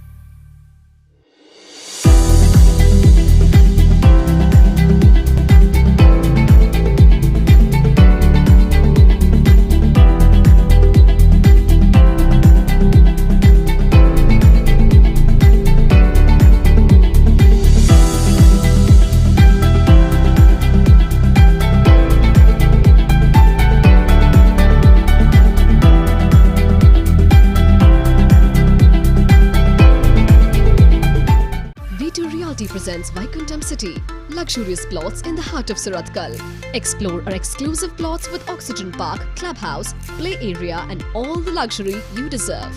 Presents Vaikuntham City, luxurious plots in the heart of Surathkal. Explore our exclusive plots with Oxygen Park, Clubhouse, Play Area and all the luxury you deserve.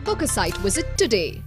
Book a site visit today.